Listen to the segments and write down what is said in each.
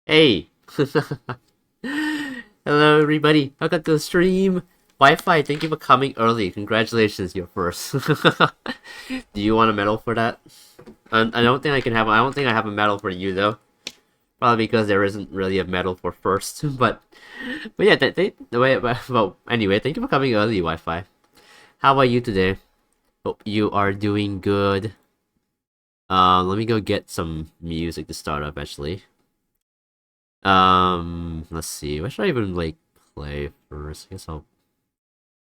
Hey! Hello everybody, welcome to the stream! Wi-Fi, thank you for coming early. Congratulations, you're first. Do you want a medal for that? I don't think I have a medal for you though. Probably because there isn't really a medal for first. But yeah, anyway, thank you for coming early, Wi-Fi. How are you today? Hope you are doing good. Let me go get some music to start up actually. Let's see. What should I even like play first? I guess I'll.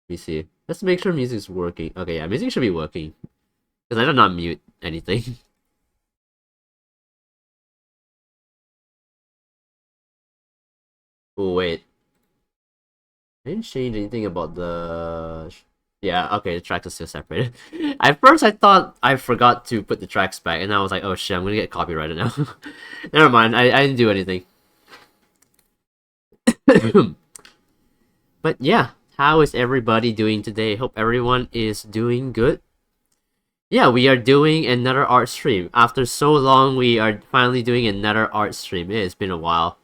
Let me see. Let's make sure music's working. Okay, yeah, music should be working. Because I did not mute anything. Oh wait. I didn't change anything about the. Yeah, okay, the tracks are still separated. At first, I thought I forgot to put the tracks back, and I was like, oh shit, I'm gonna get copyrighted now. Never mind, I didn't do anything. But yeah, how is everybody doing today? Hope everyone is doing good. Yeah, we are doing another art stream. After so long, we are finally doing another art stream. It's been a while.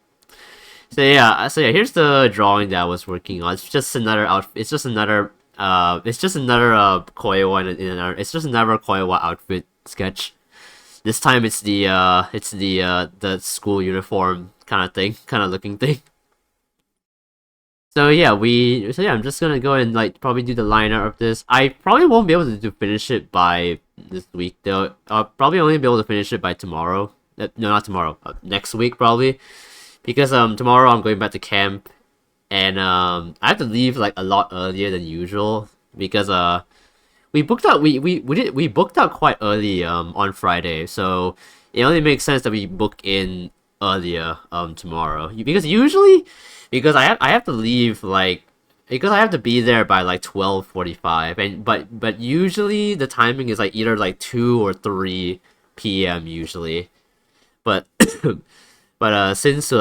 So yeah, here's the drawing that I was working on. It's just another out. It's just another Koiwa in another. It's just another Koiwa outfit sketch. This time it's the school uniform kind of thing, kind of looking thing. So yeah, I'm just gonna go and like probably do the liner of this. I probably won't be able to finish it by this week though. I'll probably only be able to finish it by tomorrow. No, not tomorrow. Next week probably, because tomorrow I'm going back to camp, and I have to leave like a lot earlier than usual because we booked out quite early on Friday, so it only makes sense that we book in earlier tomorrow, because usually, I have to leave like, because I have to be there by like 12:45, and but usually the timing is like either like 2 or 3 p.m. usually. But since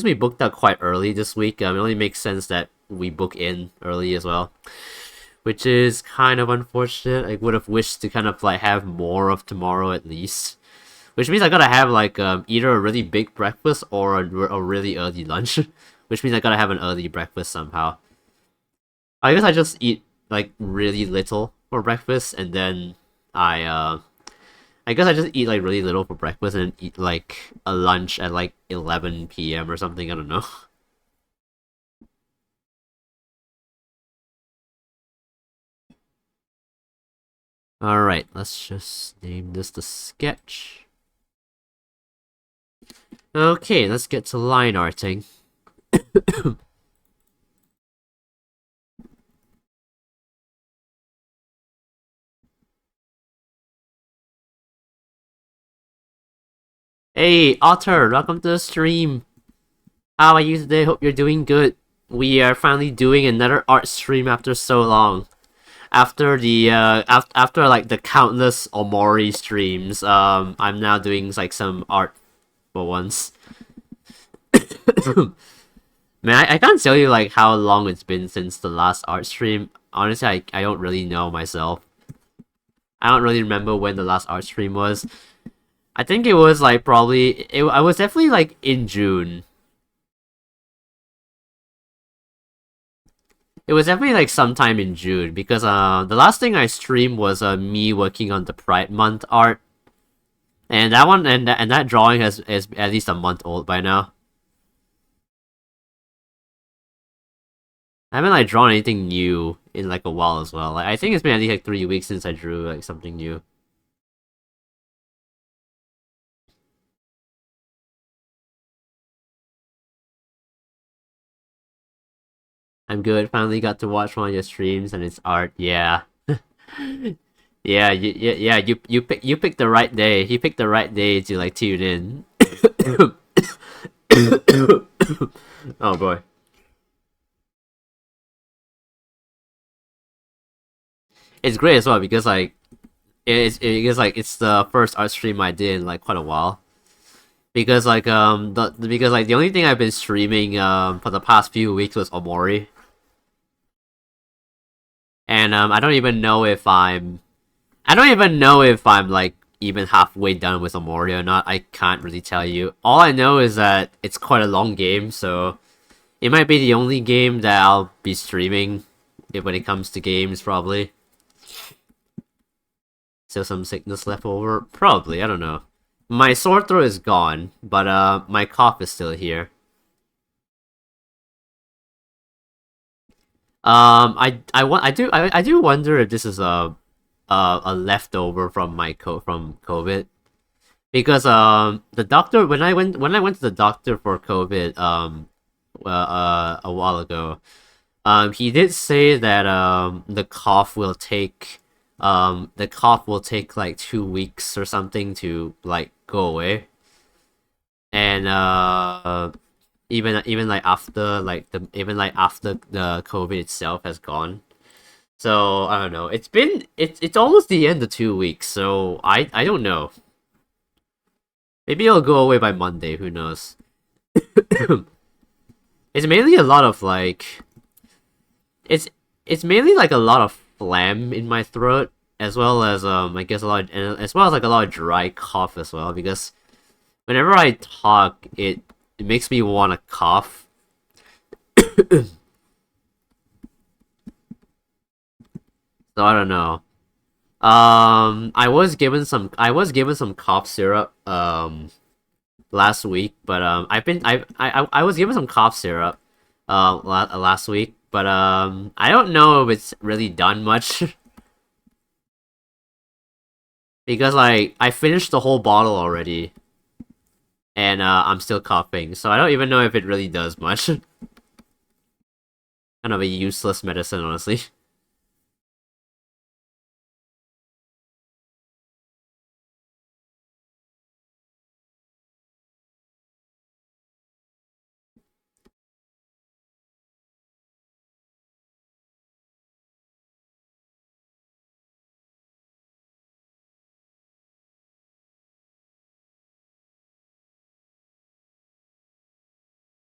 we booked out quite early this week, it only makes sense that we book in early as well, which is kind of unfortunate. I would have wished to kind of like have more of tomorrow at least, which means I gotta have like either a really big breakfast or a really early lunch, which means I gotta have an early breakfast somehow. I guess I just eat like really little for breakfast, and then I guess I just eat like really little for breakfast and eat like a lunch at like 11 p.m. or something. I don't know. All right, let's just name this the sketch. Okay, let's get to line arting. Hey, Otter, welcome to the stream. How are you today? Hope you're doing good. We are finally doing another art stream after so long. After the after like the countless Omori streams, I'm now doing like some art for once. Man, I can't tell you like how long it's been since the last art stream. Honestly, I don't really know myself. I don't really remember when the last art stream was. I think it was like I was definitely like in June. It was definitely like sometime in June, because the last thing I streamed was me working on the Pride Month art. And that one and that drawing is at least a month old by now. I haven't like drawn anything new in like a while as well. Like I think it's been at least like 3 weeks since I drew like something new. I'm good. Finally got to watch one of your streams and it's art. Yeah. Yeah. You picked the right day. You picked the right day to like tune in. Oh boy. It's great as well because like it's the first art stream I did in like quite a while. Because like the only thing I've been streaming for the past few weeks was Omori. And I don't even know if I'm like even halfway done with Omori or not. I can't really tell you. All I know is that it's quite a long game, so it might be the only game that I'll be streaming when it comes to games, probably. Still some sickness left over? Probably, I don't know. My sore throat is gone, but my cough is still here. I do wonder if this is a leftover from from COVID, because the doctor, when I went to the doctor for COVID a while ago, he did say that the cough will take like 2 weeks or something to like go away, and even like after the COVID itself has gone. So I don't know. It's almost the end of 2 weeks, so I don't know. Maybe it'll go away by Monday. Who knows? It's mainly a lot of like it's it's mainly like a lot of phlegm in my throat, as well as I guess a lot, and as well as like a lot of dry cough as well. Because whenever I talk, it makes me want to cough. So I don't know. I was given some cough syrup last week, but I was given some cough syrup last week, but I don't know if it's really done much because like I finished the whole bottle already and I'm still coughing, so I don't even know if it really does much. Kind of a useless medicine, honestly.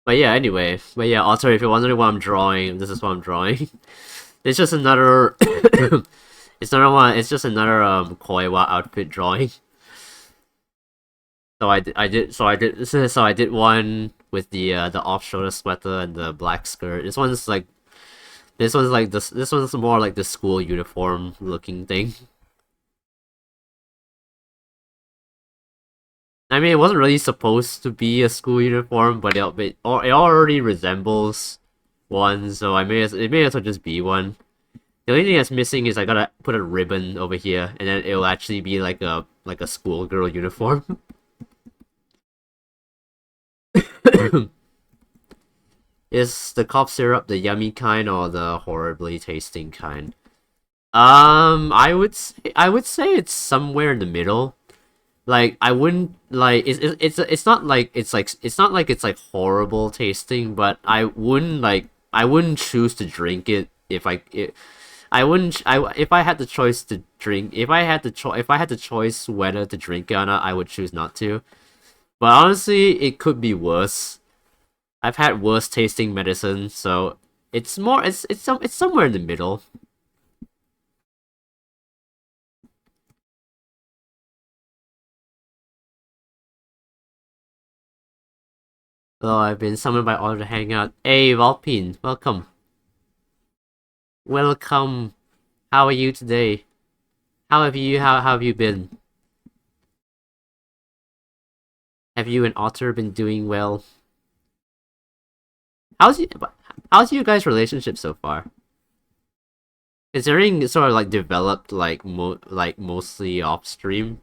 But yeah, anyway. But yeah, also if you're wondering what I'm drawing, this is what I'm drawing. It's just another it's another one, it's just another Koiwa outfit drawing. So I did one with the off shoulder sweater and the black skirt. This one's more like the school uniform looking thing. I mean, it wasn't really supposed to be a school uniform, but it already resembles one, so it may as well just be one. The only thing that's missing is I gotta put a ribbon over here, and then it'll actually be like a schoolgirl uniform. Is the cough syrup the yummy kind or the horribly tasting kind? I would say it's somewhere in the middle. Like I wouldn't like it's not like it's not like it's like horrible tasting, but I wouldn't choose to drink it if I wouldn't if I had the choice to drink if I had the choice whether to drink it or not, I would choose not to. But honestly, it could be worse. I've had worse tasting medicine, so it's somewhere in the middle. Oh, I've been summoned by order to hang out. Hey, Valpine, welcome. Welcome. How are you today? How have you been? Have you and Otter been doing well? How's you how's your guys' relationship so far? Considering it's sort of like developed like mostly off stream,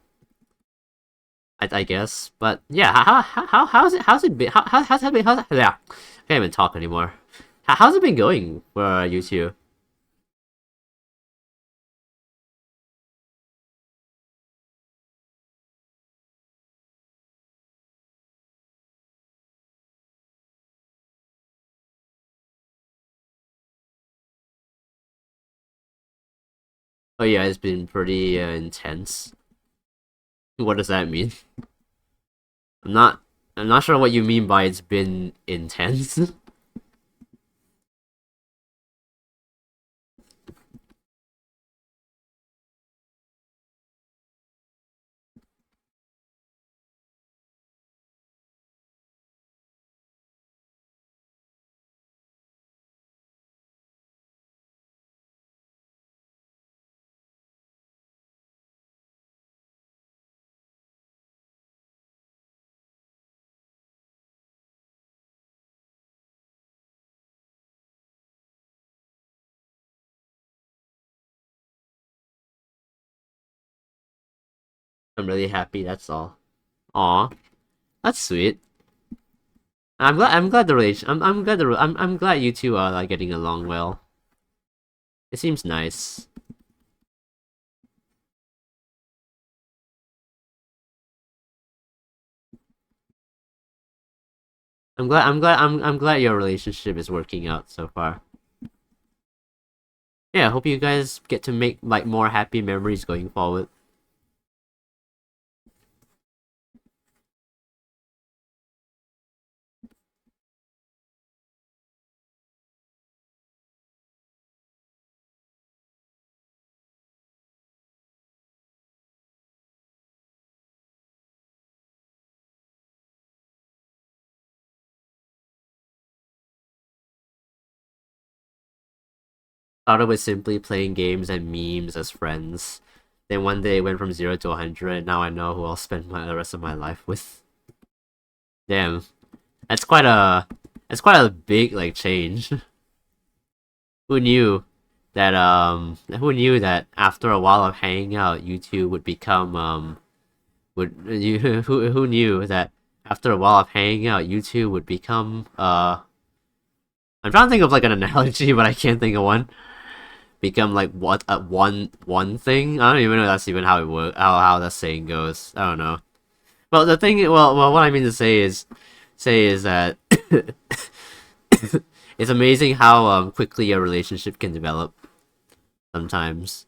I guess. But yeah, how's it been? How's it been? Yeah, I can't even talk anymore. How's it been going for you two? Oh yeah, it's been pretty intense. What does that mean? I'm not I'm not sure what you mean by it's been intense. I'm really happy. That's all. Aw, that's sweet. I'm glad the relation. I'm glad you two are like getting along well. It seems nice. I'm glad your relationship is working out so far. Yeah, I hope you guys get to make like more happy memories going forward. Started with simply playing games and memes as friends. Then one day it went from 0 to 100. Now I know who I'll spend the rest of my life with. Damn, that's quite a big like change. Who knew that after a while of hanging out, YouTube would become would you who knew that after a while of hanging out, YouTube would become I'm trying to think of like an analogy, but I can't think of one. Become like what one thing. I don't even know if that's even how it works. How that saying goes. I don't know. Well, the thing. Well, what I mean to say is that it's amazing how quickly a relationship can develop. Sometimes.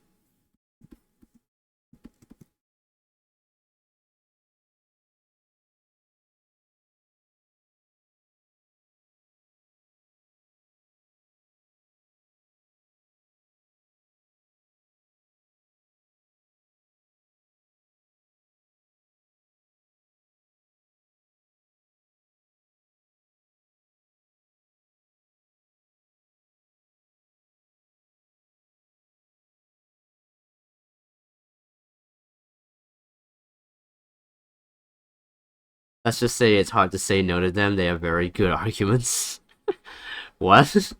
Let's just say it's hard to say no to them. They have very good arguments. What?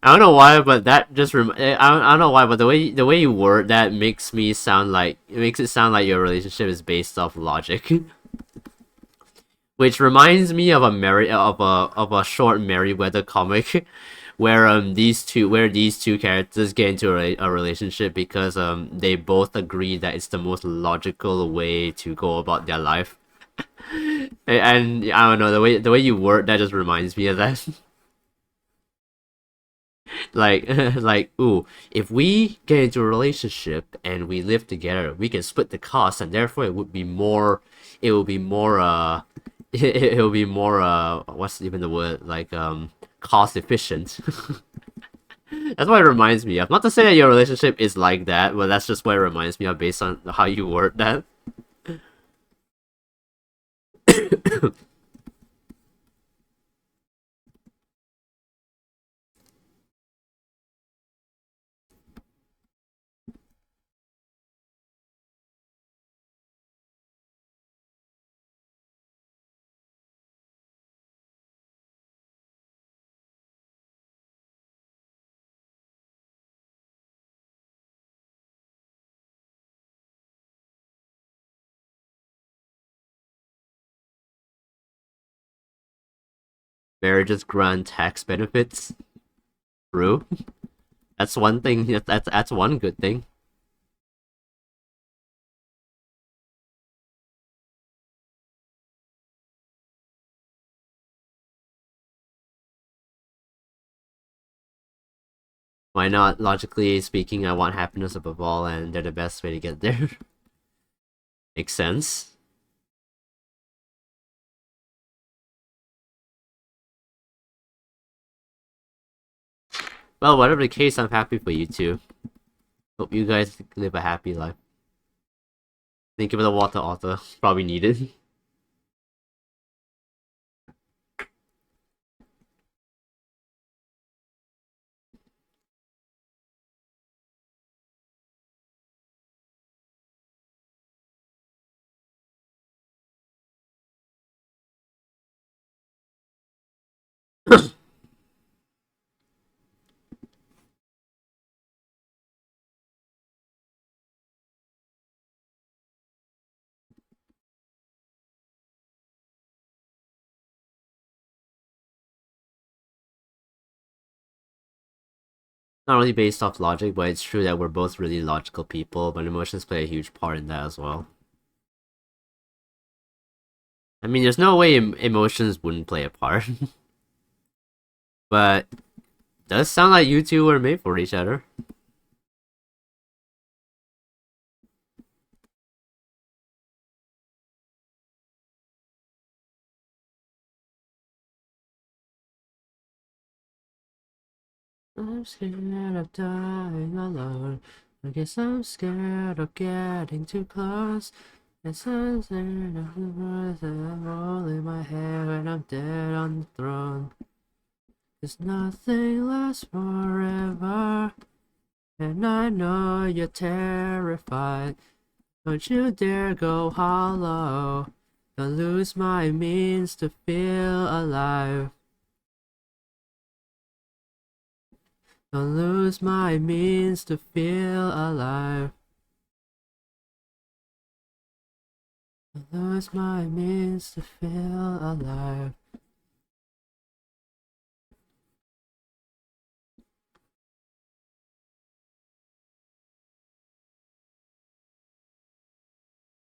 I don't know why, but that just I don't know why, but the way you word that makes me sound like it makes it sound like your relationship is based off logic, which reminds me of a short Merryweather comic, where these two characters get into a relationship because they both agree that it's the most logical way to go about their life, and I don't know the way you word that just reminds me of that. Like like ooh, if we get into a relationship and we live together, we can split the cost, and therefore it will be more it will be more what's even the word, like cost efficient. That's what it reminds me of. Not to say that your relationship is like that, but that's just what it reminds me of based on how you word that. Marriages grant tax benefits. True. That's one thing. That's one good thing. Why not? Logically speaking, I want happiness above all, and they're the best way to get there. Makes sense. Well, whatever the case, I'm happy for you two. Hope you guys live a happy life. Thank you for the water, Arthur. Probably needed. Not only based off logic, but it's true that we're both really logical people, but emotions play a huge part in that as well. I mean, there's no way emotions wouldn't play a part. But it does sound like you two were made for each other. I'm scared of dying alone. I guess I'm scared of getting too close. It's something of the voice that I'm rolling my hair when I'm dead on the throne. Cause nothing lasts forever. And I know you're terrified. Don't you dare go hollow. Don't lose my means to feel alive. Don't lose my means to feel alive. Don't lose my means to feel alive.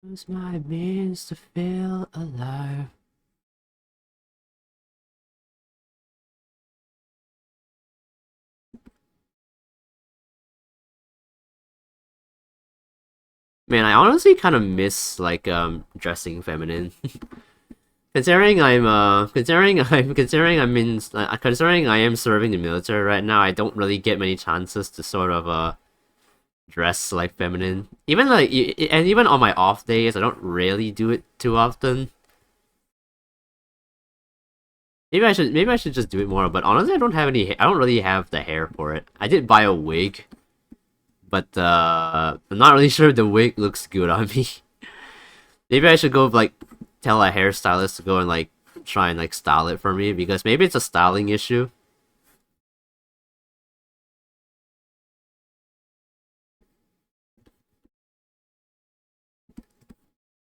Lose my means to feel alive. Man, I honestly kind of miss like dressing feminine. Considering I am serving the military right now, I don't really get many chances to sort of dress like feminine. Even like and even on my off days, I don't really do it too often. Maybe I should just do it more, but honestly I don't really have the hair for it. I did buy a wig, but I'm not really sure if the wig looks good on me. Maybe I should go like tell a hairstylist to go and like try and like style it for me because maybe it's a styling issue.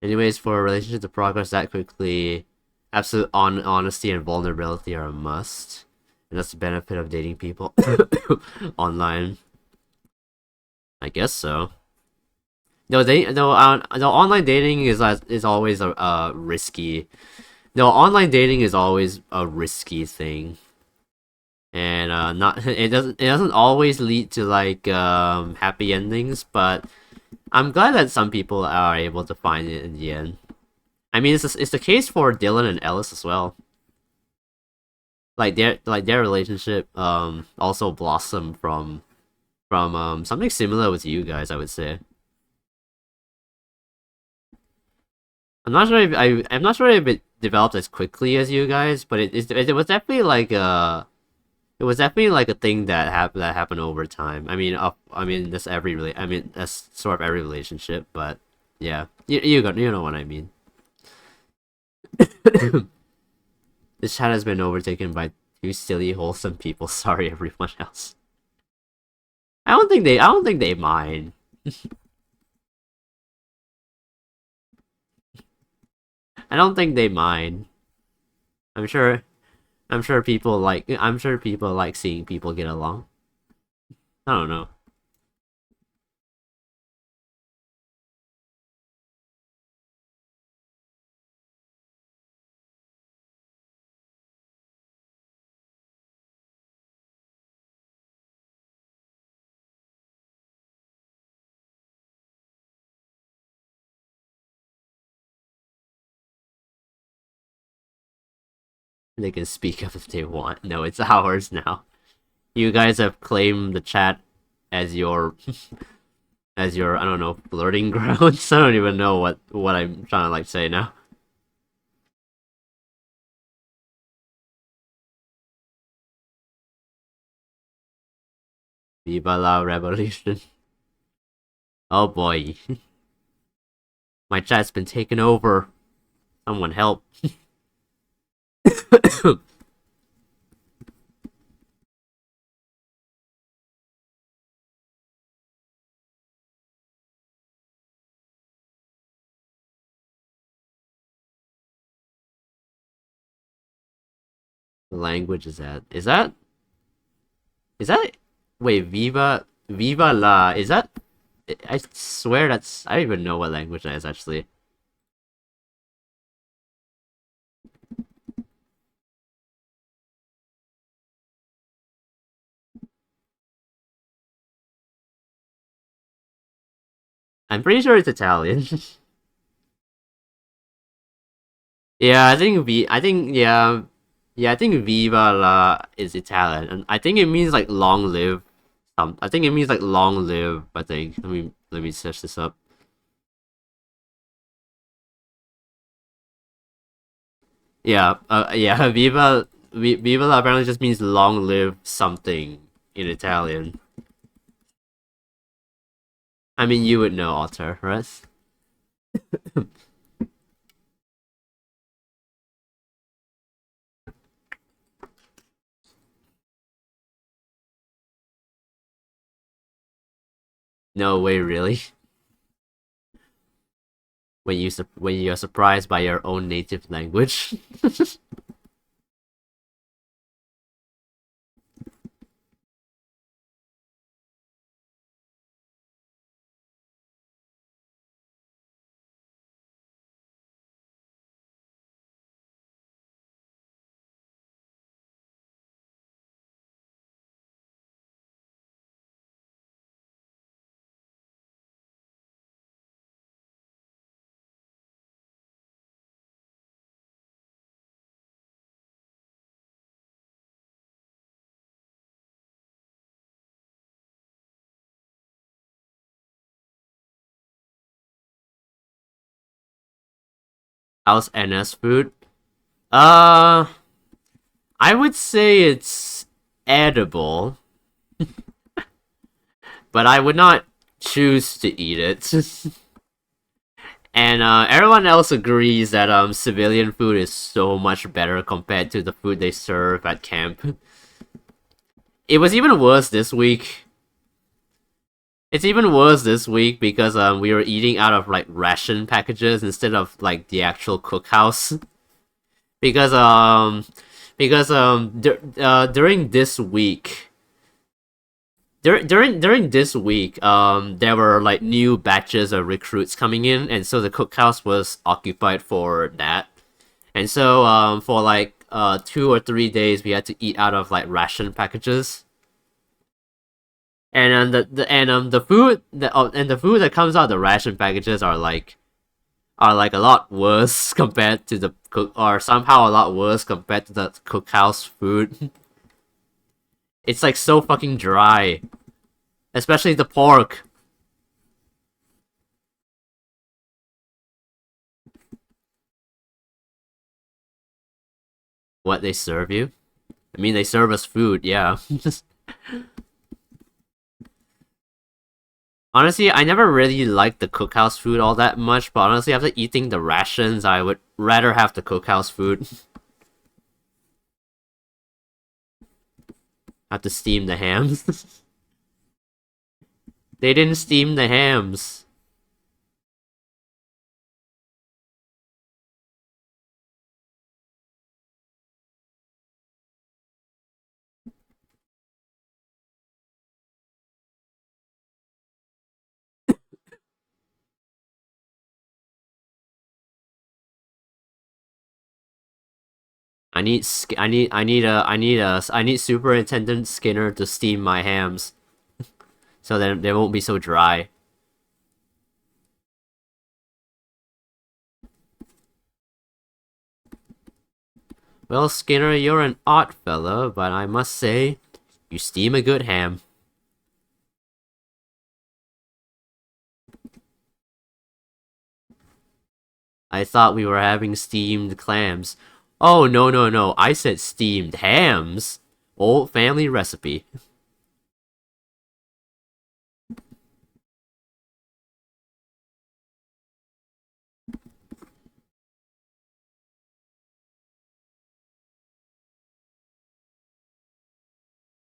Anyways, for a relationship to progress that quickly, absolute honesty and vulnerability are a must. And that's the benefit of dating people online. I guess so. No, online dating is always a risky. No, online dating is always a risky thing, and not it doesn't always lead to like happy endings. But I'm glad that some people are able to find it in the end. I mean, it's the case for Dylan and Ellis as well. Like their relationship also blossomed from something similar with you guys, I would say. I'm not sure if it developed as quickly as you guys, but it was definitely like a thing that happened over time. I mean that's sort of every relationship, but yeah, you know what I mean. This chat has been overtaken by two silly wholesome people. Sorry, everyone else. I don't think they mind. I don't think they mind. I'm sure I'm sure people like seeing people get along. I don't know. They can speak up if they want. No, it's ours now. You guys have claimed the chat as your I don't know, flirting grounds. I don't even know what I'm trying to like say now. Viva la revolution. Oh boy. My chat's been taken over. Someone help. The language is that is that wait, Viva la is that I swear that's I don't even know what language that is actually. I'm pretty sure it's Italian. Yeah, I think Viva la is Italian, and I think it means like long live. I think it means like long live. I think. Let me search this up. Yeah, yeah. Viva la apparently just means long live something in Italian. I mean, you would know Otter, right? No way, really. When you are surprised by your own native language. How's NS food? Uh, I would say it's edible, but I would not choose to eat it. And everyone else agrees that civilian food is so much better compared to the food they serve at camp. It was even worse this week. It's even worse this week because we were eating out of like ration packages instead of like the actual cookhouse. Because during this week during this week there were like new batches of recruits coming in, and so the cookhouse was occupied for that. And so for like 2 or 3 days we had to eat out of like ration packages. And the food and the food that comes out of the ration packages are like a lot worse compared to the cook, or somehow a lot worse compared to the cookhouse food. It's like so fucking dry, especially the pork. What they serve you? I mean, they serve us food, yeah. Honestly, I never really liked the cookhouse food all that much, but honestly, after eating the rations, I would rather have the cookhouse food. Have to steam the hams. They didn't steam the hams. I need Superintendent Skinner to steam my hams, so then they won't be so dry. Well, Skinner, you're an odd fella, but I must say, you steam a good ham. I thought we were having steamed clams. Oh, no, no, no, I said steamed hams. Old family recipe.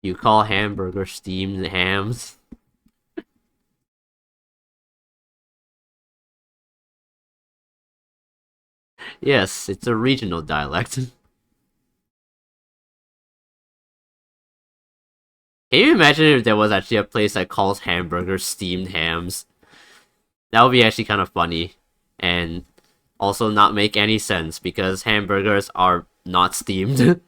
You call hamburger steamed hams? Yes, it's a regional dialect. Can you imagine if there was actually a place that calls hamburgers steamed hams? That would be actually kind of funny, and also not make any sense because hamburgers are not steamed.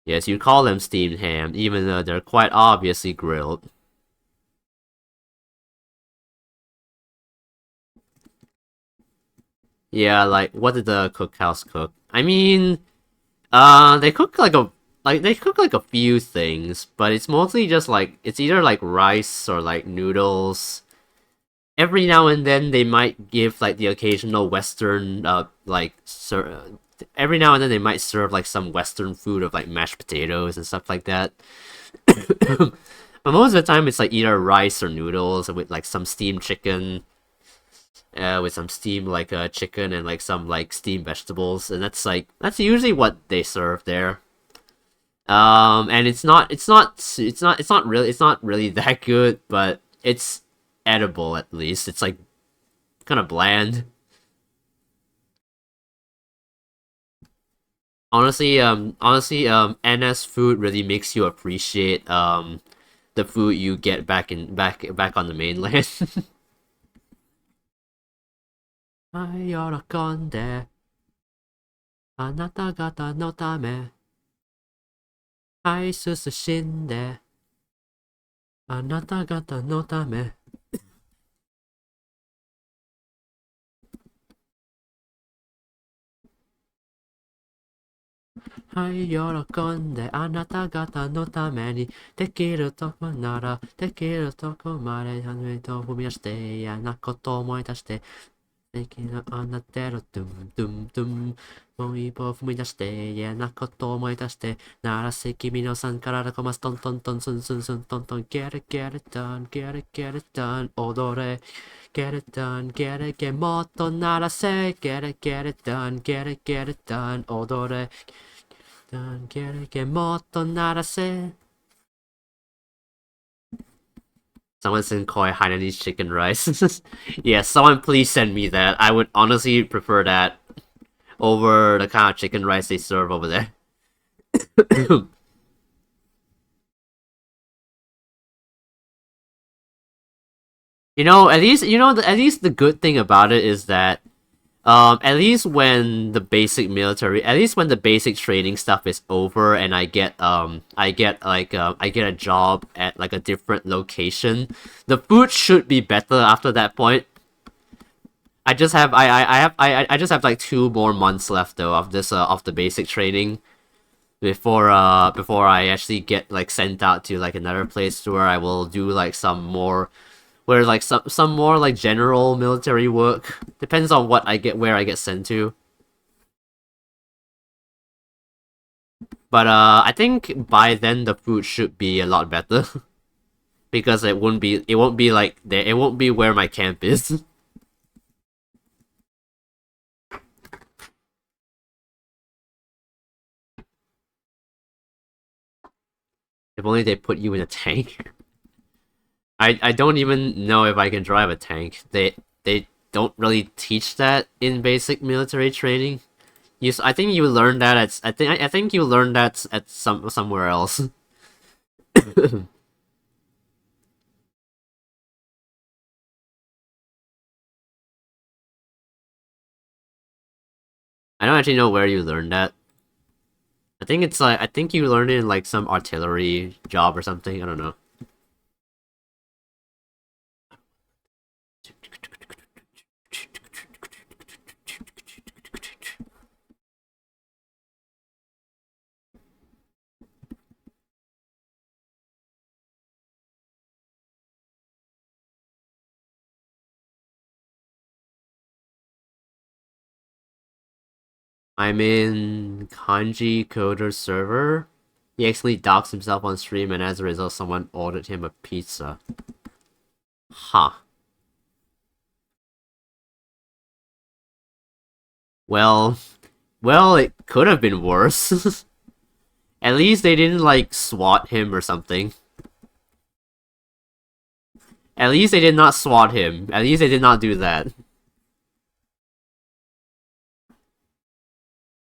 Yes, you call them steamed ham, even though they're quite obviously grilled. Yeah, like, what did the cookhouse cook? I mean, they cook like a few things, but it's mostly just like it's either like rice or like noodles. Every now and then they might give like the occasional Western every now and then they might serve like some Western food of like mashed potatoes and stuff like that. But most of the time it's like either rice or noodles with like some steamed chicken, with some steamed like chicken and like some like steamed vegetables, and that's usually what they serve there. And it's not really that good, but it's edible at least. It's like kind of bland. NS food really makes you appreciate the food you get back on the mainland. はい喜んであなた方のためはい慎んであなた方のためはい喜んであなた方のためにできるとこならできるとこまで踏み出して嫌なこと思い出して素敵なあなたのドゥンドゥンドゥンもう一歩踏み出して嫌なこと思い出して鳴らせ君のさんからだこますトントントンスンスンスントントン Get it get it done get it get it done 踊れ Get it done get it get もっと鳴らせ Get it get it done get it get it done 踊れ done get it get もっと鳴らせ Someone send Koi Hainanese chicken rice. Yeah, someone please send me that. I would honestly prefer that over the kind of chicken rice they serve over there. At least the good thing about it is that at least when the basic training stuff is over and I get a job at like a different location, the food should be better after that point. I just have like 2 more months left though of this of the basic training before I actually get like sent out to like another place where I will do like some more like general military work. Depends on where I get sent to. But I think by then the food should be a lot better. Because it won't be like there, it won't be where my camp is. If only they put you in a tank. I don't even know if I can drive a tank. They don't really teach that in basic military training. I think you learn that at I think you learn that at somewhere else. I don't actually know where you learned that. I think you learned it in like some artillery job or something. I don't know. I'm in Kanji Coder's server. He actually doxed himself on stream, and as a result, someone ordered him a pizza. Huh. Well, it could have been worse. At least they didn't, like, swat him or something. At least they did not swat him. At least they did not do that.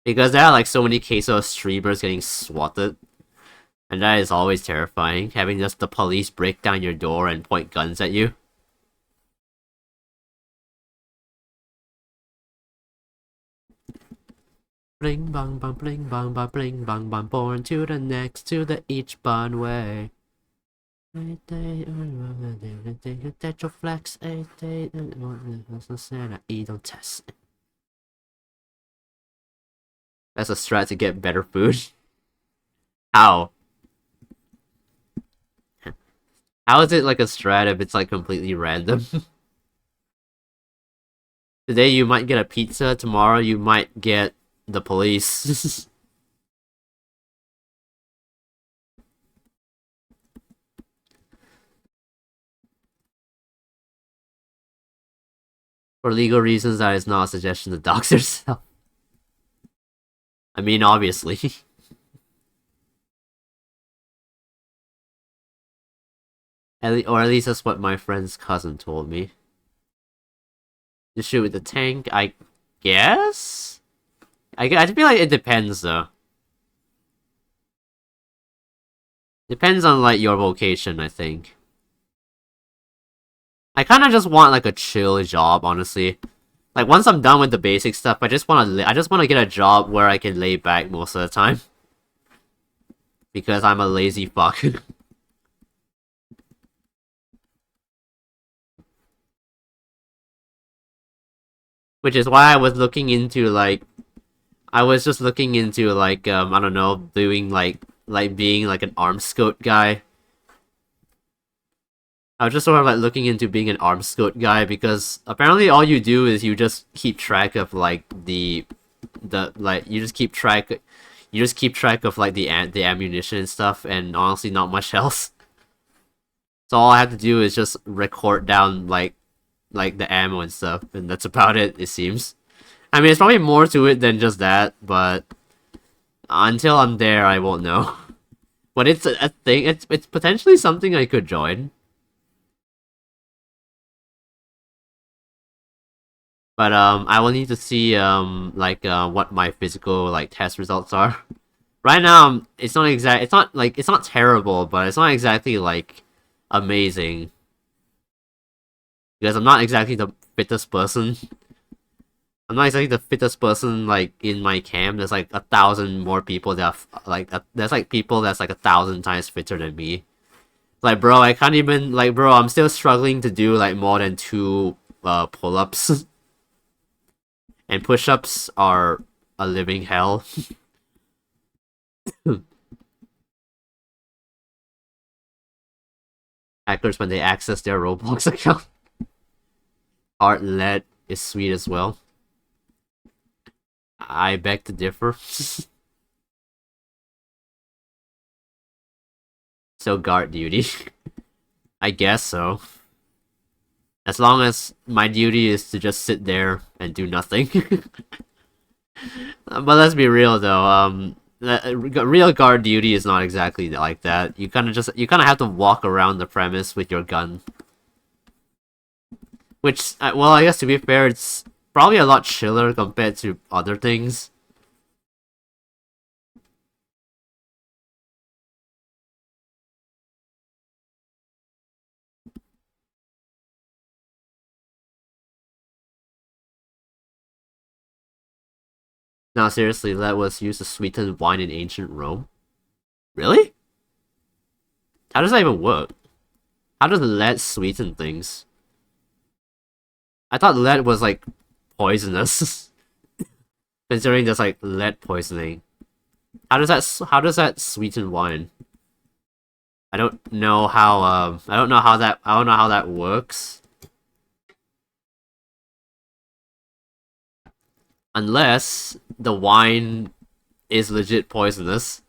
Because there are, like, so many cases of streamers getting swatted. And that is always terrifying, having just the police break down your door and point guns at you. Bling bang bang bling bang bang bling bang bang, born to the next to the each bun way. Tetraflex, don't test. That's a strat to get better food. How? How is it like a strat if it's like completely random? Today you might get a pizza, tomorrow you might get the police. For legal reasons, that is not a suggestion to dox yourself. I mean, obviously. Or at least that's what my friend's cousin told me. To shoot with the tank, I guess? I feel like it depends, though. Depends on, like, your vocation, I think. I kind of just want, like, a chill job, honestly. Like, once I'm done with the basic stuff, I just want to get a job where I can lay back most of the time. Because I'm a lazy fuck. Which is why I was looking into, like... I was just looking into, like, I don't know, doing, like being, like, an arms scout guy. I was just sort of, like, looking into being an arms scout guy, because apparently all you do is you just keep track of, like, you just keep track of, like, the ammunition and stuff, and honestly not much else. So all I have to do is just record down, like the ammo and stuff, and that's about it, it seems. I mean, it's probably more to it than just that, but until I'm there, I won't know. But it's a thing. It's potentially something I could join. But I will need to see what my physical like test results are. Right now, it's not exact. It's not terrible, but it's not exactly like amazing because I'm not exactly the fittest person. I'm not exactly the fittest person, like, in my camp. There's, like, 1,000 more people that there's, like, people that's, like, 1,000 times fitter than me. Like, bro, I can't even, like, bro, I'm still struggling to do, like, more than 2, pull-ups. And push-ups are a living hell. Hackers, when they access their Roblox account. Art LED is sweet as well. I beg to differ. So guard duty. I guess so. As long as my duty is to just sit there and do nothing. But let's be real though, real guard duty is not exactly like that. You kind of have to walk around the premise with your gun. Which, well, I guess to be fair, it's probably a lot chiller compared to other things. Now, seriously, that was used to sweeten wine in ancient Rome. Really? How does that even work? How does lead sweeten things? I thought lead was, like, poisonous. Considering there's, like, lead poisoning. How does that sweeten wine? I don't know how that works. Unless the wine is legit poisonous.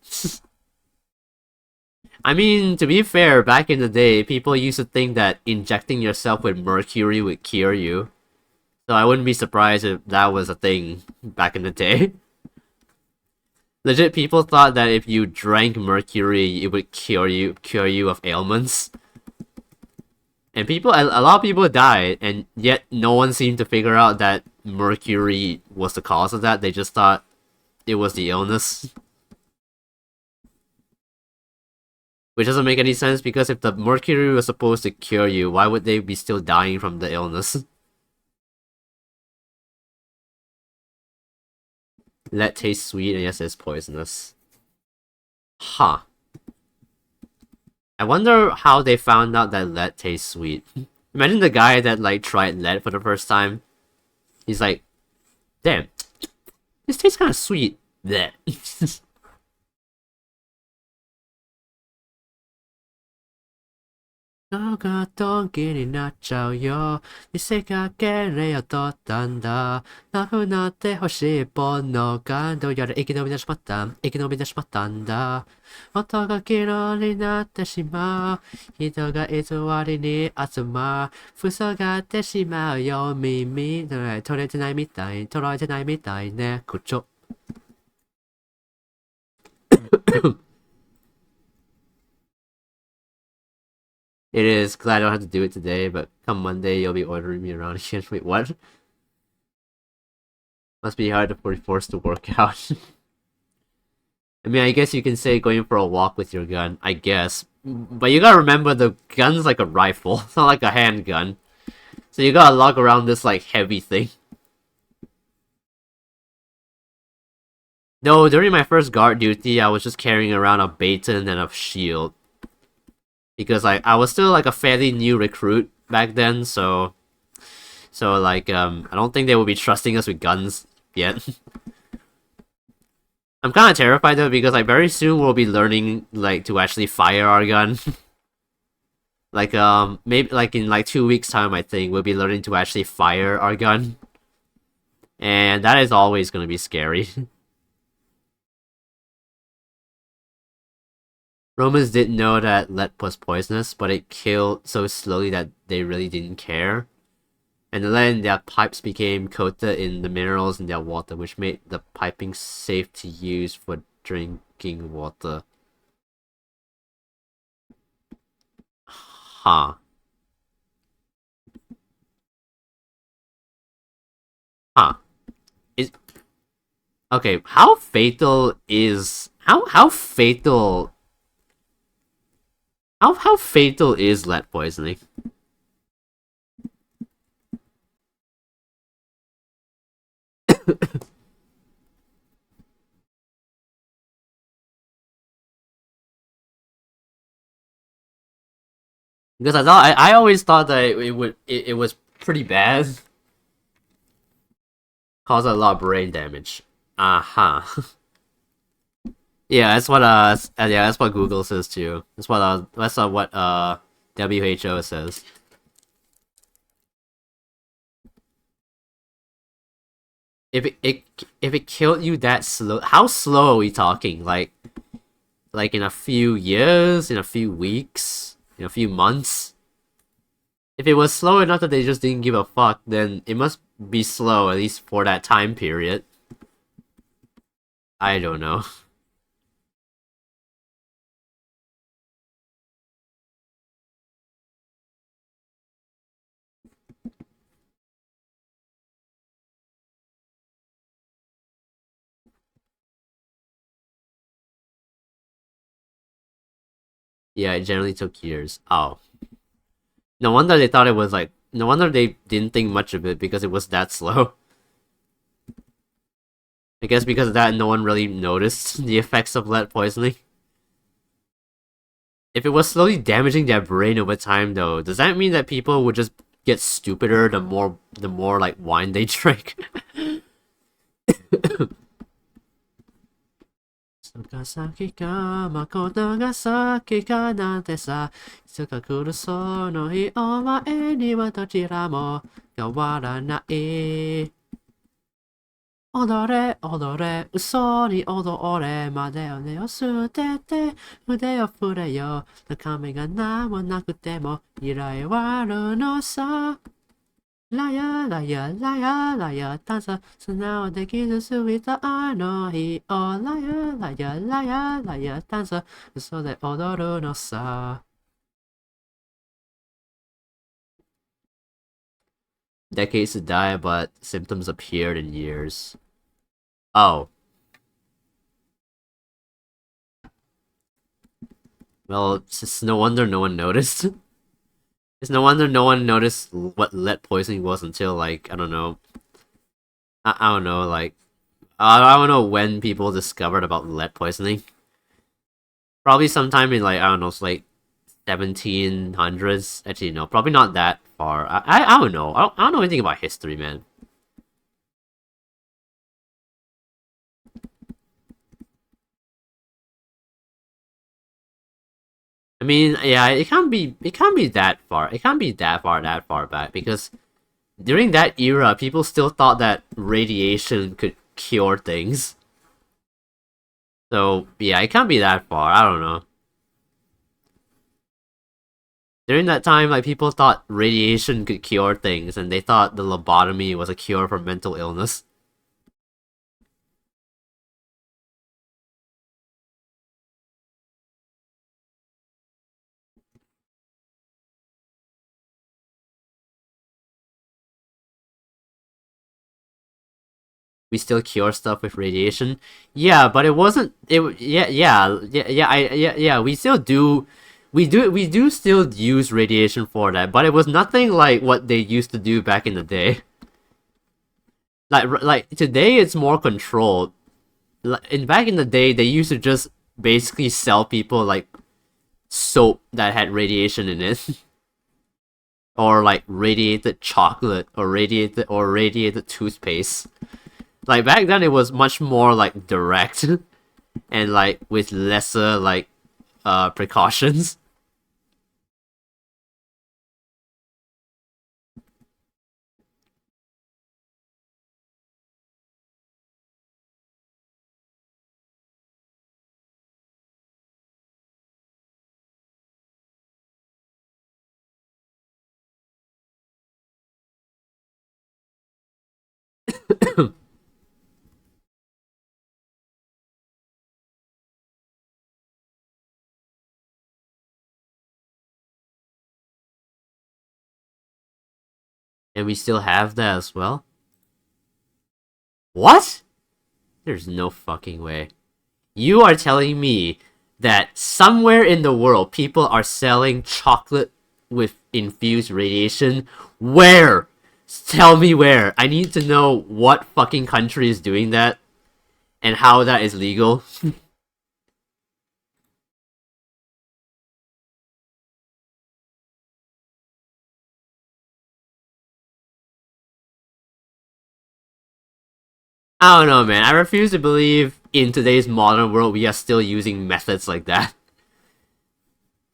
I mean, to be fair, back in the day, people used to think that injecting yourself with mercury would cure you. So I wouldn't be surprised if that was a thing back in the day. Legit, people thought that if you drank mercury, it would cure you of ailments. And a lot of people died, and yet no one seemed to figure out that mercury was the cause of that. They just thought it was the illness. Which doesn't make any sense, because if the mercury was supposed to cure you, why would they be still dying from the illness? Lead tastes sweet, and yes, it's poisonous. Huh. I wonder how they found out that lead tastes sweet. Imagine the guy that, like, tried lead for the first time. He's like, damn, this tastes kind of sweet. Blech. 顔がドンキになっちゃうよ。見せかけれよとったんだ。なくなってほしいものがどうやら生き延びてしまった。生き延びてしまったんだ。音が黄色になってしまう。人が偽りに集まる。塞がってしまうよ。耳取れてないみたい。捉えてないみたいね。口調。It is, because I don't have to do it today, but come Monday, you'll be ordering me around again. Wait, what? Must be hard to be forced to work out. I mean, I guess you can say going for a walk with your gun, I guess. But you gotta remember the gun's like a rifle, it's not like a handgun. So you gotta lug around this, like, heavy thing. No, during my first guard duty, I was just carrying around a baton and a shield. Because, like, I was still, like, a fairly new recruit back then, so... So, like, I don't think they will be trusting us with guns yet. I'm kind of terrified, though, because, like, very soon we'll be learning, like, to actually fire our gun. Like, maybe, like, in, like, 2 weeks' time, I think, we'll be learning to actually fire our gun. And that is always gonna be scary. Romans didn't know that lead was poisonous, but it killed so slowly that they really didn't care. And the lead in their pipes became coated in the minerals in their water, which made the piping safe to use for drinking water. Huh. Huh. Is okay, how fatal is how fatal is lead poisoning? Because I always thought that it was pretty bad. Cause a lot of brain damage. Uh-huh. Yeah, that's what Google says too. That's what WHO says. If it killed you that slow, how slow are we talking? Like in a few years, in a few weeks, in a few months? If it was slow enough that they just didn't give a fuck, then it must be slow, at least for that time period. I don't know. Yeah, it generally took years. Oh. No wonder they thought it was like... No wonder they didn't think much of it, because it was that slow. I guess because of that, no one really noticed the effects of lead poisoning. If it was slowly damaging their brain over time, though, does that mean that people would just get stupider the more like wine they drink? が先か誠が先かなんてさいつか来るその日お前にはどちらも変わらない踊れ踊れ嘘に踊れまでを根を捨てて腕を振れよ中身が何もなくても依頼はあるのさラヤラヤラヤラヤ探査素直で傷ついたあの日をラヤラヤラヤラヤ探査嘘で踊るのさ Decades to die, but symptoms appeared in years. Oh. Well, it's just no wonder no one noticed. It's no wonder no one noticed what lead poisoning was until, like, I don't know. I don't know, like... I don't know when people discovered about lead poisoning. Probably sometime in, like, I don't know, it's like 1700s. Actually, no, probably not that far. I don't know. I don't know anything about history, man. I mean, yeah, it can't be that far. It can't be that far back because during that era, people still thought that radiation could cure things. So yeah, it can't be that far. I don't know. During that time, like people thought radiation could cure things, and they thought the lobotomy was a cure for mental illness. We still cure stuff with radiation. Yeah, but it wasn't. Yeah. We still do. We do still use radiation for that, but it was nothing like what they used to do back in the day. Like today, it's more controlled. Back in the day, they used to just basically sell people like soap that had radiation in it, or like radiated chocolate, or radiated toothpaste. Like back then, it was much more like direct and like with lesser like precautions. And we still have that as well. What? There's no fucking way. You are telling me that somewhere in the world people are selling chocolate with infused radiation? Where? Tell me where. I need to know what fucking country is doing that and how that is legal. I don't know, man. I refuse to believe in today's modern world we are still using methods like that.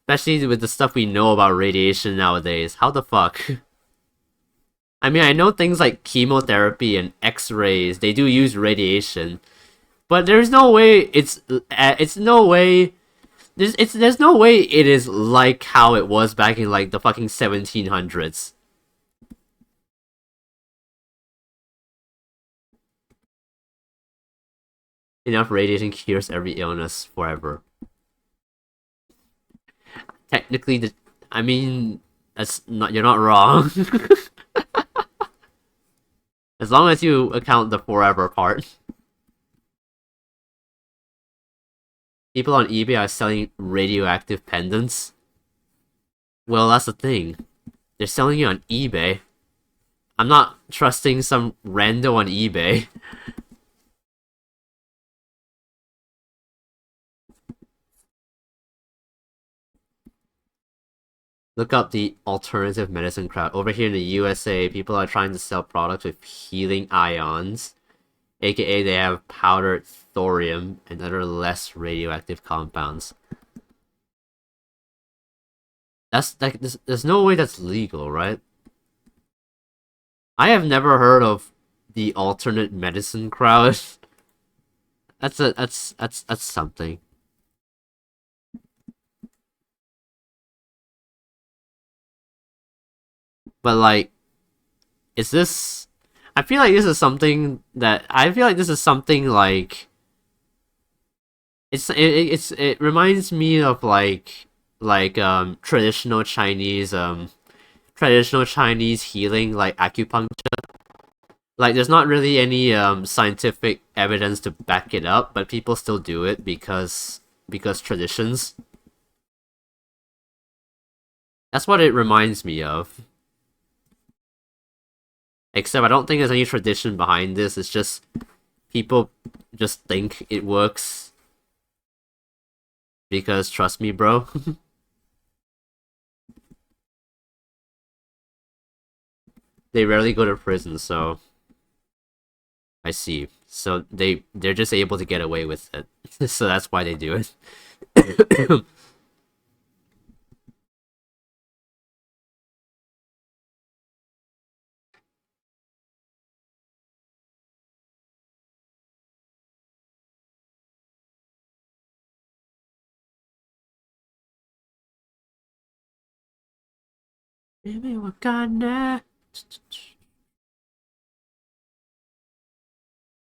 Especially with the stuff we know about radiation nowadays. How the fuck? I mean, I know things like chemotherapy and X-rays, they do use radiation, but there's no way it's no way there's no way it is like how it was back in like the fucking 1700s. Enough radiation cures every illness forever. Technically, I mean, that's not you're not wrong. As long as you account the forever part. People on eBay are selling radioactive pendants. Well, that's the thing. They're selling it on eBay. I'm not trusting some rando on eBay. Look up the alternative medicine crowd. Over here in the USA, people are trying to sell products with healing ions, aka they have powdered thorium and other less radioactive compounds. That's like there's no way that's legal, right? I have never heard of the alternate medicine crowd. That's something. But like, is this? I feel like this is something that I feel like this is something like it reminds me of like traditional Chinese healing like acupuncture. Like there's not really any scientific evidence to back it up, but people still do it because traditions. That's what it reminds me of. Except I don't think there's any tradition behind this. It's just people just think it works because trust me, bro. They rarely go to prison, so I see. So they're just able to get away with it. So that's why they do it.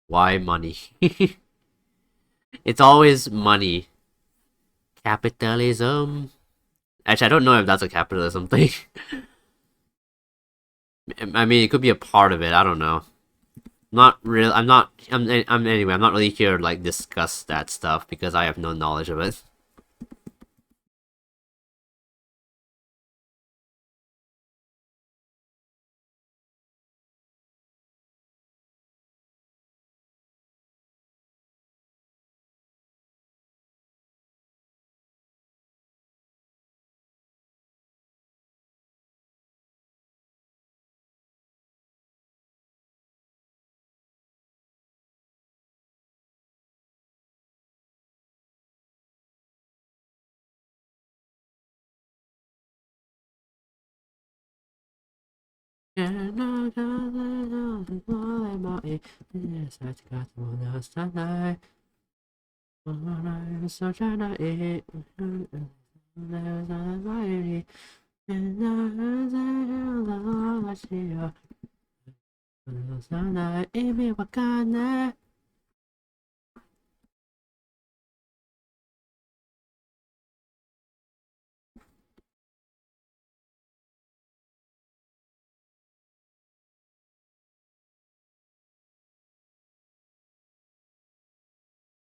Why money? It's always money. Capitalism. Actually, I don't know if that's a capitalism thing. I mean, it could be a part of it. I don't know. Not real. I'm not. I'm anyway. I'm not really here to like discuss that stuff because I have no knowledge of it.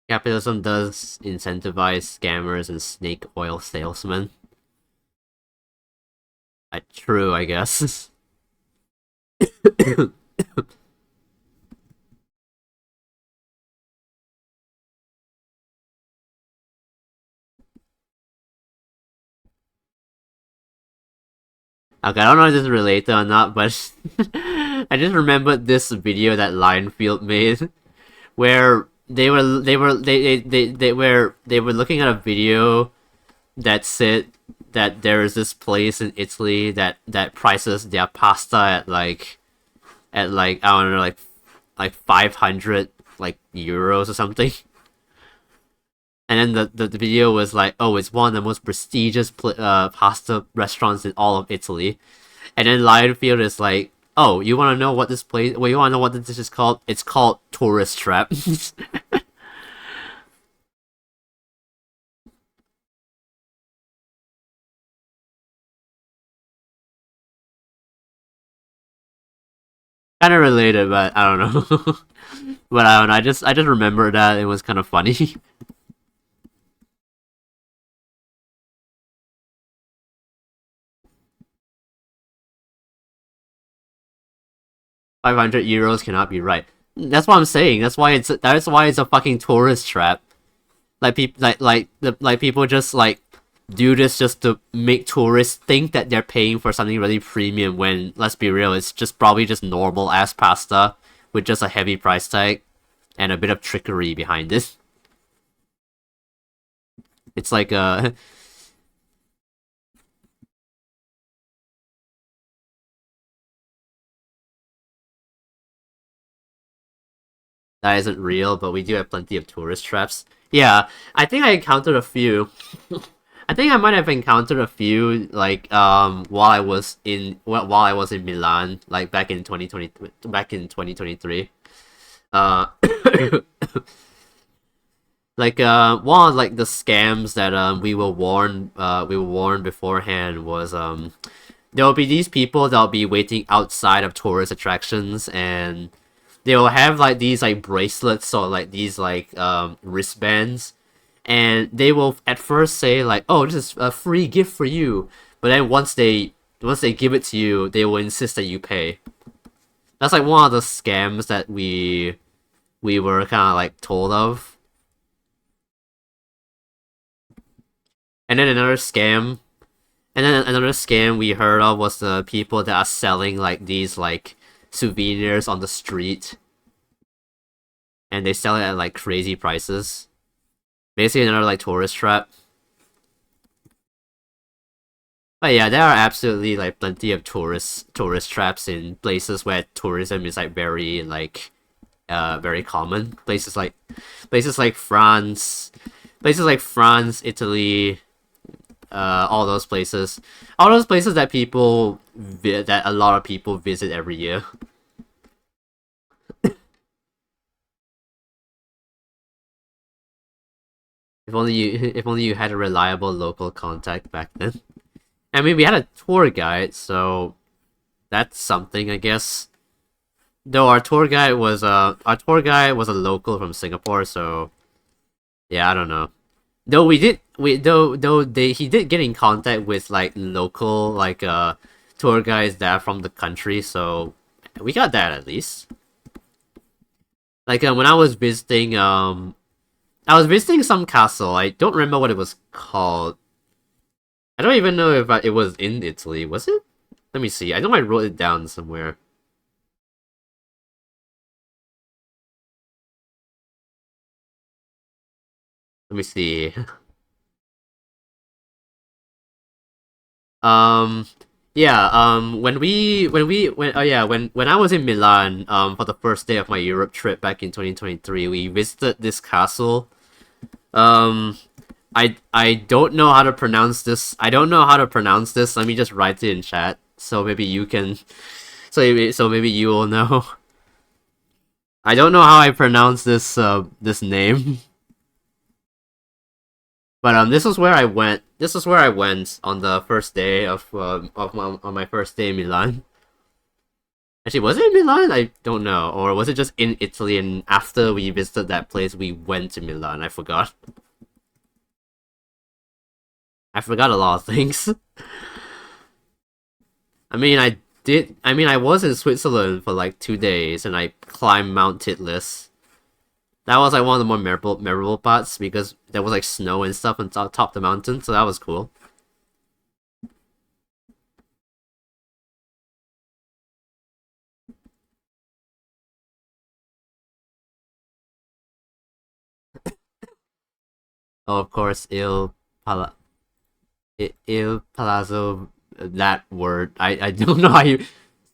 Capitalism does incentivize scammers and snake oil salesmen. True, I guess. Okay, I don't know if this is related or not, but I just remembered this video that Lionfield made where they were looking at a video that said that there is this place in Italy that prices their pasta at like I don't know like 500 like euros or something. And then the video was like, oh, it's one of the most prestigious pasta restaurants in all of Italy. And then Lionfield is like, oh, you want to know what this place? Well, you want to know what this is called? It's called Tourist Trap. Kind of related, but I don't know. But I don't know. I just remember that it was kind of funny. 500 euros cannot be right. That's what I'm saying. That's why it's a fucking tourist trap. Like people like people just like do this just to make tourists think that they're paying for something really premium when let's be real, it's just probably just normal ass pasta with just a heavy price tag and a bit of trickery behind it. It's like that isn't real, but we do have plenty of tourist traps. Yeah, I think I encountered a few. I think I might have encountered a few like while I was in Milan like back in 2023. Uh like one of like the scams that we were warned beforehand was there will be these people that'll be waiting outside of tourist attractions and they'll have like these like bracelets or like these like wristbands and they will at first say like, oh, this is a free gift for you, but then once they give it to you they will insist that you pay. That's like one of the scams that we were kind of like told of. And then another scam we heard of was the people that are selling like these like souvenirs on the street and they sell it at like crazy prices. Basically another like tourist trap. But yeah, there are absolutely like plenty of tourist traps in places where tourism is like very common. Places like France, Italy, all those places, all those places that that a lot of people visit every year. If only you had a reliable local contact back then. I mean, we had a tour guide, so that's something, I guess. Though our tour guide was a local from Singapore, so yeah, I don't know. Though he did get in contact with like local tour guides that are from the country, so we got that at least. Like when I was visiting some castle. I don't remember what it was called. I don't even know if it was in Italy. Was it? Let me see. I know I wrote it down somewhere. Let me see. Um, yeah. When I was in Milan, for the first day of my Europe trip back in 2023, we visited this castle. Um, I don't know how to pronounce this. I don't know how to pronounce this. Let me just write it in chat, so maybe you can. So maybe you will know. I don't know how I pronounce this name. But this is where I went. This is where I went on the first day of my first day in Milan. Actually, was it in Milan? I don't know, or was it just in Italy? And after we visited that place, we went to Milan. I forgot. I forgot a lot of things. I mean, I did. I mean, I was in Switzerland for like 2 days, and I climbed Mount Titlis. That was like one of the more memorable parts because there was like snow and stuff on top of the mountain, so that was cool. Oh, of course, Il Palazzo, that word. I don't know how you.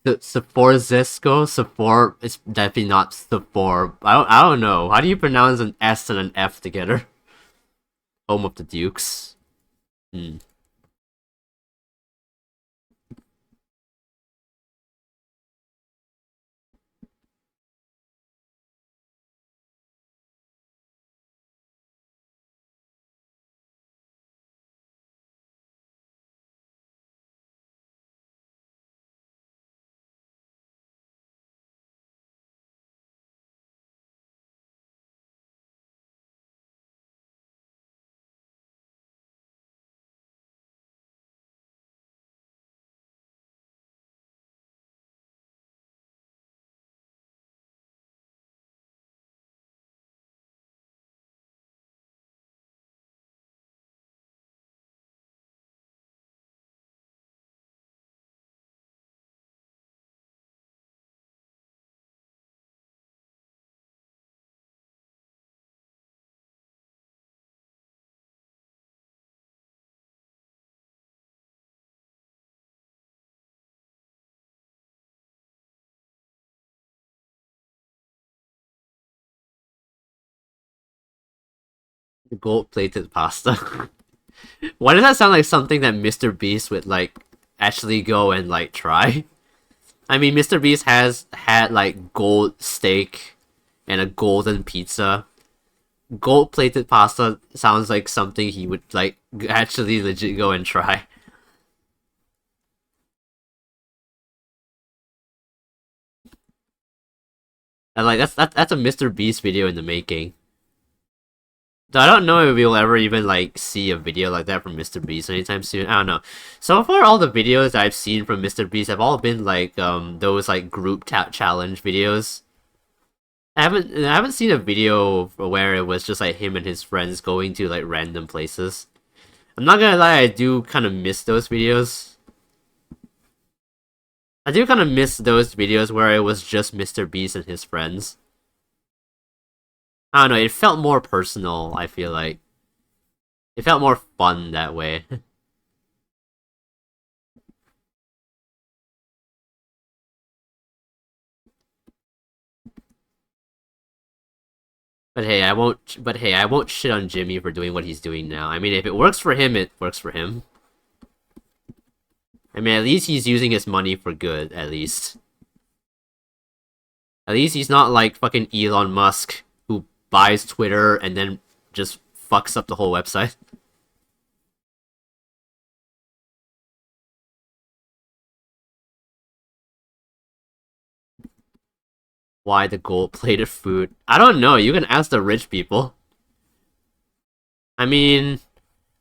Sforzesco? Sephor. It's definitely not Sephor. I don't know. How do you pronounce an S and an F together? Home of the Dukes. Hmm. Gold plated pasta. Why does that sound like something that Mr. Beast would like actually go and like try? I mean, Mr. Beast has had like gold steak and a golden pizza. Gold plated pasta sounds like something he would like actually legit go and try. And like that's a Mr. Beast video in the making. So I don't know if we'll ever even like see a video like that from Mr. Beast anytime soon. I don't know. So far, all the videos that I've seen from Mr. Beast have all been like those like group tap challenge videos. I haven't seen a video where it was just like him and his friends going to like random places. I'm not gonna lie, I do kind of miss those videos. I do kind of miss those videos where it was just Mr. Beast and his friends. I don't know, it felt more personal, I feel like. It felt more fun that way. But hey, I won't. But hey, I won't shit on Jimmy for doing what he's doing now. I mean, if it works for him, it works for him. I mean, at least he's using his money for good. At least he's not like fucking Elon Musk who buys Twitter and then just fucks up the whole website. Why the gold-plated food? I don't know. You can ask the rich people. I mean,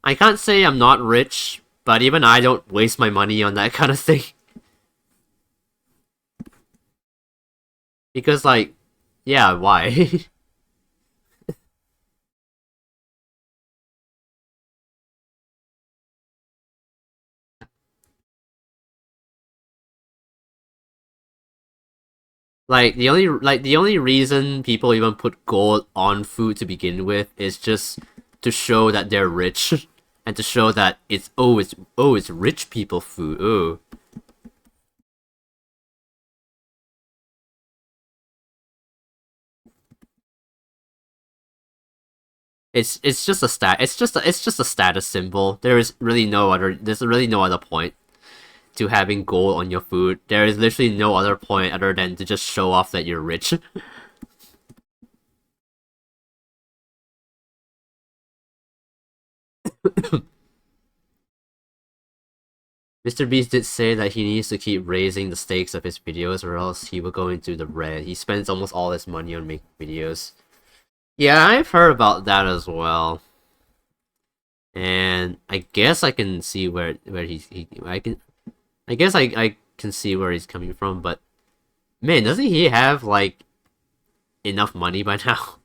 I can't say I'm not rich, but even I don't waste my money on that kind of thing. Because, like, yeah, why? The only reason people even put gold on food to begin with is just to show that they're rich and to show that it's rich people food. Oh, it's just a status symbol. There's really no other point to having gold on your food. There is literally no other point other than to just show off that you're rich. Mr. Beast did say that he needs to keep raising the stakes of his videos or else he will go into the red. He spends almost all his money on making videos. Yeah, I've heard about that as well. And I guess I can see where I guess I can see where he's coming from, but man, doesn't he have like enough money by now?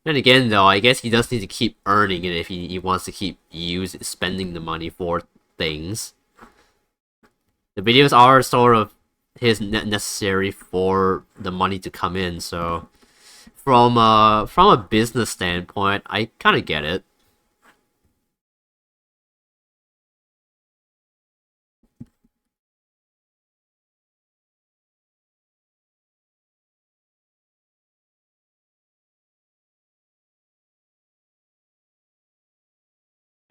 Then again though, I guess he does need to keep earning it if he wants to keep spending the money for things. The videos are sort of his necessary for the money to come in, so from a business standpoint, I kind of get it.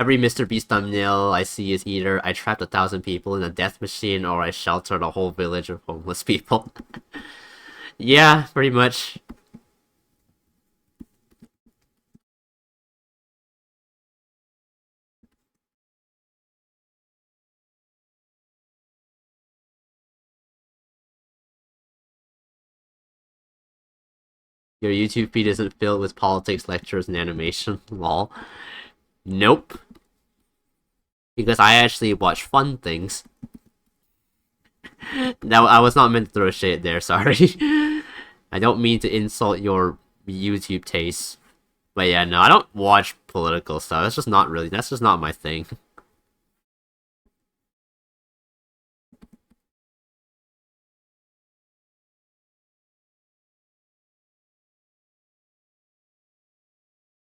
Every Mr. Beast thumbnail I see is either I trapped 1,000 people in a death machine or I sheltered a whole village of homeless people. Yeah, pretty much. Your YouTube feed isn't filled with politics lectures and animation. Lol. Nope. Because I actually watch fun things. Now I was not meant to throw shade there, sorry. I don't mean to insult your YouTube taste. But yeah, no, I don't watch political stuff. That's just not my thing.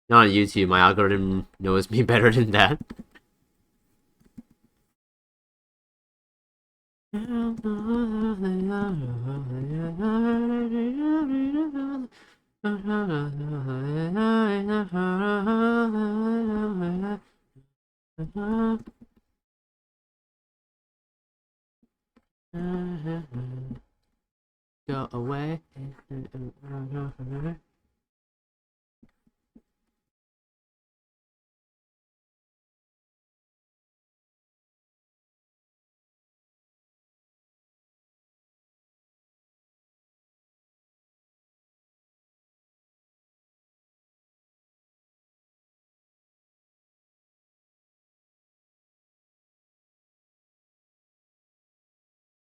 Not on YouTube, my algorithm knows me better than that. Go away.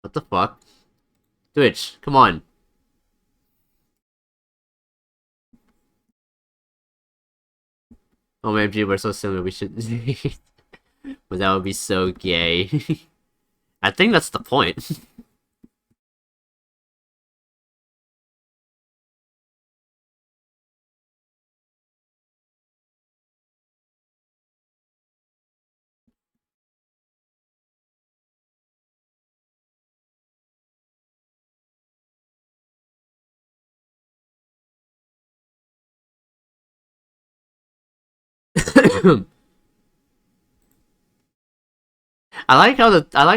What the fuck? Twitch, come on. Oh man, we're so similar, we should... but that would be so gay. I think that's the point. I like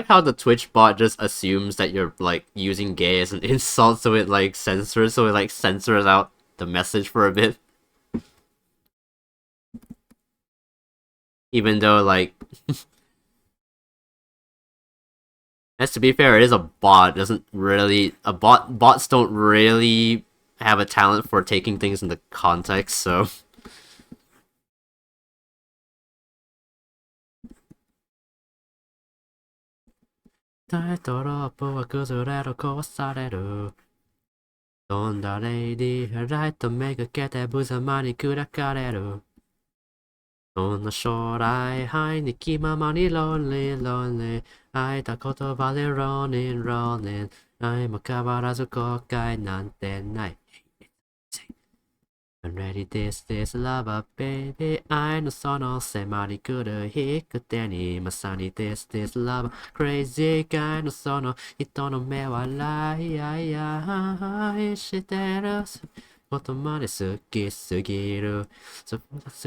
how the Twitch bot just assumes that you're like using gay as an insult, so it like censors out the message for a bit. Even though like as to be fair, it is a bot. It doesn't really bots don't really have a talent for taking things into context, so飛んだレイディライトめがけて無様に砕かれる。そんな将来はいに気ままに lonely lonely 会えた言葉で running running 愛も変わらず後悔なんてない。I'm ready this lover baby 愛のその迫り来る引く手にまさに this lover crazy 愛のその人の目は愛してることまで好きすぎる So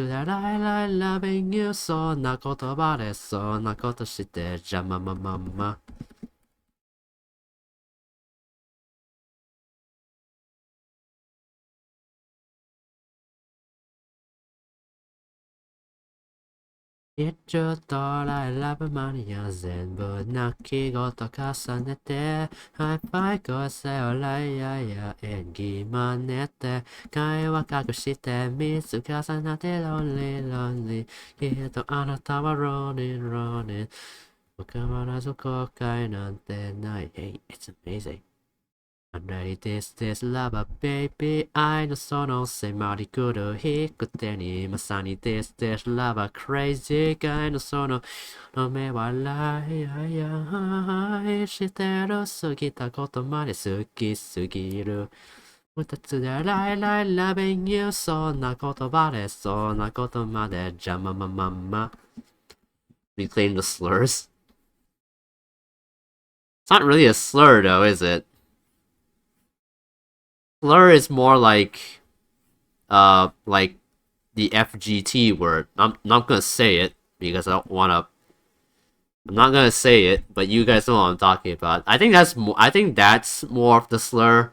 that's I loving you そんな言葉でそんなことして邪魔ま 一応捉えラブマニア全部泣き言重ねてハイファイ構成をライアや演技真似て会話隠して見つ重なってロンリーロンリーきっとあなたはローニンローニン変わらず後悔なんてない Hey, it's amazing I'm ready this lover baby 愛のその迫り来る引く手にまさに this lover crazy 愛のその目笑いしてる過ぎたことまで好きすぎる二つでloving you そんな言葉でそんなことまで邪魔ま Reclaim the slurs It's not really a slur though, is it? Slur is more like the FGT word. I'm not gonna say it because I don't wanna. I'm not gonna say it, but you guys know what I'm talking about. I think that's more. I think that's more of the slur,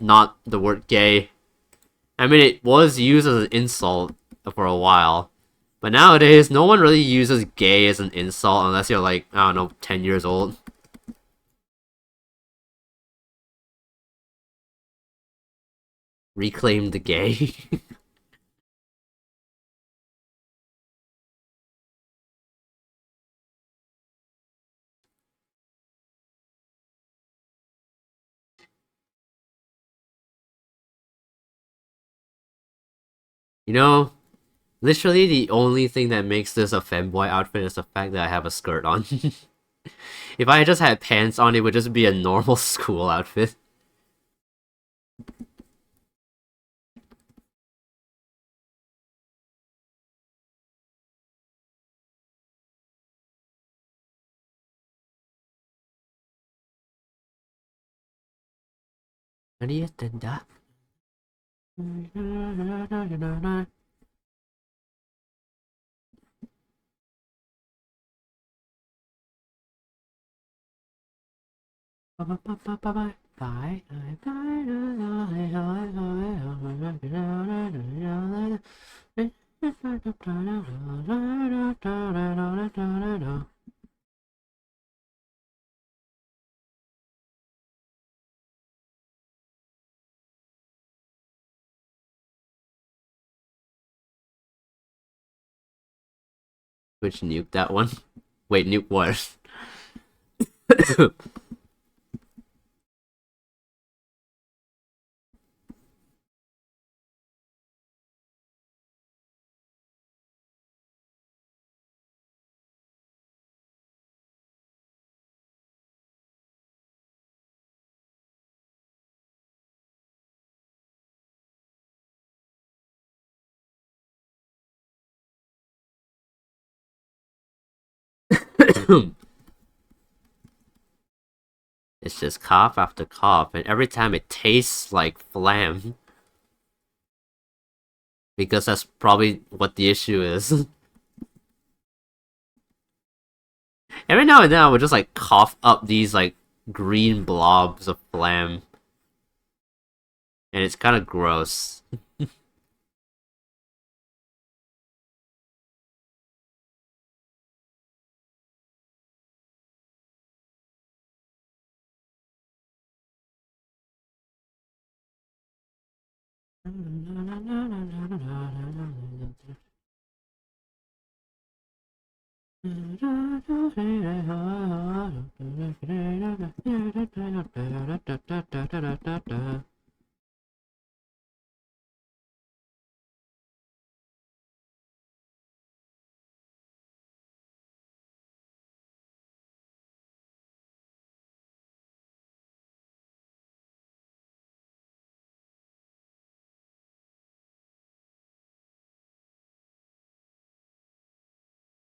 not the word gay. I mean, it was used as an insult for a while, but nowadays no one really uses gay as an insult unless you're like I don't know, 10 years old. Reclaim the gay. You know, literally the only thing that makes this a femboy outfit is the fact that I have a skirt on. If I just had pants on, it would just be a normal school outfit. What are you doing? Which nuke that one? Wait, nuke what? It's just cough after cough, and every time it tastes like phlegm. Because that's probably what the issue is. Every now and then I would just like cough up these like green blobs of phlegm, and it's kind of gross.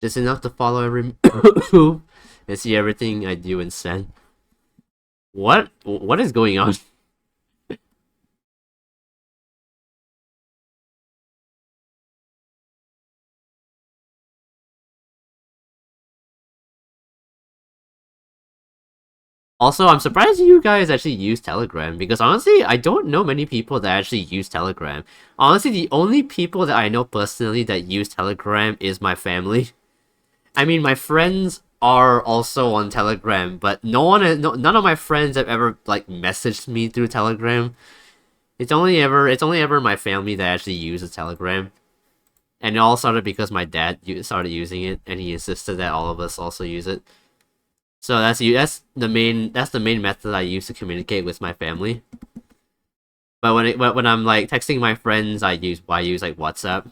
Just enough to follow every move and see everything I do and send. What? What is going on? Also, I'm surprised you guys actually use Telegram, because honestly, I don't know many people that actually use Telegram. Honestly, the only people that I know personally that use Telegram is my family. I mean, my friends are also on Telegram, but none of my friends have ever like messaged me through Telegram. It's only ever my family that actually uses Telegram, and it all started because my dad started using it, and he insisted that all of us also use it. So that's the main method I use to communicate with my family. But when I'm like texting my friends, I use like WhatsApp.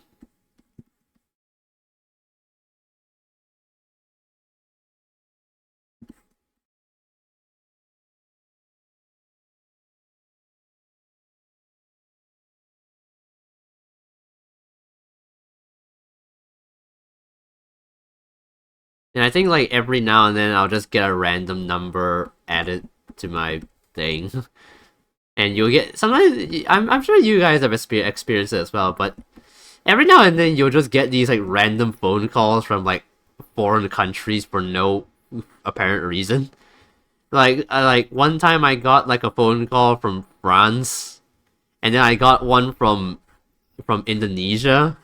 And I think like every now and then I'll just get a random number added to my thing. And you'll get sometimes I'm sure you guys have experienced it as well, but every now and then you'll just get these like random phone calls from like foreign countries for no apparent reason. Like one time I got like a phone call from France, and then I got one from Indonesia,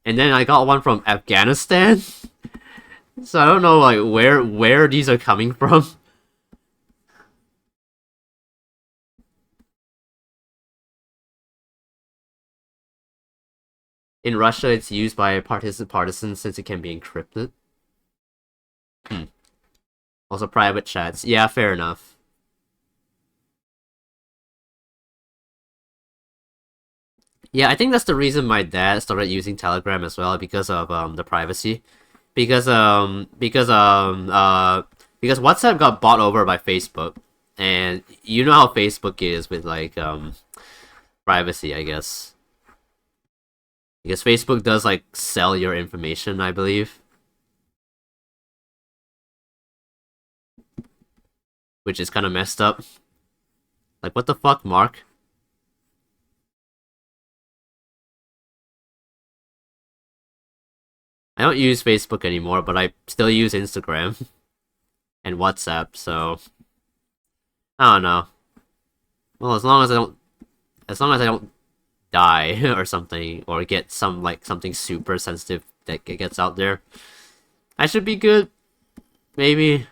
and then I got one from Afghanistan. So I don't know like where these are coming from. In Russia, it's used by partisans since it can be encrypted. Hmm. Also, private chats. Yeah, fair enough. Yeah, I think that's the reason my dad started using Telegram as well, because of the privacy. Because because WhatsApp got bought over by Facebook, and you know how Facebook is with like privacy, I guess. Because Facebook does like sell your information, I believe, which is kind of messed up. Like, what the fuck, Mark? I don't use Facebook anymore, but I still use Instagram and WhatsApp, so I don't know. Well, as long as I don't die or something, or get something super sensitive that gets out there, I should be good. Maybe.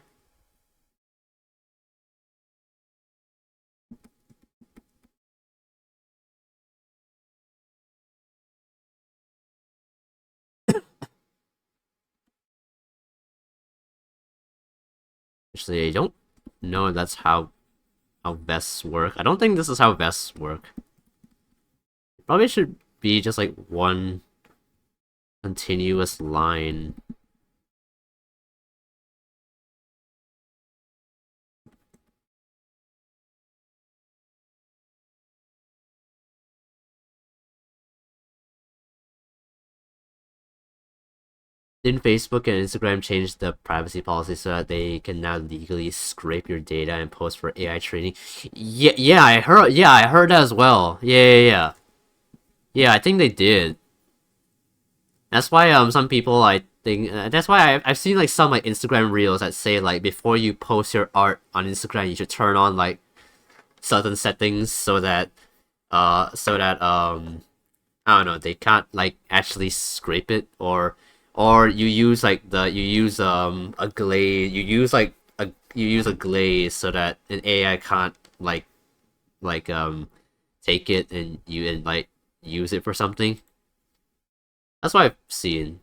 Actually, I don't know if that's how vests work. I don't think this is how vests work. Probably should be just like one continuous line. Didn't Facebook and Instagram change the privacy policy so that they can now legally scrape your data and post for AI training? Yeah, yeah, I heard. Yeah, I heard that as well. Yeah. Yeah, I think they did. That's why some people thing. That's why I've seen like some like Instagram reels that say like before you post your art on Instagram, you should turn on like certain settings so that I don't know, they can't like actually scrape it, or you use like you use a glaze, you use a glaze so that an AI can't like take it and like use it for something. That's what I've seen.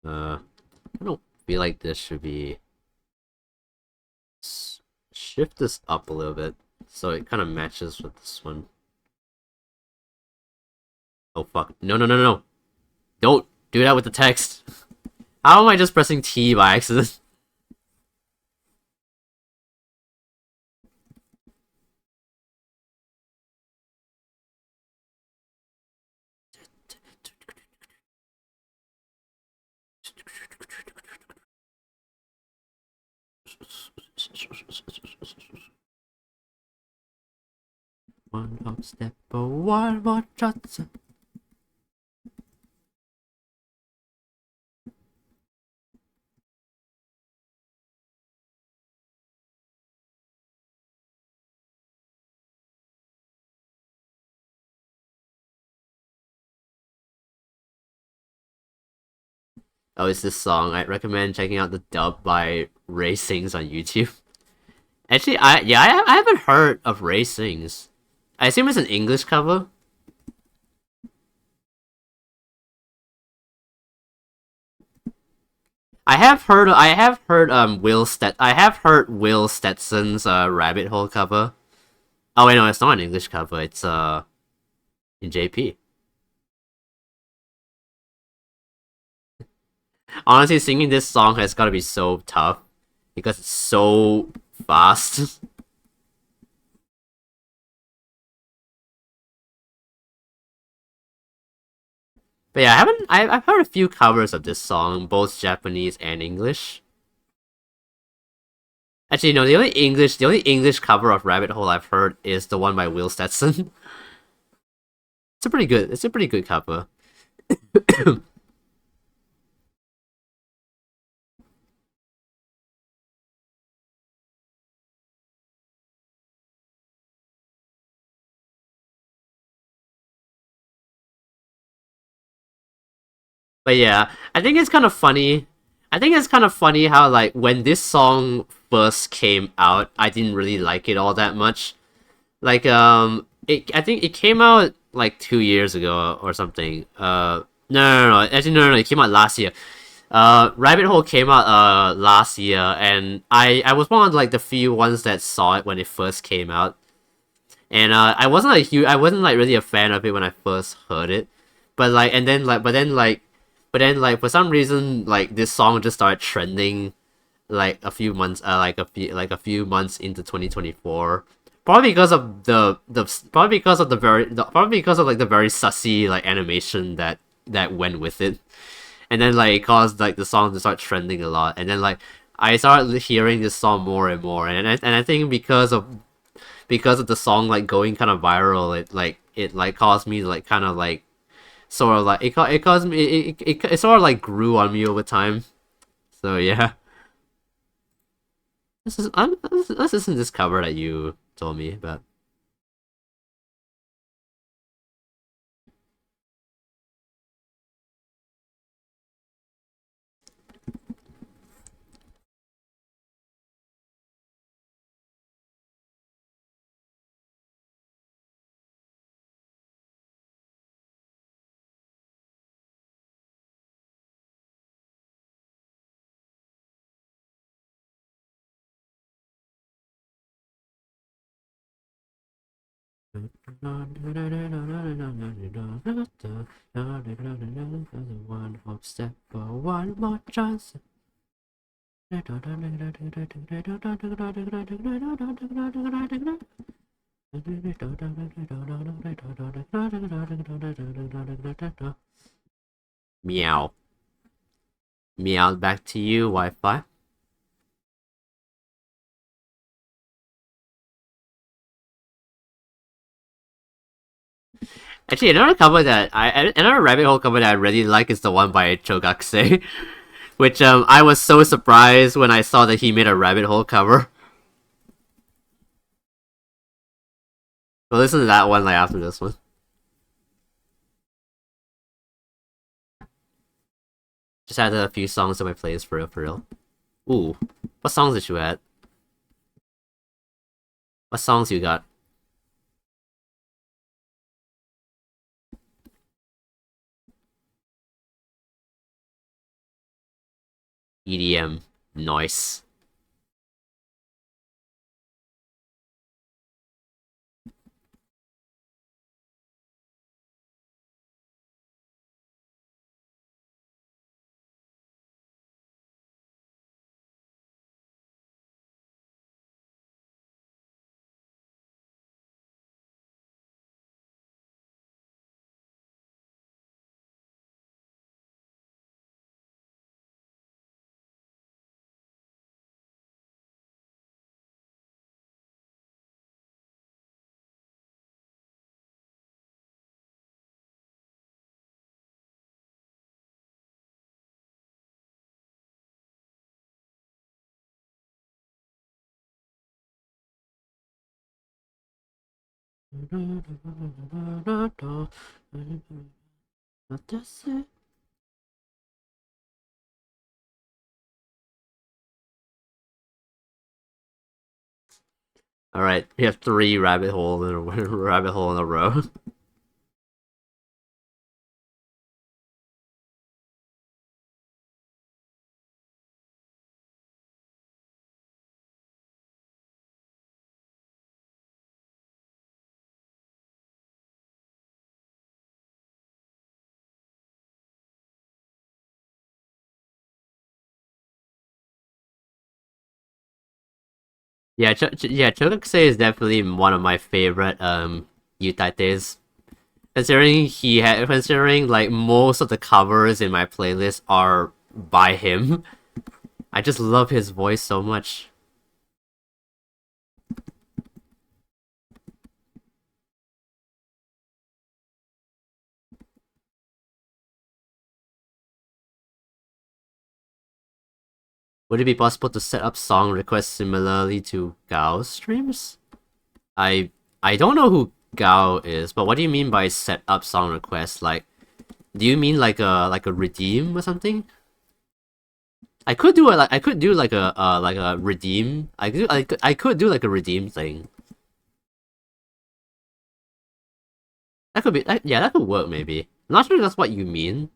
I don't feel like this should be shift this up a little bit so it kind of matches with this one. Oh fuck! No no no no no! Don't do that with the text. How am I just pressing T by accident? One hop step, one more shot. Oh, it's this song. I recommend checking out the dub by Ray Sings on YouTube. Actually, I haven't heard of Ray Sings. I assume it's an English cover. I have heard Will Stetson's Rabbit Hole cover. Oh wait, no, it's not an English cover. It's in JP. Honestly, singing this song has got to be so tough because it's so fast. But yeah, I've heard a few covers of this song, both Japanese and English. Actually, no, the only English cover of Rabbit Hole I've heard is the one by Will Stetson. It's a pretty good cover. But yeah, I think it's kind of funny. I think it's kind of funny how like when this song first came out, I didn't really like it all that much. Like I think it came out like 2 years ago or something. No, actually no, it came out last year. Rabbit Hole came out last year, and I was one of like the few ones that saw it when it first came out. And I wasn't like really a fan of it when I first heard it, but like but then like for some reason like this song just started trending like a few months a few months into 2024. Probably because of the probably because of probably because of like the very sussy like animation that went with it, and then like it caused like the song to start trending a lot, and then like I started hearing this song more and more, and I think because of the song like going kind of viral, it like caused me to like kind of like sort of like it caused me it sort of like grew on me over time. So yeah, this isn't this cover that you told me about. One hop step for one more chance. Meow. Meow back to you, Wi-Fi. Actually, another cover that another rabbit hole cover that I really like is the one by Chogakse, which I was so surprised when I saw that he made a rabbit hole cover. So listen to that one like after this one. Just added a few songs to my playlist for real, for real. Ooh, what songs did you add? What songs you got? EDM, noise. Alright, we have 3 rabbit hole in a rabbit hole in a row. Yeah, Chogakse is definitely one of my favorite Yutaites. Considering like most of the covers in my playlist are by him. I just love his voice so much. Would it be possible to set up song requests similarly to Gao streams? I I don't know who Gao is, but what do you mean by set up song requests? Like, do you mean like a redeem or something? I could do like a redeem. I could do like a redeem thing. That could be yeah, that could work maybe. I'm not sure that's what you mean,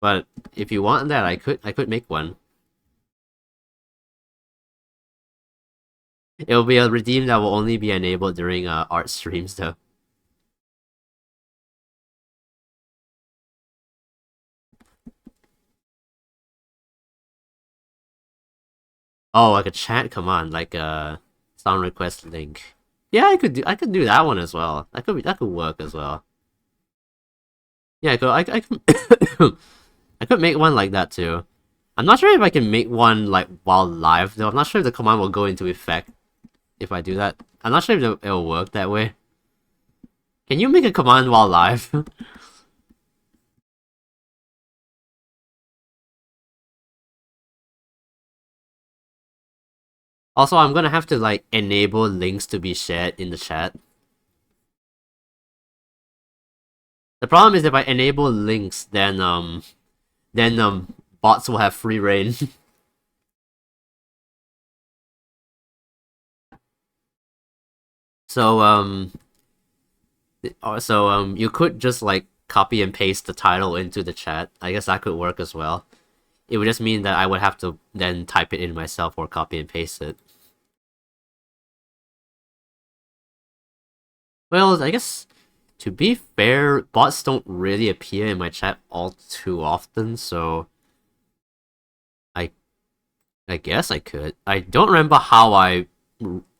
but if you want that, I could make one. It will be a redeem that will only be enabled during art streams though. Oh, like a chat command, like a song request link. Yeah, I could do that one as well. That could work as well. Yeah, I could I could make one like that too. I'm not sure if I can make one like while live though. I'm not sure if the command will go into effect if I do that. I'm not sure if it'll work that way. Can you make a command while live? Also, I'm gonna have to like enable links to be shared in the chat. The problem is if I enable links, then bots will have free reign. So you could just like copy and paste the title into the chat. I guess that could work as well. It would just mean that I would have to then type it in myself or copy and paste it. Well, I guess to be fair, bots don't really appear in my chat all too often, so I I guess I could. I don't remember how I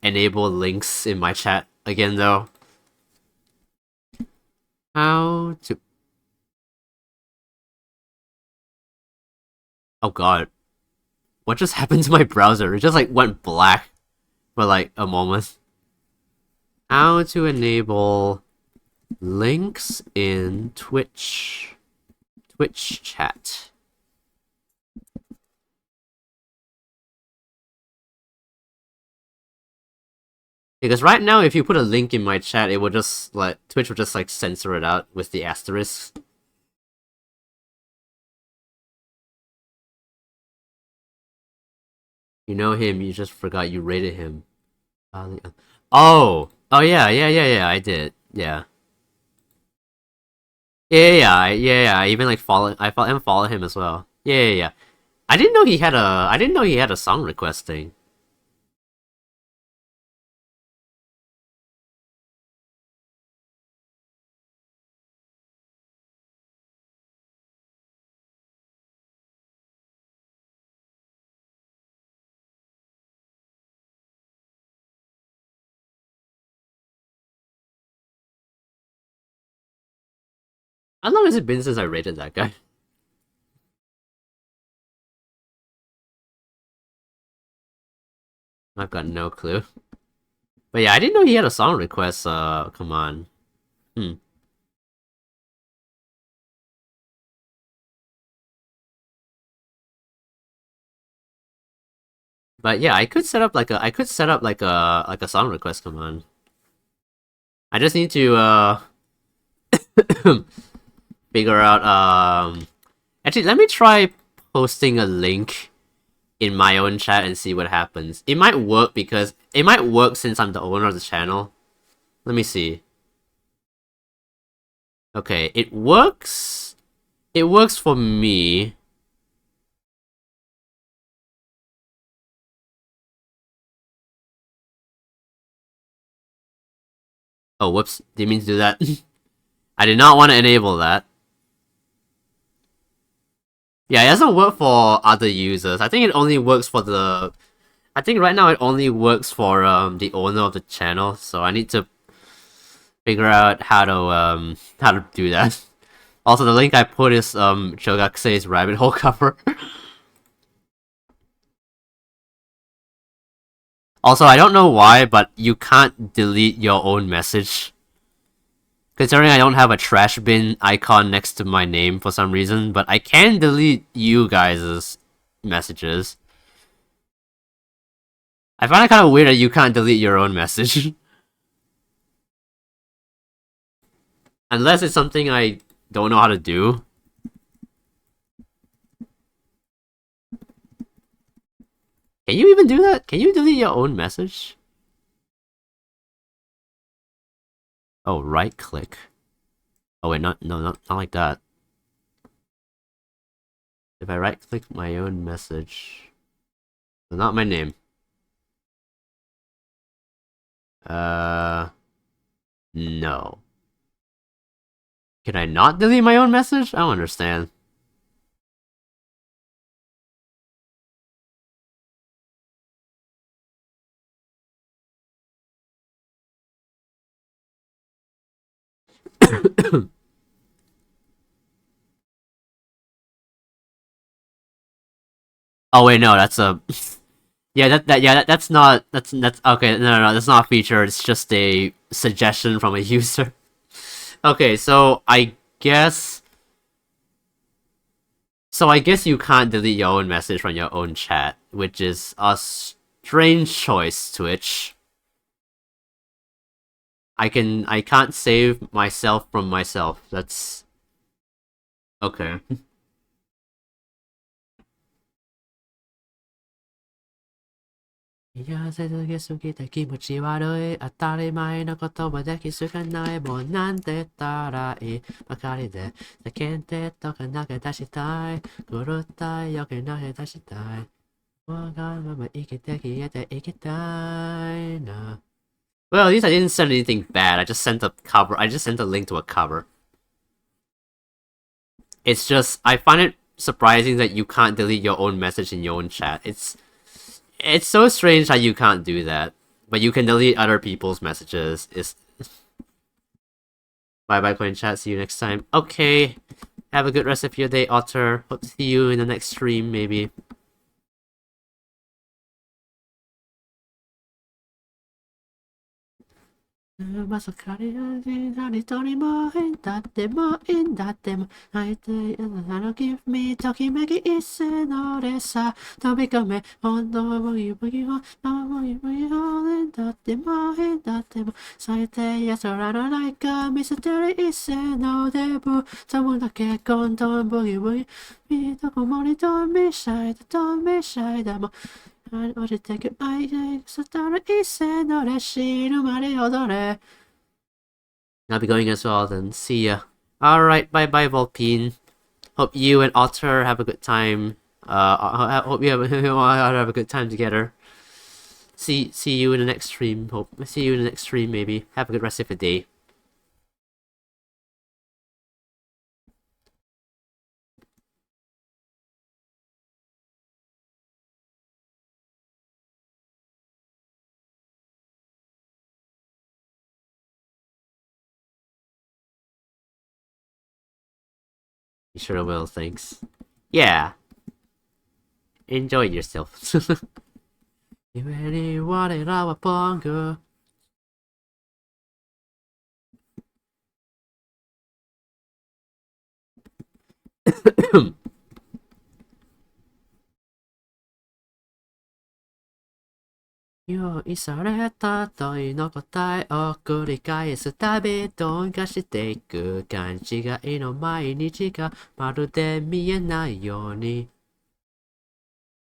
enable links in my chat again though. How to... Oh god. What just happened to my browser? It just like went black for like a moment. How to enable Links in Twitch chat. Because right now, if you put a link in my chat, it would just Twitch would just like censor it out with the asterisk. You know him. You just forgot you rated him. Oh, yeah. I did. Yeah. Yeah. I even like follow him as well. Yeah. I didn't know he had a song request thing. How long has it been since I rated that guy? I've got no clue. But yeah, I didn't know he had a song request. Come on. Hmm. But yeah, I could set up like a song request. Come on. I just need to figure out actually let me try posting a link in my own chat and see what happens. It might work since I'm the owner of the channel. Let me see. Okay, it works. It works for me. Oh, whoops. Didn't mean to do that. I did not want to enable that. Yeah, it doesn't work for other users. I think it only works for the... I think right now it only works for the owner of the channel, so I need to figure out how to do that. Also, the link I put is Chogakuse's rabbit hole cover. Also, I don't know why, but you can't delete your own message. Considering I don't have a trash bin icon next to my name for some reason, but I can delete you guys' messages. I find it kind of weird that you can't delete your own message. Unless it's something I don't know how to do. Can you even do that? Can you delete your own message? Oh, right click. Oh wait, not like that. If I right click my own message, not my name. No. Can I not delete my own message? I don't understand. Oh wait, no, that's a yeah, that's not that's okay. No, that's not a feature. It's just a suggestion from a user. Okay, so I guess you can't delete your own message from your own chat, which is a strange choice, Twitch. I can't save myself from myself. That's okay. 癒せ続けすぎて気持ち悪い当たり前のことはできすぎないもうなんて言ったらいいばかりで叫んでとか投げ出したい狂った余計な出したいわがまま生きて消えていきたいな Well, at least I didn't send anything bad. I just sent a cover. I just sent a link to a cover. It's just I find it surprising that you can't delete your own message in your own chat. It's so strange that you can't do that, but you can delete other people's messages. It's bye bye coin chat. See you next time. Okay, have a good rest of your day, Otter. Hope to see you in the next stream, maybe. まさかに何とにもいいんだってもいいんだっても相手give me ときめき一斉のレッサー飛び込め本当はブギブギをブギブギをいいんだってもいいんだっても最低や空のないかミステリー一斉のデブそもだけ混沌ブギブギみどこもにドンミシャイだドンミシャイだも降りてく愛でスタル一斉のレ死ぬまで踊れ I'll be going as well then. See ya. Alright, bye bye, Volpine. Hope you and Otter have a good time. I hope you have a good time together. See you in the next stream. Hope see you in the next stream maybe. Have a good rest of the day. You sure will, thanks. Yeah. Enjoy yourself. You really wanted our bongo. 用意された問いの答えを繰り返すたび鈍化していく勘違いの毎日がまるで見えないように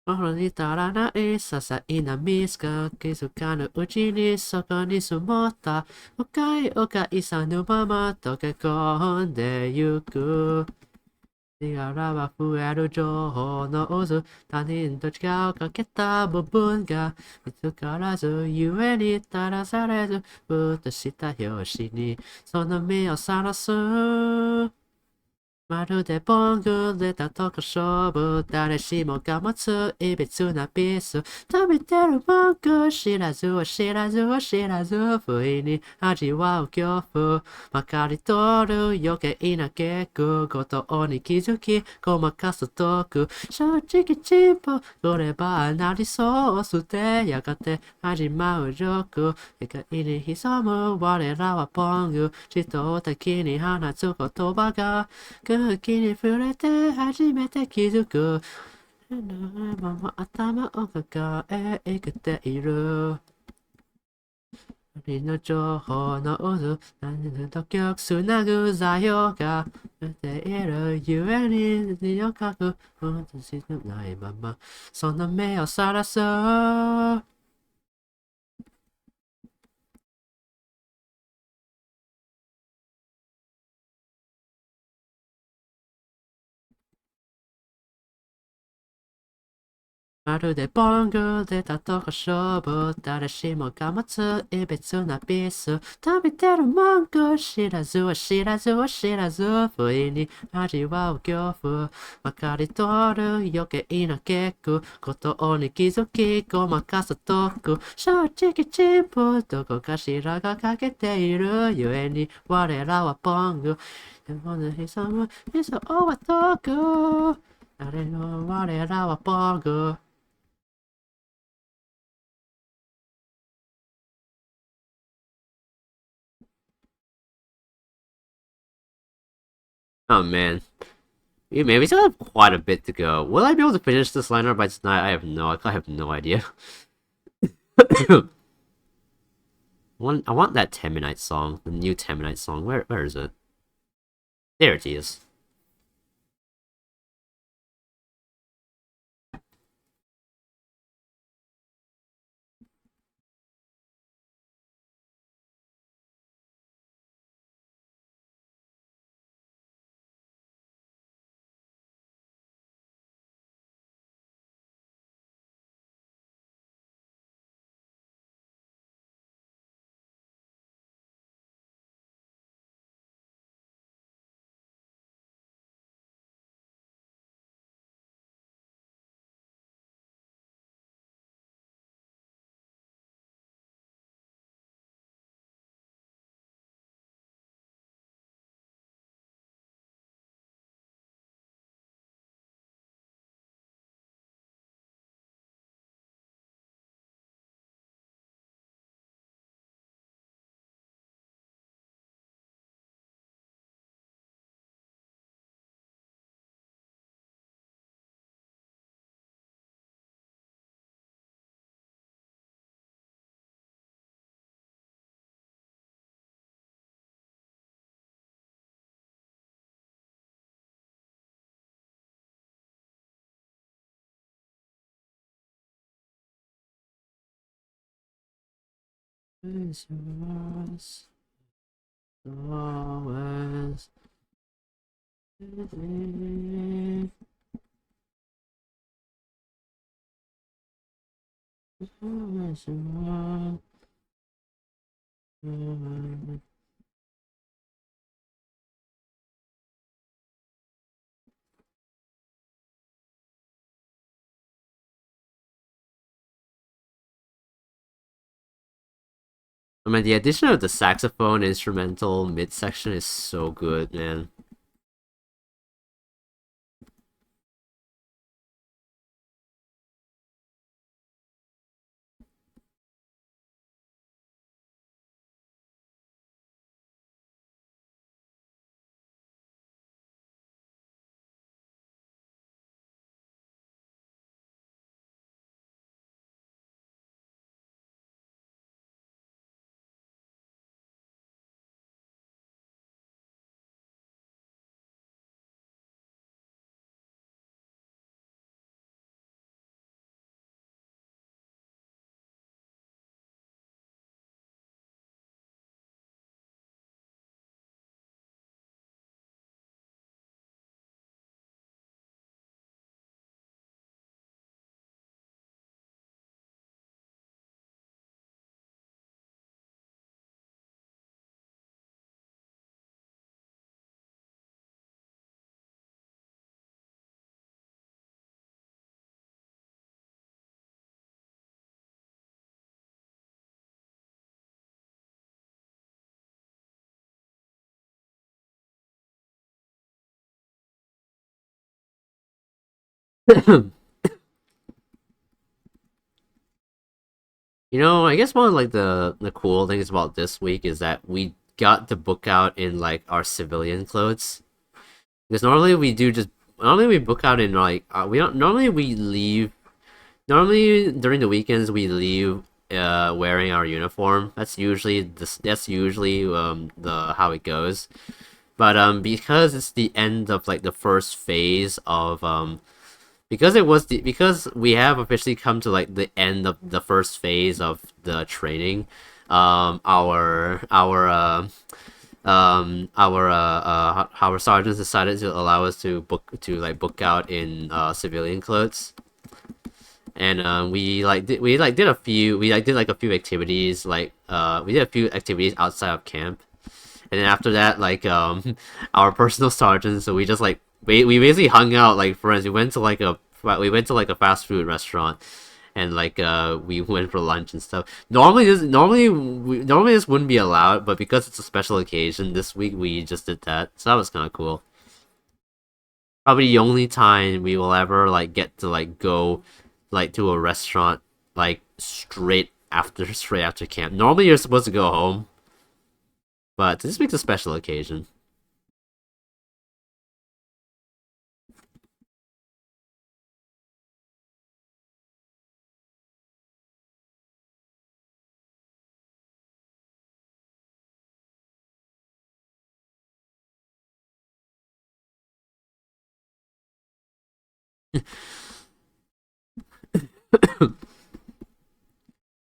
心に足らない些細なミスが気づかぬうちにそこに積もった深い深いさぬまま溶け込んでゆく力は増える情報の渦他人と違うかけた部分が見つからずゆえに垂らされずふっとした拍子にその身をさらすまるでボングレタとか勝負誰しもが持ついびつなピース飛び出る文句知らずを知らずを知らず不意に味わう恐怖まかり通る余計な結句ことに気づきごまかすトーク正直チンポこればなりそう捨てやがて始まるジョーク世界に潜む我らはポング人を敵に放つ言葉が空気に触れて初めて気づくまま頭を抱え生きているりの情報の渦何と曲つなぐ座標が出ているゆえに字を書く私のないままその目をさらすまるでボング出たとこ勝負誰しもが持ついびつなピース飛び出る文句知らずは知らずは知らず不意に味わう恐怖まかり通る余計な結句ことに気づきごまかすトーク正直チンプどこかしらが欠けているゆえに我らはボングでもね潜む理想は遠くあれの我らはボングOh man. We still have quite a bit to go. Will I be able to finish this liner by tonight? I have no idea. I want that Teminite song, the new Teminite song. Where is it? There it is. Is yours always me. I mean, the addition of the saxophone instrumental midsection is so good, man. I guess one of like the cool things about this week is that we got the book out in like our civilian clothes. Because normally we book out in like we don't normally we leave normally during the weekends we leave wearing our uniform. That's usually the how it goes. But because it's the end of like the first phase of because we have officially come to like the end of the first phase of the training, our sergeants decided to allow us to book out in civilian clothes, and we did like a few activities we did a few activities outside of camp, and then after that our personal sergeants, so we just like we basically hung out like friends. We went to like a fast food restaurant, and we went for lunch and stuff. Normally this wouldn't be allowed, but because it's a special occasion this week, we just did that. So that was kind of cool. Probably the only time we will ever like get to like go like to a restaurant like straight after camp. Normally you're supposed to go home, but this week's a special occasion.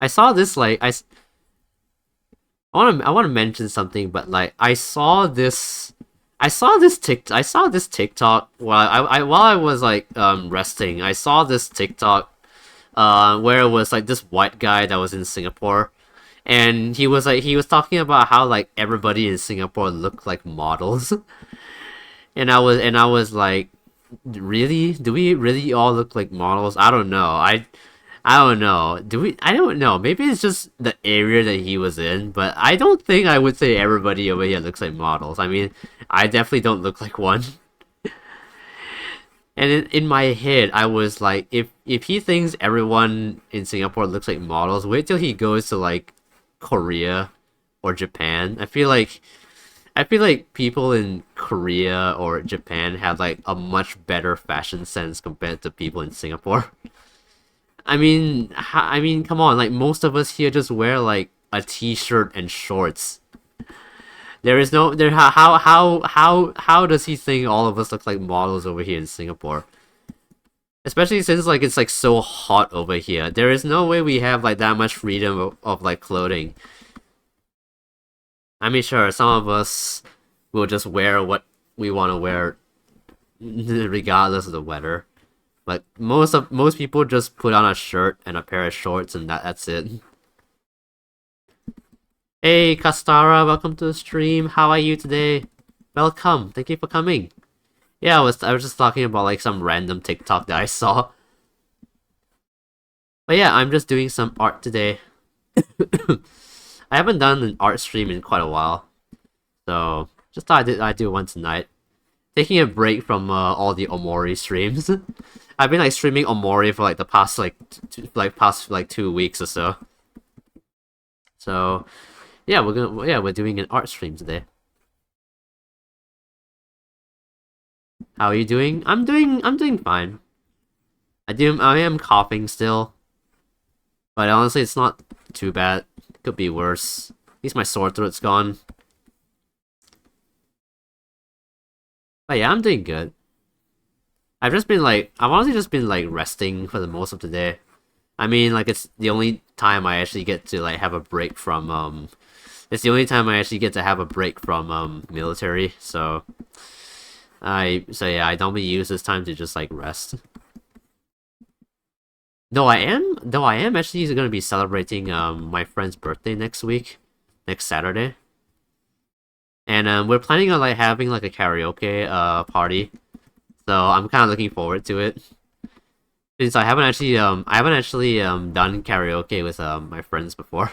I saw this I want to mention something, but like I saw this TikTok while I was like resting. I saw this TikTok where it was like this white guy that was in Singapore, and he was talking about how like everybody in Singapore looked like models, and I was like, really? Do we really all look like models? I don't know. I don't know. Do we? I don't know. Maybe it's just the area that he was in, but I don't think I would say everybody over here looks like models. I mean, I definitely don't look like one. And in my head, I was like, if he thinks everyone in Singapore looks like models, wait till he goes to like Korea or Japan. I feel like people in Korea or Japan have like a much better fashion sense compared to people in Singapore. I mean, come on, like most of us here just wear like a t-shirt and shorts. There is no there. How does he think all of us look like models over here in Singapore? Especially since like it's like so hot over here. There is no way we have like that much freedom of like clothing. I mean, sure, some of us will just wear what we want to wear regardless of the weather. But most people just put on a shirt and a pair of shorts and that's it. Hey Kastara, welcome to the stream. How are you today? Welcome. Thank you for coming. Yeah, I was just talking about like some random TikTok that I saw. But yeah, I'm just doing some art today. I haven't done an art stream in quite a while. So just thought I'd do one tonight. Taking a break from all the Omori streams. I've been like streaming Omori for like the past past 2 weeks or so. So yeah, we're doing an art stream today. How are you doing? I'm doing fine. I am coughing still. But honestly it's not too bad. Could be worse. At least my sore throat's gone. But yeah, I'm doing good. I've honestly just been like resting for the most of the day. I mean, like it's the only time I actually get to like have a break from it's the only time I actually get to have a break from military, so yeah, I normally use this time to just like rest. Though I am actually gonna be celebrating my friend's birthday next week, next Saturday. And we're planning on like having like a karaoke party. So I'm kinda looking forward to it. Since I haven't actually done karaoke with my friends before.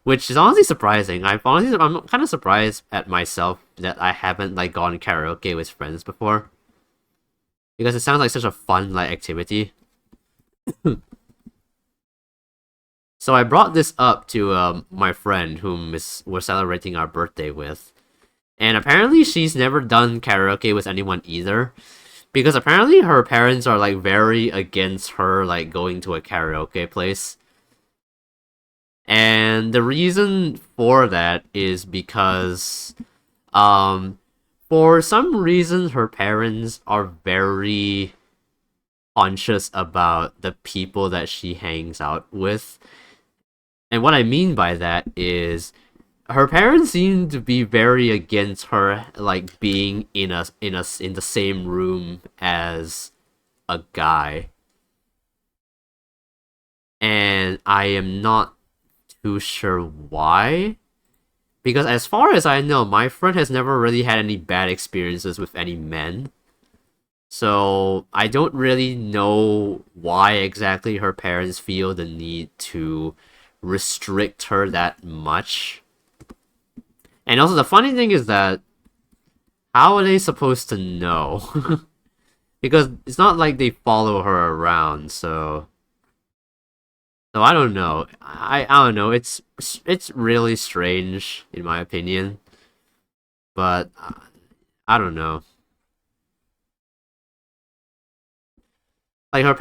Which is honestly surprising. I'm kind of surprised at myself that I haven't like gone karaoke with friends before. Because it sounds like such a fun like activity. So I brought this up to my friend whom we're celebrating our birthday with. And apparently she's never done karaoke with anyone either. Because apparently her parents are like very against her like going to a karaoke place. And the reason for that is because for some reason her parents are very conscious about the people that she hangs out with. And what I mean by that is her parents seem to be very against her like being in the same room as a guy. And I am not too sure why. Because as far as I know, my friend has never really had any bad experiences with any men. So I don't really know why exactly her parents feel the need to restrict her that much. And also the funny thing is that how are they supposed to know? Because it's not like they follow her around, so I don't know. I don't know. It's really strange in my opinion, but I don't know. Like her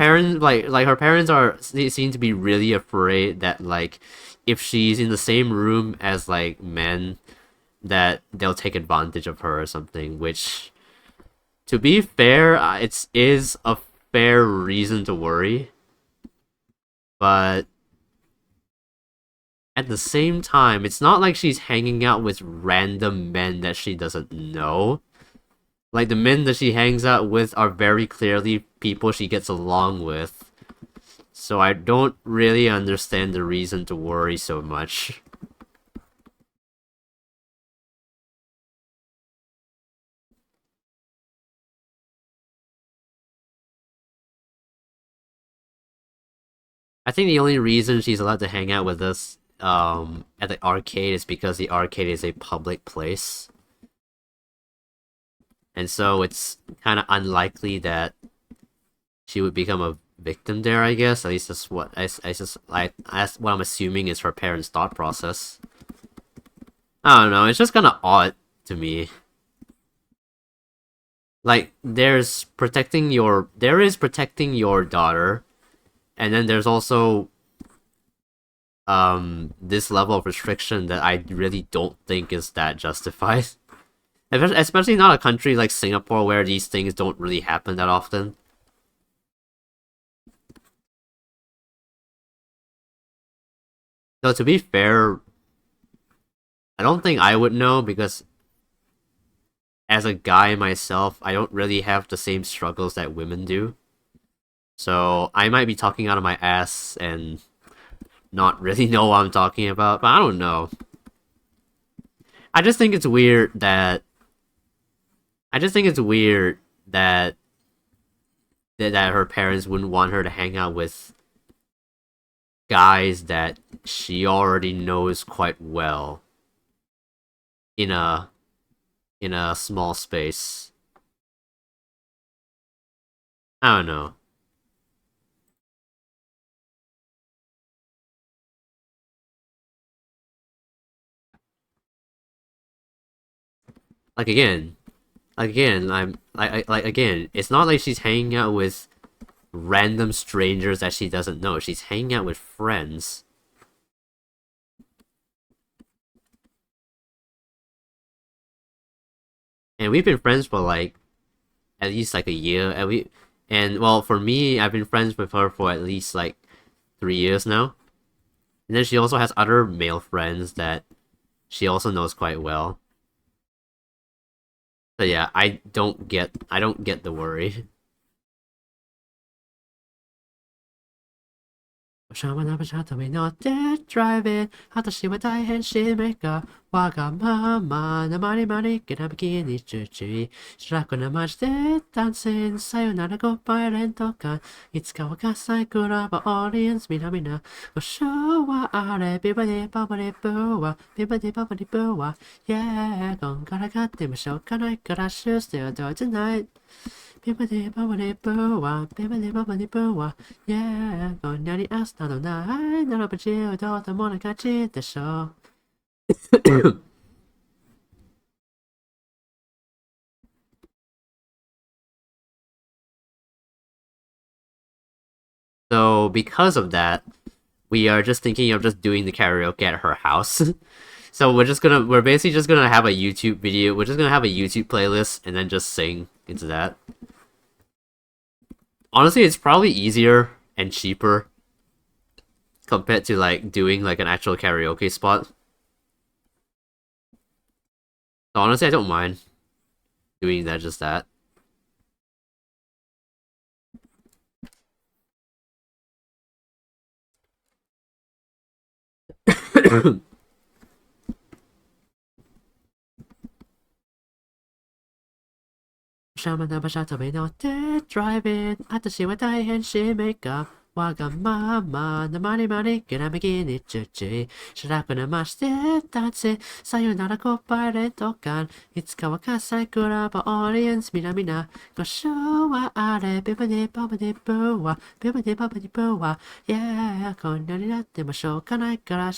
parents they seem to be really afraid that like if she's in the same room as like men that they'll take advantage of her or something, which to be fair, it is a fair reason to worry, but at the same time, it's not like she's hanging out with random men that she doesn't know. Like the men that she hangs out with are very clearly people she gets along with. So I don't really understand the reason to worry so much. I think the only reason she's allowed to hang out with us at the arcade is because the arcade is a public place. And so it's kind of unlikely that she would become a victim there, I guess. At least that's what that's what I'm assuming is her parents' thought process. I don't know, it's just kinda odd to me. Like there is protecting your daughter, and then there's also this level of restriction that I really don't think is that justified. Especially not a country like Singapore where these things don't really happen that often. Though to be fair, I don't think I would know because as a guy myself, I don't really have the same struggles that women do. So I might be talking out of my ass and not really know what I'm talking about, but I don't know. I just think it's weird that I just think it's weird that that her parents wouldn't want her to hang out with guys that she already knows quite well in a small space. I don't know. Like again, like again. It's not like she's hanging out with random strangers that she doesn't know. She's hanging out with friends. And we've been friends for like at least like a year. And well, for me, I've been friends with her for at least like 3 years now. And then she also has other male friends that she also knows quite well. So yeah, I don't get the worry. おしゃまなばしゃとめので Bibbidi bobbidi boo wah, bibbidi bobbidi boo wah, yeah, こんなに明日のないならば自由と友の勝ちでしょ. So because of that, we are just thinking of just doing the karaoke at her house. So we're basically just gonna have a YouTube video. We're just gonna have a YouTube playlist and then just sing into that. Honestly, it's probably easier and cheaper compared to like doing like an actual karaoke spot. So honestly, I don't mind doing that, just that. Driving 私は大変しめかわがままなまりまりきらめきにちゅちゅ白くなましてたちさよならコパイレット感いつかは火災クラブオーディエンスみなみなご唱和あれビバディババディブーはビバディババディブーは Yeah こんなになってもしょうがないから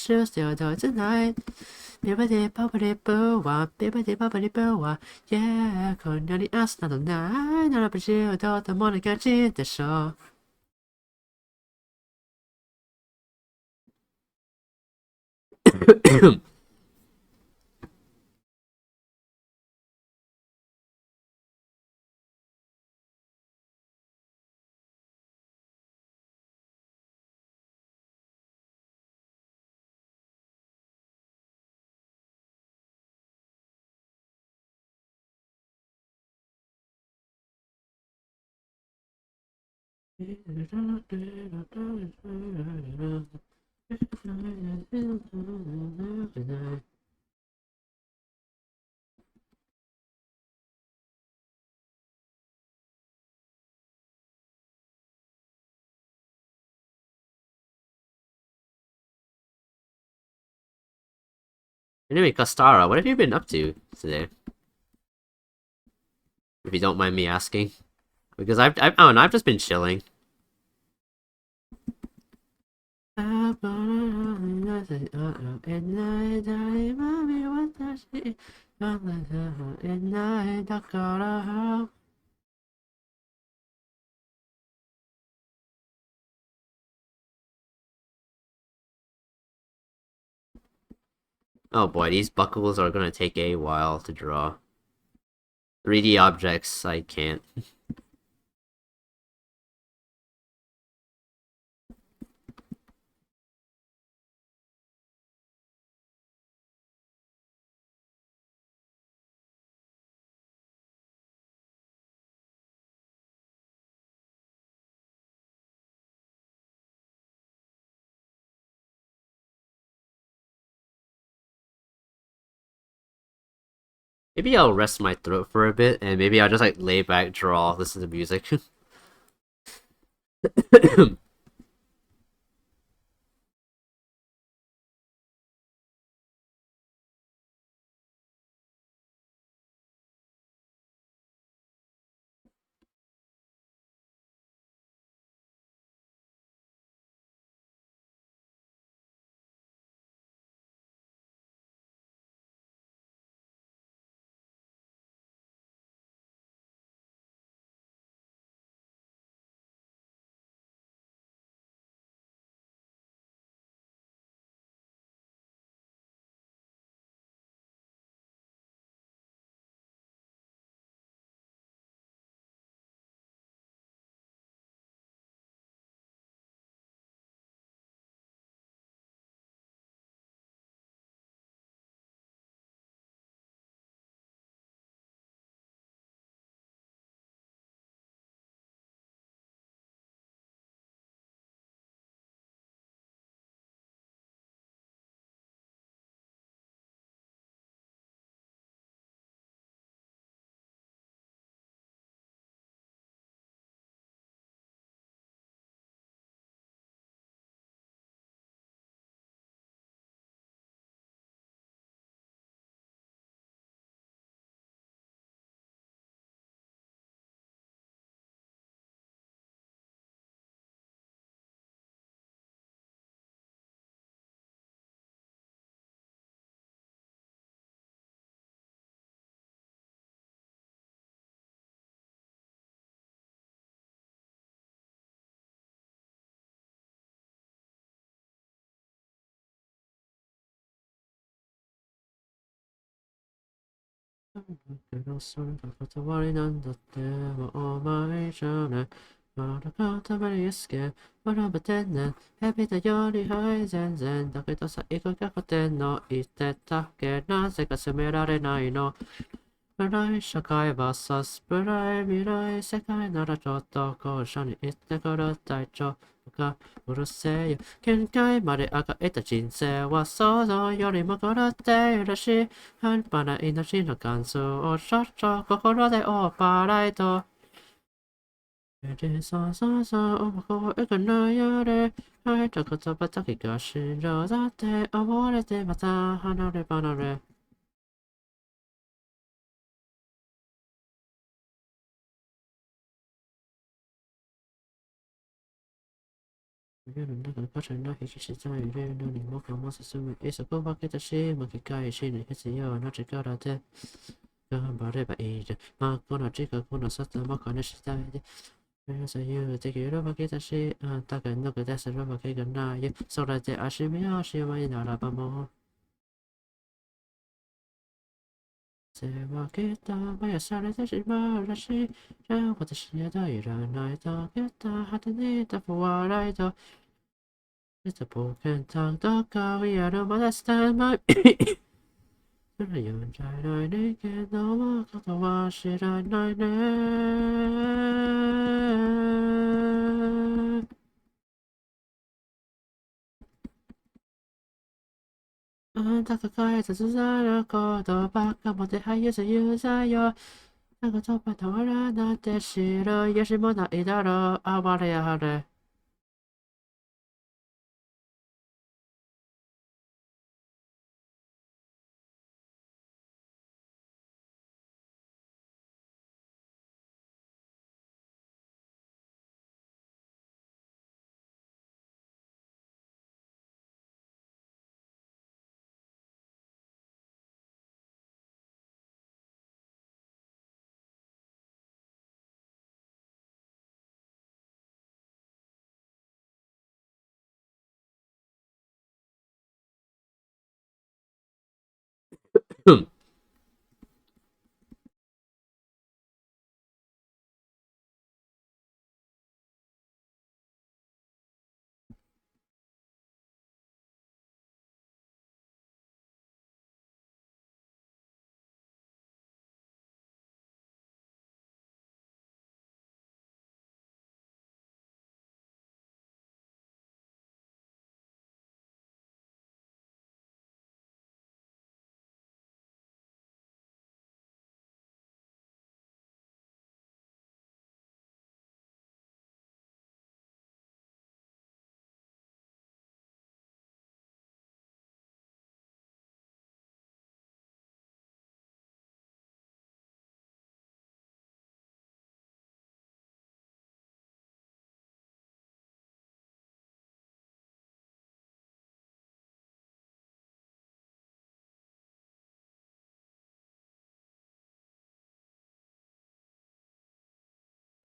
Bibbidi bobbidi boo wah, bibbidi bobbidi boo wah, yeah, こんなに明日のないならば自由と友の勝ちでしょ. Anyway, Kastara, what have you been up to today? If you don't mind me asking. Because I don't know, I've just been chilling. Oh boy, these buckles are gonna take a while to draw. 3D objects, I can't. Maybe I'll rest my throat for a bit, and maybe I'll just like lay back, draw, listen to music.それが断りなんだってもうお前じゃねまだ固まりやすけ学べてんねん蛇だよりはい全然だけど最後が勝てんの言ってたっけなぜか責められないの暗い社会 VS 暗い未来世界ならちょっと後者に行ってくる隊長がうるせえよ限界まであがいた人生は想像よりも狂っているし半端な命の関数をちょっと心でオーバーライトそうそうそう声がないより入った言葉だけが信条だって思われてまた離れ離れ世の中の価値の引き下げるのにもかも進むいそこ分けたし巻き返しに必要な力で頑張ればいいじゃんまあこの自覚の外もこの次第で左右できるわけだしあんたが抜け出せるわけがないよそれで足見をしまいならばもう背分けたまやされてしまうらしいじゃあ私にはいらないだけだ果てにいた不笑いとIt's a broken tongue, don't go, we are the last time I それ読んじゃいない人間のことは知らないね。あんたが書いた綴ることばっかもてはやすユーザーよ。なんか突破通らなんて知る由もないだろう。あわれやはれ。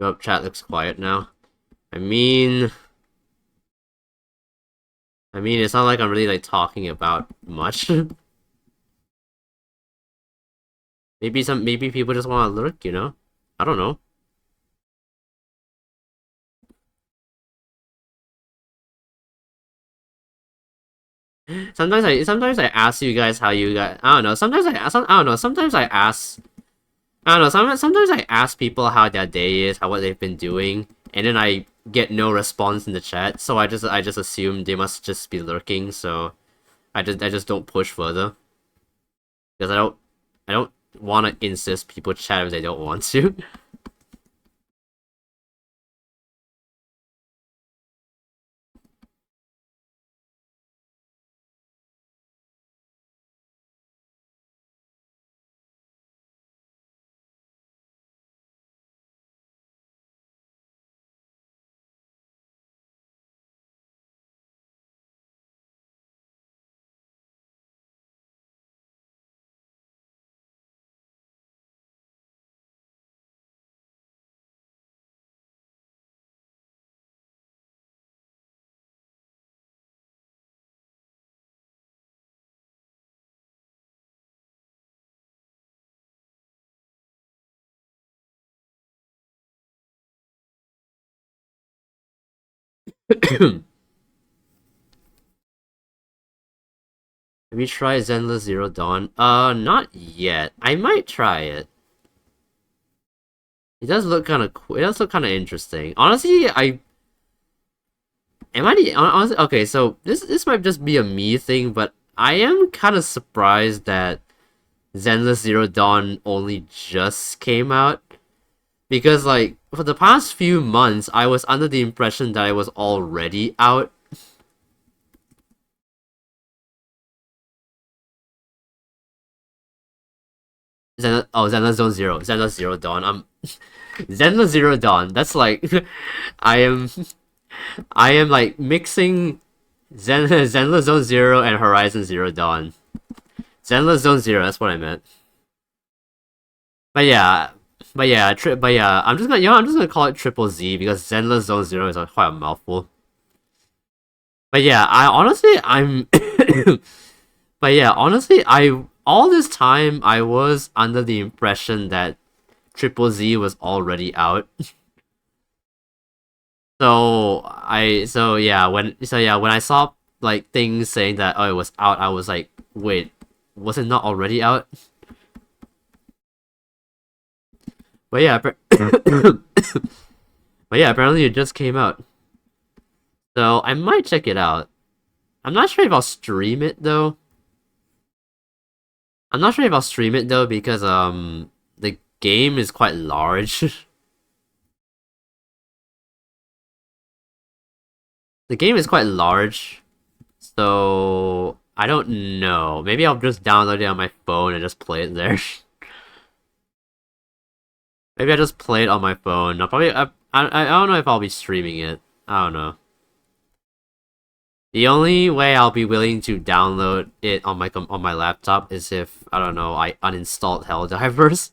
Oh, chat looks quiet now. I mean, it's not like I'm really like talking about much. maybe people just want to lurk, you know? I don't know. Sometimes I ask you guys how you guys. I don't know. I don't know. I don't know. Sometimes I ask people how their day is, how what they've been doing, and then I get no response in the chat. So I just assume they must just be lurking. So I just don't push further because I don't want to insist people chat if they don't want to. Have you tried Zenless Zero Dawn? Not yet. I might try it. It does look kind of cool. It does look kind of interesting. Honestly, honestly, okay, so this might just be a me thing, but I am kind of surprised that Zenless Zero Dawn only just came out because like for the past few months I was under the impression that it was already out. Zenless Zone Zero, Zenless Zero Dawn. Zenless Zero Dawn. That's like I am I am like mixing Zenless Zone Zero and Horizon Zero Dawn. Zenless Zone Zero. That's what I meant. But yeah, I'm just gonna I'm just gonna call it Triple Z because Zenless Zone Zero is quite a mouthful. But yeah, I honestly I'm but yeah, honestly I all this time I was under the impression that Triple Z was already out. When I saw like things saying that it was out, I was like, wait, was it not already out? But yeah, but yeah, apparently it just came out. So I might check it out. I'm not sure if I'll stream it though. I'm not sure if I'll stream it though because the game is quite large. The game is quite large, so I don't know. Maybe I'll just download it on my phone and just play it there. Maybe I just play it on my phone. I don't know if I'll be streaming it. I don't know. The only way I'll be willing to download it on my laptop is if I don't know I uninstalled Helldivers.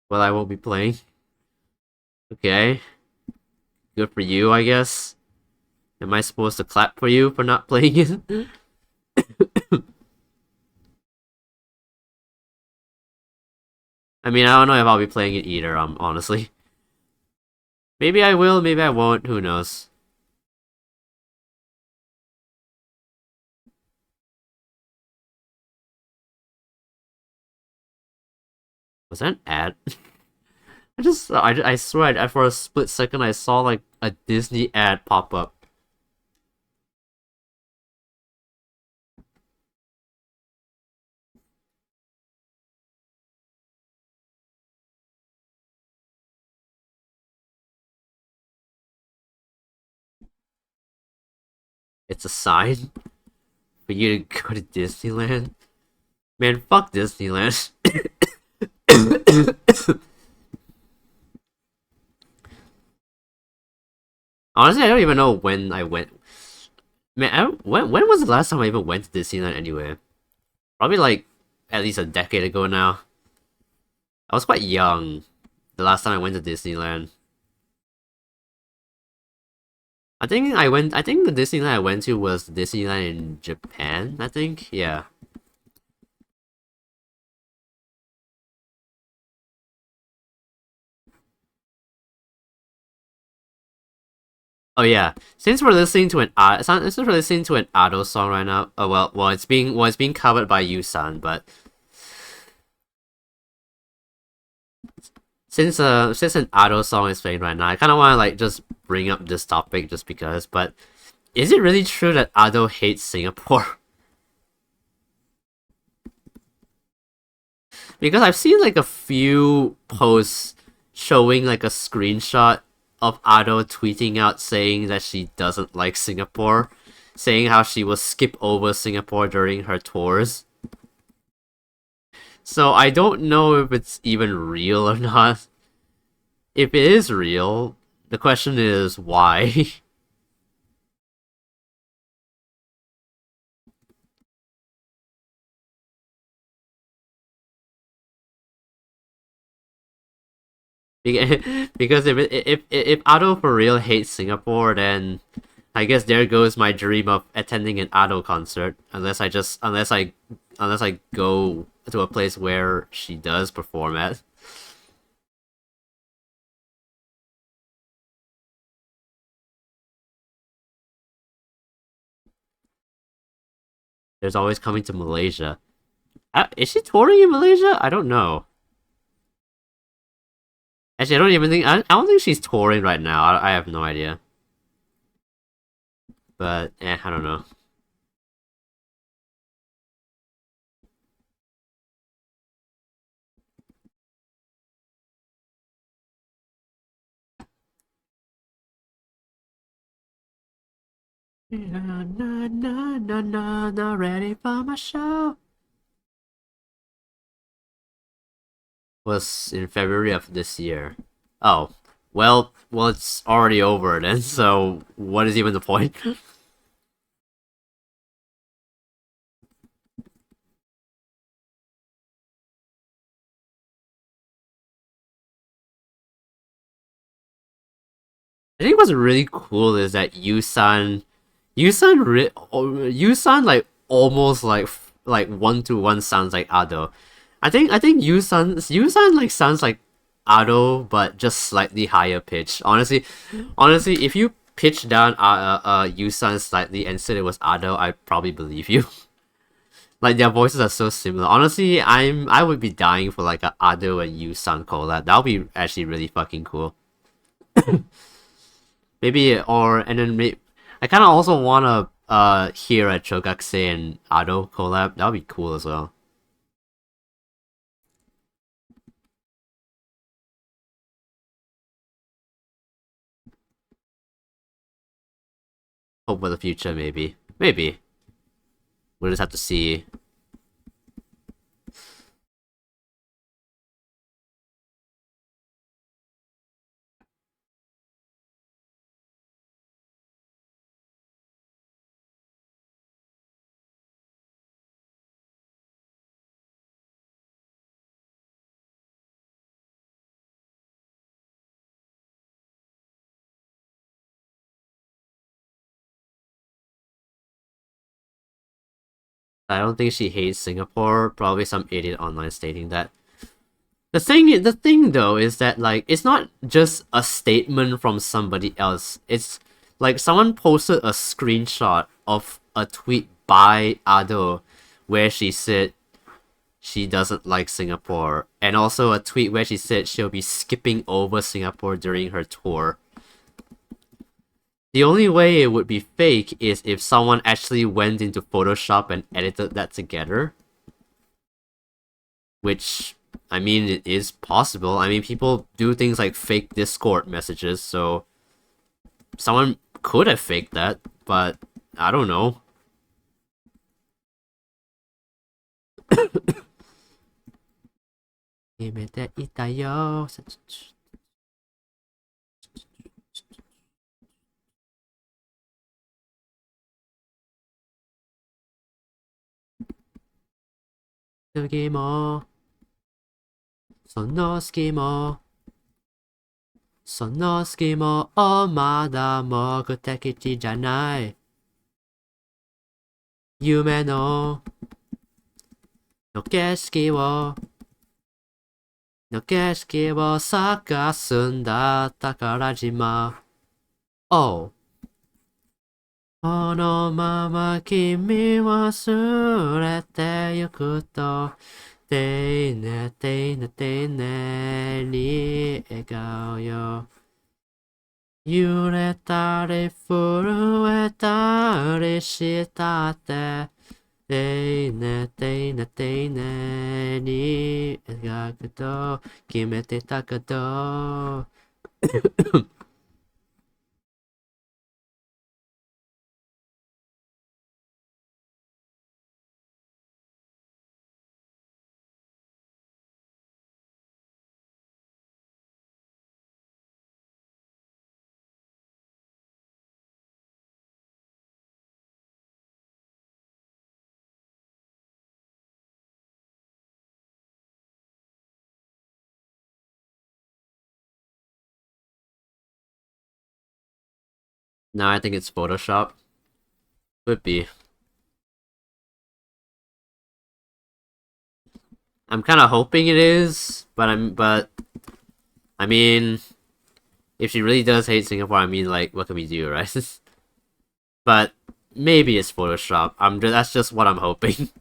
Well, I won't be playing. Okay, good for you, I guess. Am I supposed to clap for you for not playing it? I mean, I don't know if I'll be playing it either, honestly. Maybe I will, maybe I won't, who knows. Was that an ad? I swear, for a split second I saw like a Disney ad pop up. It's a sign for you to go to Disneyland. Man, fuck Disneyland. Honestly, I don't even know when I went. Man, when was the last time I even went to Disneyland anyway? Probably like at least a decade ago now. I was quite young the last time I went to Disneyland. I think the Disneyland I went to was Disneyland in Japan, I think. Yeah. Oh yeah. Since we're listening to since we're listening to an Ado song right now. Oh well it's being covered by Yusan, but since an Ado song is playing right now, I kind of want to like just bring up this topic just because. But is it really true that Ado hates Singapore? Because I've seen like a few posts showing like a screenshot of Ado tweeting out saying that she doesn't like Singapore, saying how she will skip over Singapore during her tours. So I don't know if it's even real or not. If it is real, the question is why? Because if Ado for real hates Singapore, then I guess there goes my dream of attending an Ado concert. Unless I go to a place where she does perform at. There's always coming to Malaysia. Is she touring in Malaysia? I don't know. Actually, I don't even think I don't think she's touring right now. I have no idea. But I don't know. Na na na na na na, ready for my show. Was in February of this year. Oh, well, it's already over then. So what is even the point? I think what's really cool is that Yusan like almost like 1-to-1 sounds like Ado. I think Yusan like sounds like Ado but just slightly higher pitch. Honestly, if you pitch down Yusan slightly and said it was Ado, I'd probably believe you. Like their voices are so similar. Honestly, I would be dying for like a Ado and Yusan collab. That would be actually really fucking cool. Maybe or and then maybe I kind of also wanna hear a Chogakse and Ado collab. That would be cool as well. Hope for the future, maybe we'll just have to see. I don't think she hates Singapore. Probably some idiot online stating that. The thing though is that like it's not just a statement from somebody else. It's like someone posted a screenshot of a tweet by Ado where she said she doesn't like Singapore, and also a tweet where she said she'll be skipping over Singapore during her tour. The only way it would be fake is if someone actually went into Photoshop and edited that together. Which, I mean, it is possible. I mean, people do things like fake Discord messages, so someone could have faked that, but I don't know. 여기 뭐その隙もその隙もまだ目的地じゃない夢の景色を探すんだ宝島おうこのまま君忘れてゆくと丁寧丁寧に笑顔よ揺れたり震えたりしたって丁寧丁寧に描くと決めてたけどNo, I think it's Photoshop. Could be. I'm kind of hoping it is, but I mean, if she really does hate Singapore, I mean, like, what can we do, right? But maybe it's Photoshop. That's just what I'm hoping.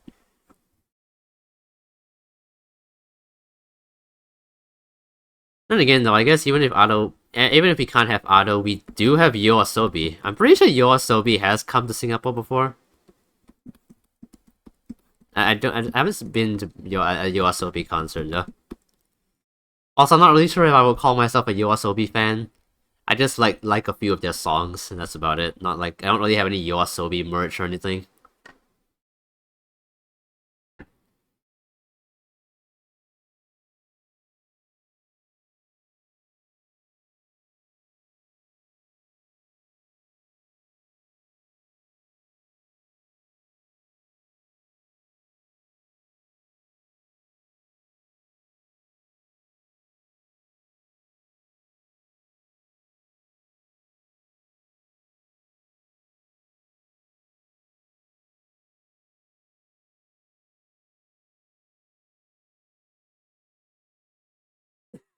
Then again, though, I guess even if we can't have Otto, we do have Yoasobi. I'm pretty sure Yoasobi has come to Singapore before. I haven't been to a Yoasobi concert though. Also, I'm not really sure if I would call myself a Yoasobi fan. I just like a few of their songs, and that's about it. Not like I don't really have any Yoasobi merch or anything.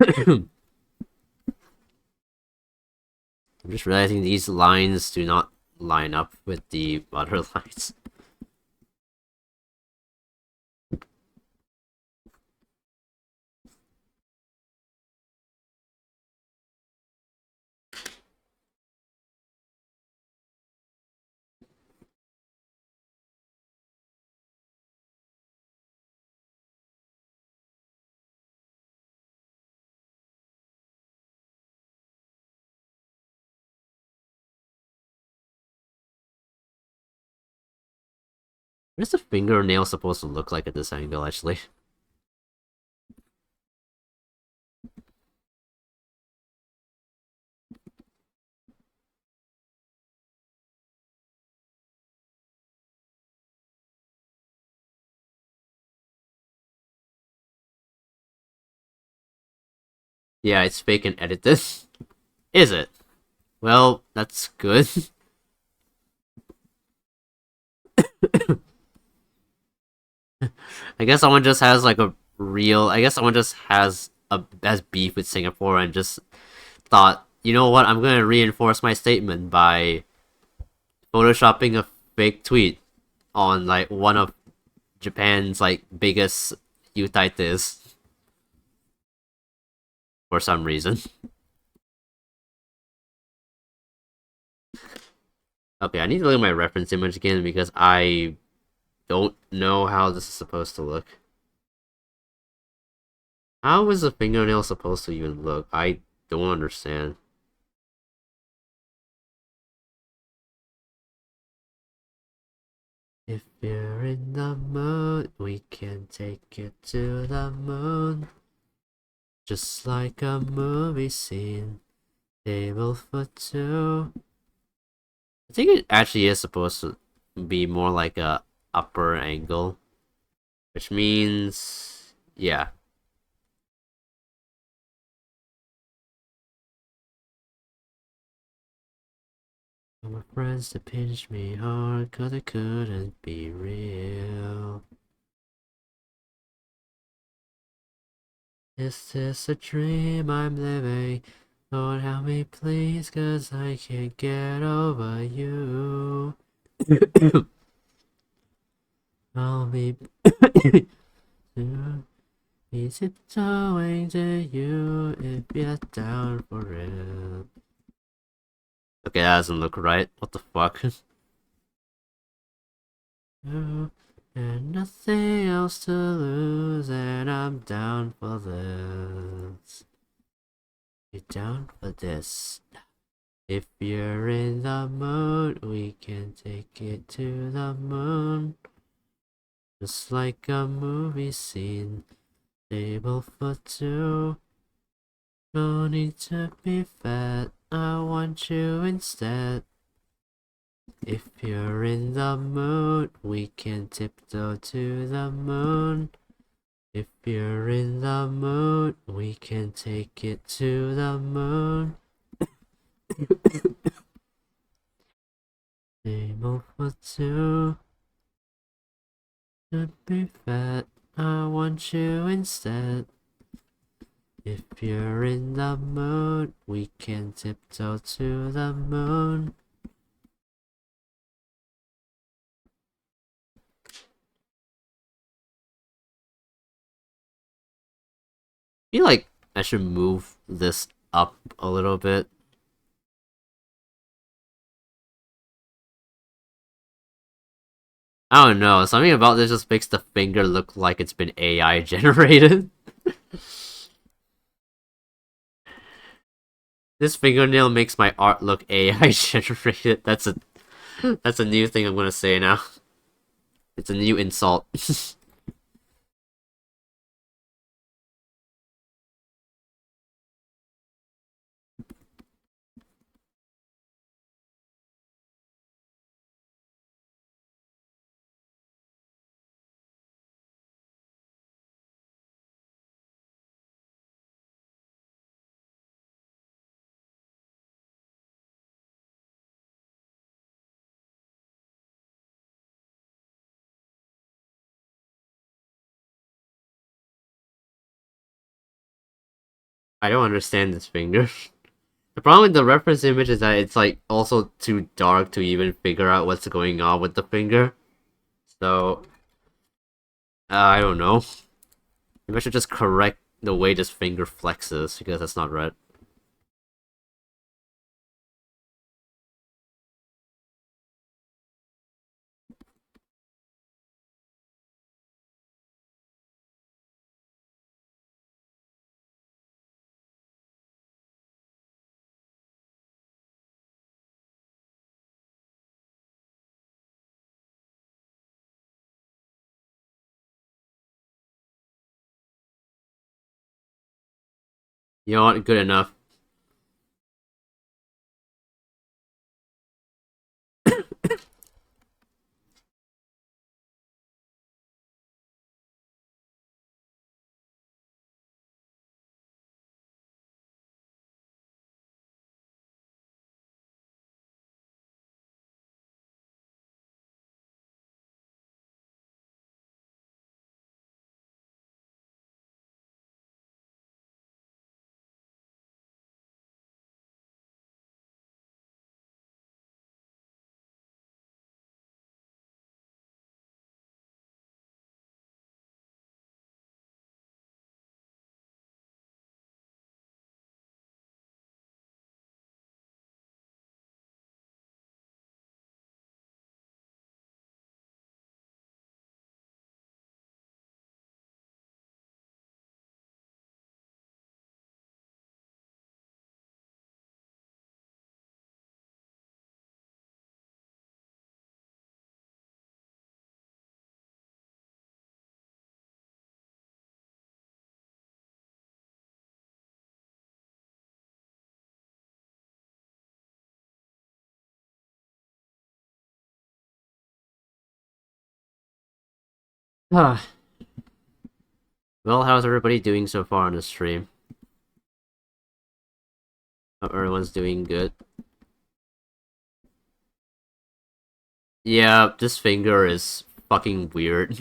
I'm just realizing these lines do not line up with the other lines. What is the fingernail supposed to look like at this angle, actually? Yeah, it's fake and edited. Is it? Well, that's good. I guess someone just has like a real. I guess someone just has beef with Singapore and just thought, you know what? I'm gonna reinforce my statement by photoshopping a fake tweet on like one of Japan's like biggest yutaitas for some reason. Okay, I need to look at my reference image again because I don't know how this is supposed to look. How is a fingernail supposed to even look? I don't understand. If you're in the mood, we can take it to the moon. Just like a movie scene. Table for two. I think it actually is supposed to be more like a upper angle. Which means, yeah. My friends to pinch me hard, cause it couldn't be real. Is this a dream I'm living? Lord help me please, cause I can't get over you. I'll be tiptoeing to you if you're down for it. Okay, that doesn't look right. What the fuck? And nothing else to lose, and I'm down for this. You down for this? If you're in the mood, we can take it to the moon. Just like a movie scene, table for two. No need to be fat, I want you instead. If you're in the mood, we can tiptoe to the moon. If you're in the mood, we can take it to the moon. Table for two. To be fat, I want you instead. If you're in the mood, we can tiptoe to the moon. I feel like I should move this up a little bit. I don't know, something about this just makes the finger look like it's been AI generated. This fingernail makes my art look AI generated. That's a new thing I'm gonna say now. It's a new insult. I don't understand this finger. The problem with the reference image is that it's like also too dark to even figure out what's going on with the finger. So I don't know. Maybe I should just correct the way this finger flexes because that's not right. You know what? Good enough. Ah, well, how's everybody doing so far on the stream? Hope everyone's doing good. Yeah, this finger is fucking weird.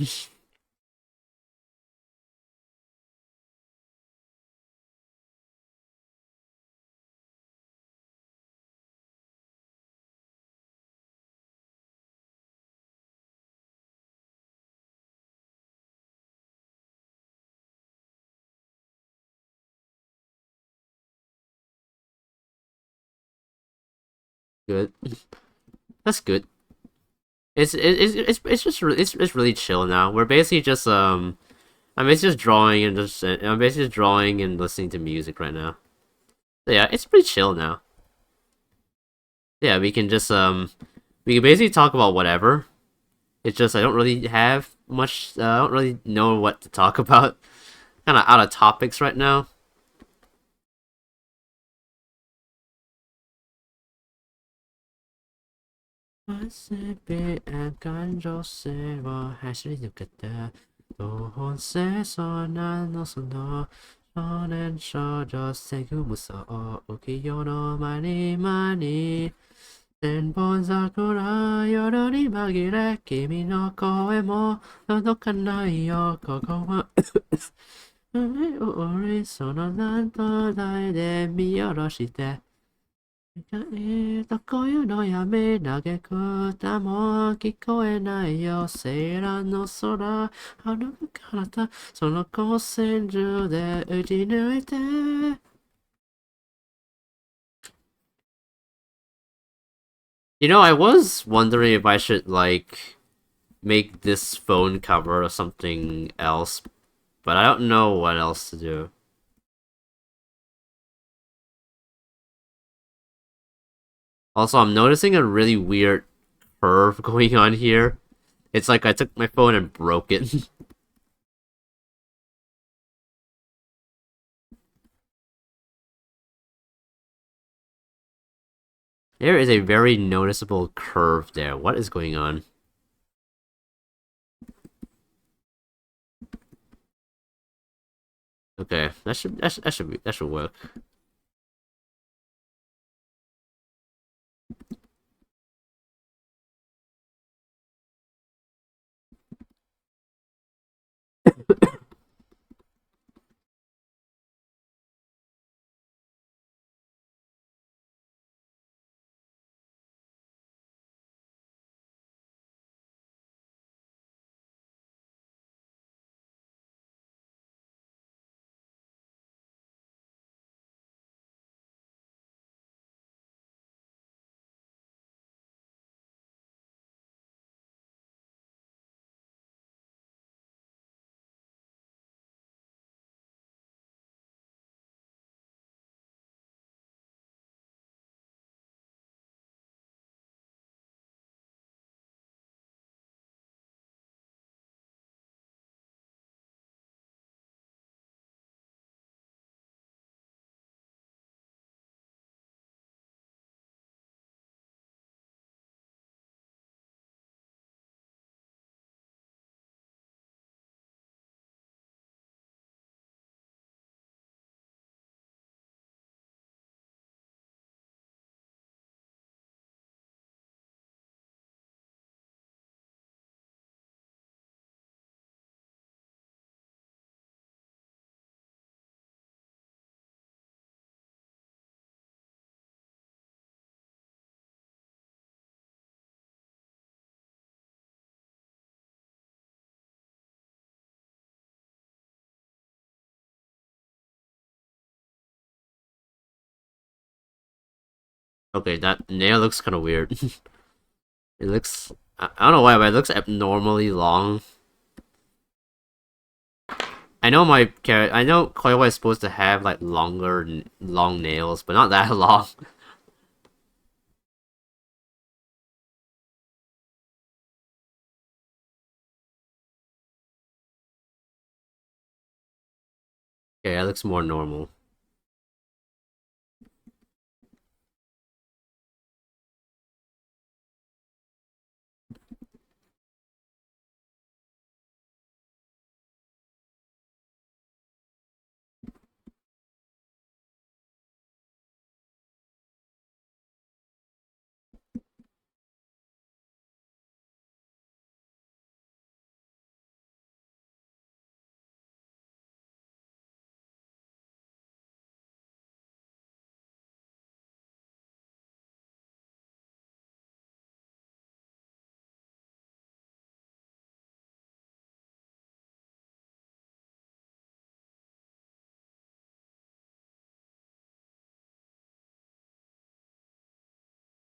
Good. That's good. It's just it's really chill now. We're basically just I'm basically just drawing and just I'm basically just drawing and listening to music right now. So yeah, it's pretty chill now. Yeah, we can just we can basically talk about whatever. It's just I don't really have much. I don't really know what to talk about. Kind of out of topics right now. 모습이 간조세와 할수 있겠다. 또 혼세서 나눠서 너는 저저 세구 무서워 우기요노 많이 많이 땐본 사쿠라 여론이 막이래君の声も届かないよここは우리 서로 난 떠나야 돼 미어러시대 どこよの闇投げ答えも聞こえないよセーラの空遥か彼方その光線中で打ち抜いて You know, I was wondering if I should, like, make this phone cover or something else, but I don't know what else to do. Also, I'm noticing a really weird curve going on here. It's like I took my phone and broke it. There is a very noticeable curve there. What is going on? Okay, that should work. Okay, that nail looks kind of weird. It looks... I don't know why, but it looks abnormally long. I know I know Koiwa is supposed to have, like, long nails, but not that long. Okay, that looks more normal.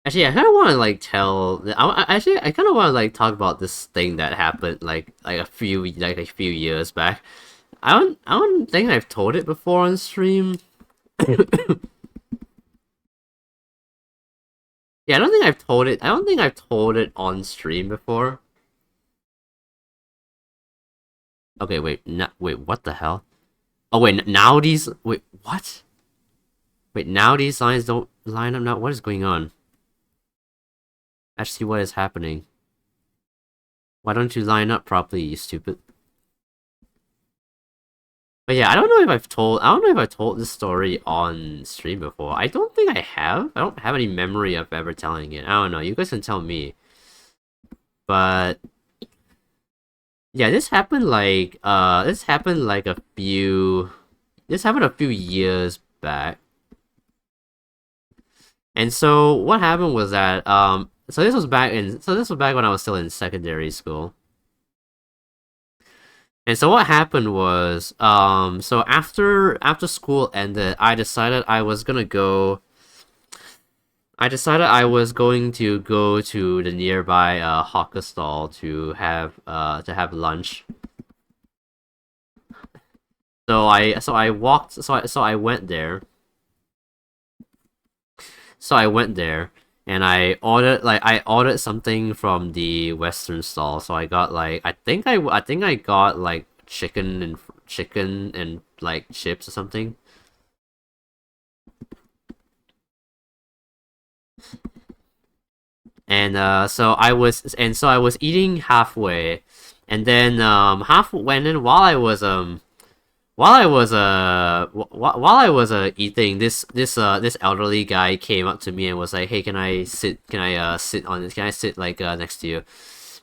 Actually, I kind of want to like tell. Actually, I kind of want to like talk about this thing that happened like a few years back. I don't think I've told it before on stream. Yeah, I don't think I've told it. I don't think I've told it on stream before. Okay, wait, wait, what the hell? Oh wait, now these wait, what? Wait, now these lines don't line up now. What is going on? Actually, what is happening? Why don't you line up properly, you stupid? But yeah, I don't know if I've told this story on stream before. I don't think I have. I don't have any memory of ever telling it. I don't know. You guys can tell me. But yeah, this happened a few years back. And so what happened was that so this was back when I was still in secondary school. And so what happened was, so after school ended, I decided I was going to go to the nearby hawker stall to have lunch. So I went there. So I went there and I ordered something from the Western stall. So I got like I think I got like chicken and like chips or something. And so I was eating halfway, and then while I was eating, this elderly guy came up to me and was like, "Hey, can I sit on this? Can I sit like next to you?"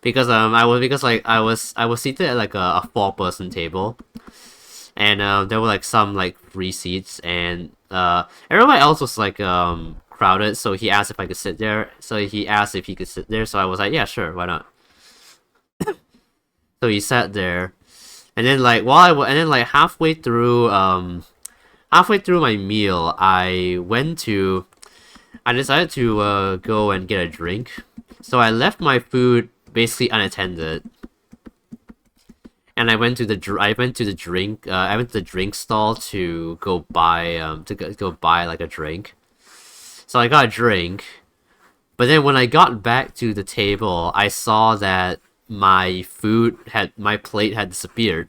Because I was seated at like a four-person table, and there were like some like free seats, and everyone else was like crowded, so he asked if I could sit there. So he asked if he could sit there, so I was like, "Yeah, sure, why not?" So he sat there, and then like halfway through my meal, I decided to go and get a drink. So I left my food basically unattended, and I went to the drink stall to go buy like a drink. So I got a drink, but then when I got back to the table, I saw that my plate had disappeared.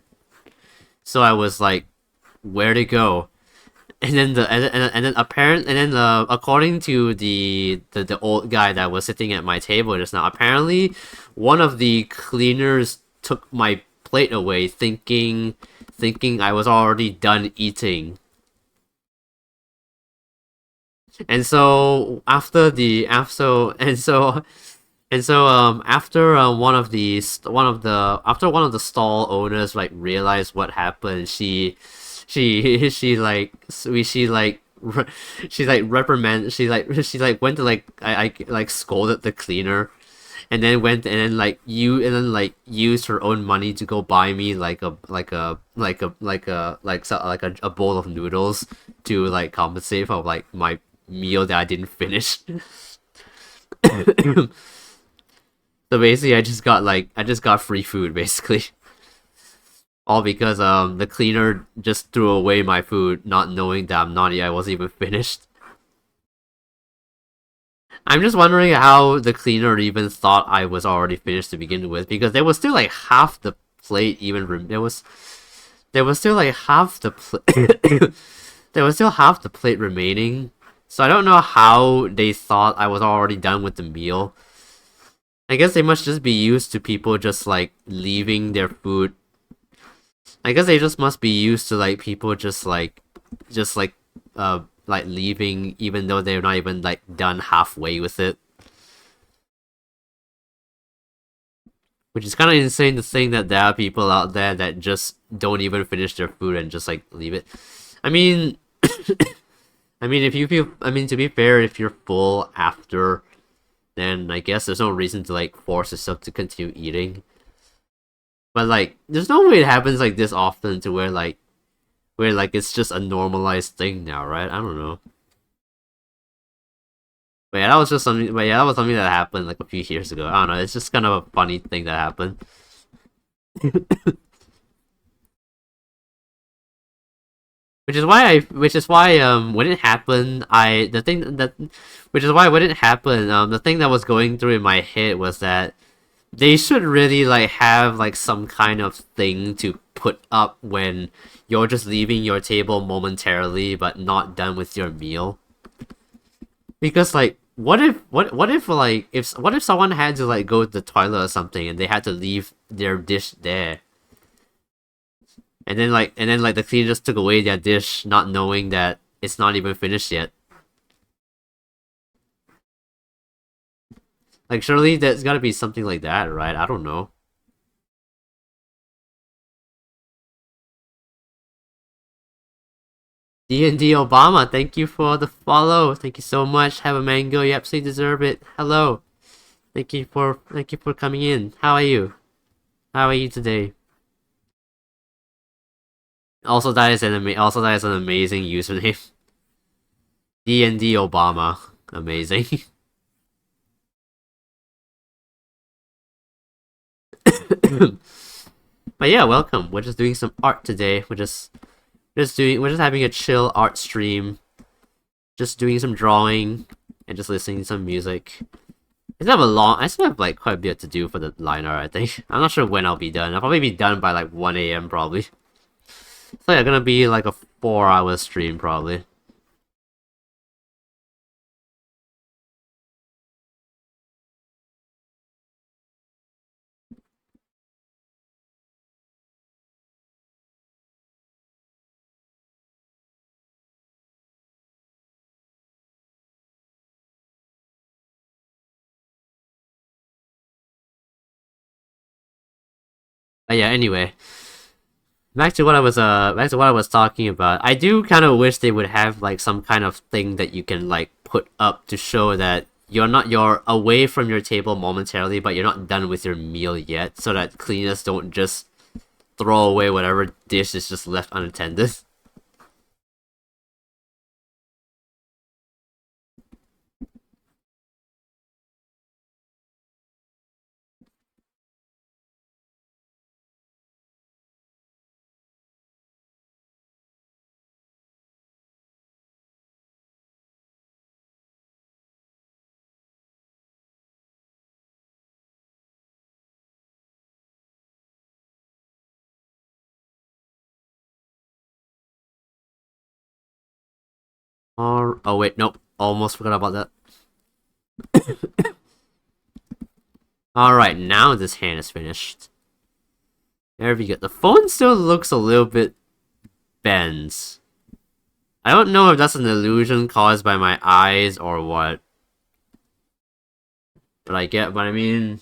So I was like, where'd it go? And then according to the old guy that was sitting at my table just now, apparently one of the cleaners took my plate away, thinking I was already done eating. And so after one of the stall owners like realized what happened, she like she like she like reprimand she like went to like I like scolded the cleaner, and then used her own money to go buy me a bowl of noodles to like compensate for like my meal that I didn't finish. So basically, I just got free food basically, all because the cleaner just threw away my food, not knowing that I wasn't even finished. I'm just wondering how the cleaner even thought I was already finished to begin with, because there was still like half the plate there was still like half the there was still half the plate remaining. So I don't know how they thought I was already done with the meal. I guess they must just be used to people just like leaving their food. I guess they just must be used to like people just like leaving even though they're not even like done halfway with it. Which is kind of insane to think that there are people out there that just don't even finish their food and just like leave it. I mean, if you feel, to be fair, if you're full after, then I guess there's no reason to like force yourself to continue eating. But like, there's no way it happens like this often to where like it's just a normalized thing now, right? I don't know. But yeah, that was just something. But yeah, that was something that happened like a few years ago. I don't know. It's just kind of a funny thing that happened. Which is why when it happened, which is why when it happened, the thing that was going through in my head was that they should really like have like some kind of thing to put up when you're just leaving your table momentarily but not done with your meal. Because like what if like if what if someone had to like go to the toilet or something and they had to leave their dish there? And then like the cleaner just took away their dish not knowing that it's not even finished yet. Like surely there's gotta be something like that, right? I don't know. D&D Obama, thank you for the follow. Thank you so much. Have a mango, you absolutely deserve it. Hello. Thank you for coming in. How are you? How are you today? Also that is an amazing username. D&D Obama. Amazing. But yeah, welcome. We're just doing some art today. We're just having a chill art stream. Just doing some drawing and just listening to some music. I still have like quite a bit to do for the line art, I think. I'm not sure when I'll be done. I'll probably be done by like 1 a.m. probably. So yeah, gonna be like a 4-hour stream probably. But yeah, anyway. Back to what I was talking about. I do kind of wish they would have like some kind of thing that you can like put up to show that you're away from your table momentarily, but you're not done with your meal yet, so that cleaners don't just throw away whatever dish is just left unattended. Or oh wait, nope, almost forgot about that. All right, now this hand is finished. There we go. The phone still looks a little bit bent. I don't know if that's an illusion caused by my eyes or what. But I mean,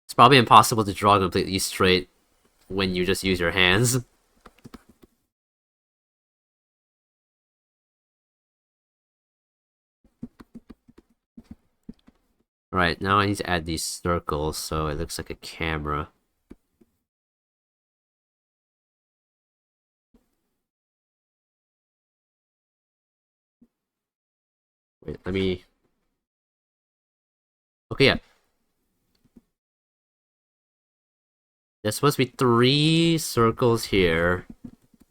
it's probably impossible to draw completely straight when you just use your hands. Right, now I need to add these circles so it looks like a camera. Wait, let me... Okay, yeah. There's supposed to be 3 circles here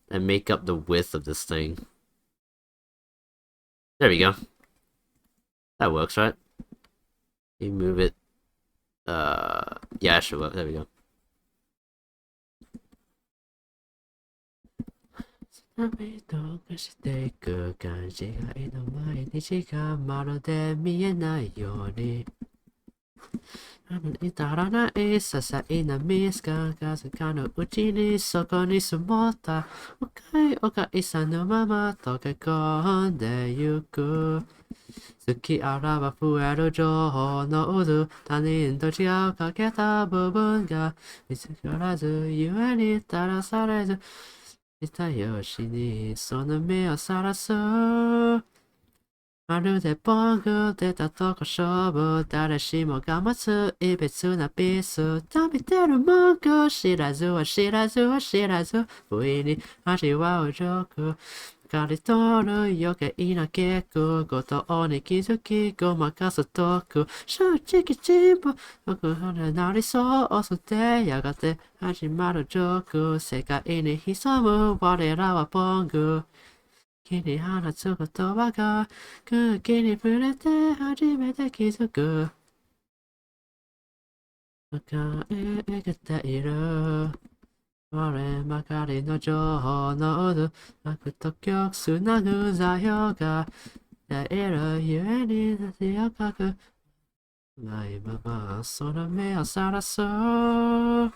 that make up the width of this thing. There we go. That works, right? You move it. Yeah, it should work. There we go. かり取る余計な結構ことに気づきごまかすとく正直チンポ僕になりそうそしてやがて始まるジョーク世界に潜む我らはポング切り放つ言葉が空気に触れて初めて気づく描いている俺ばかりの情報の渦悪と曲つなぐ座標が出るゆえに強くないままその目をさらそう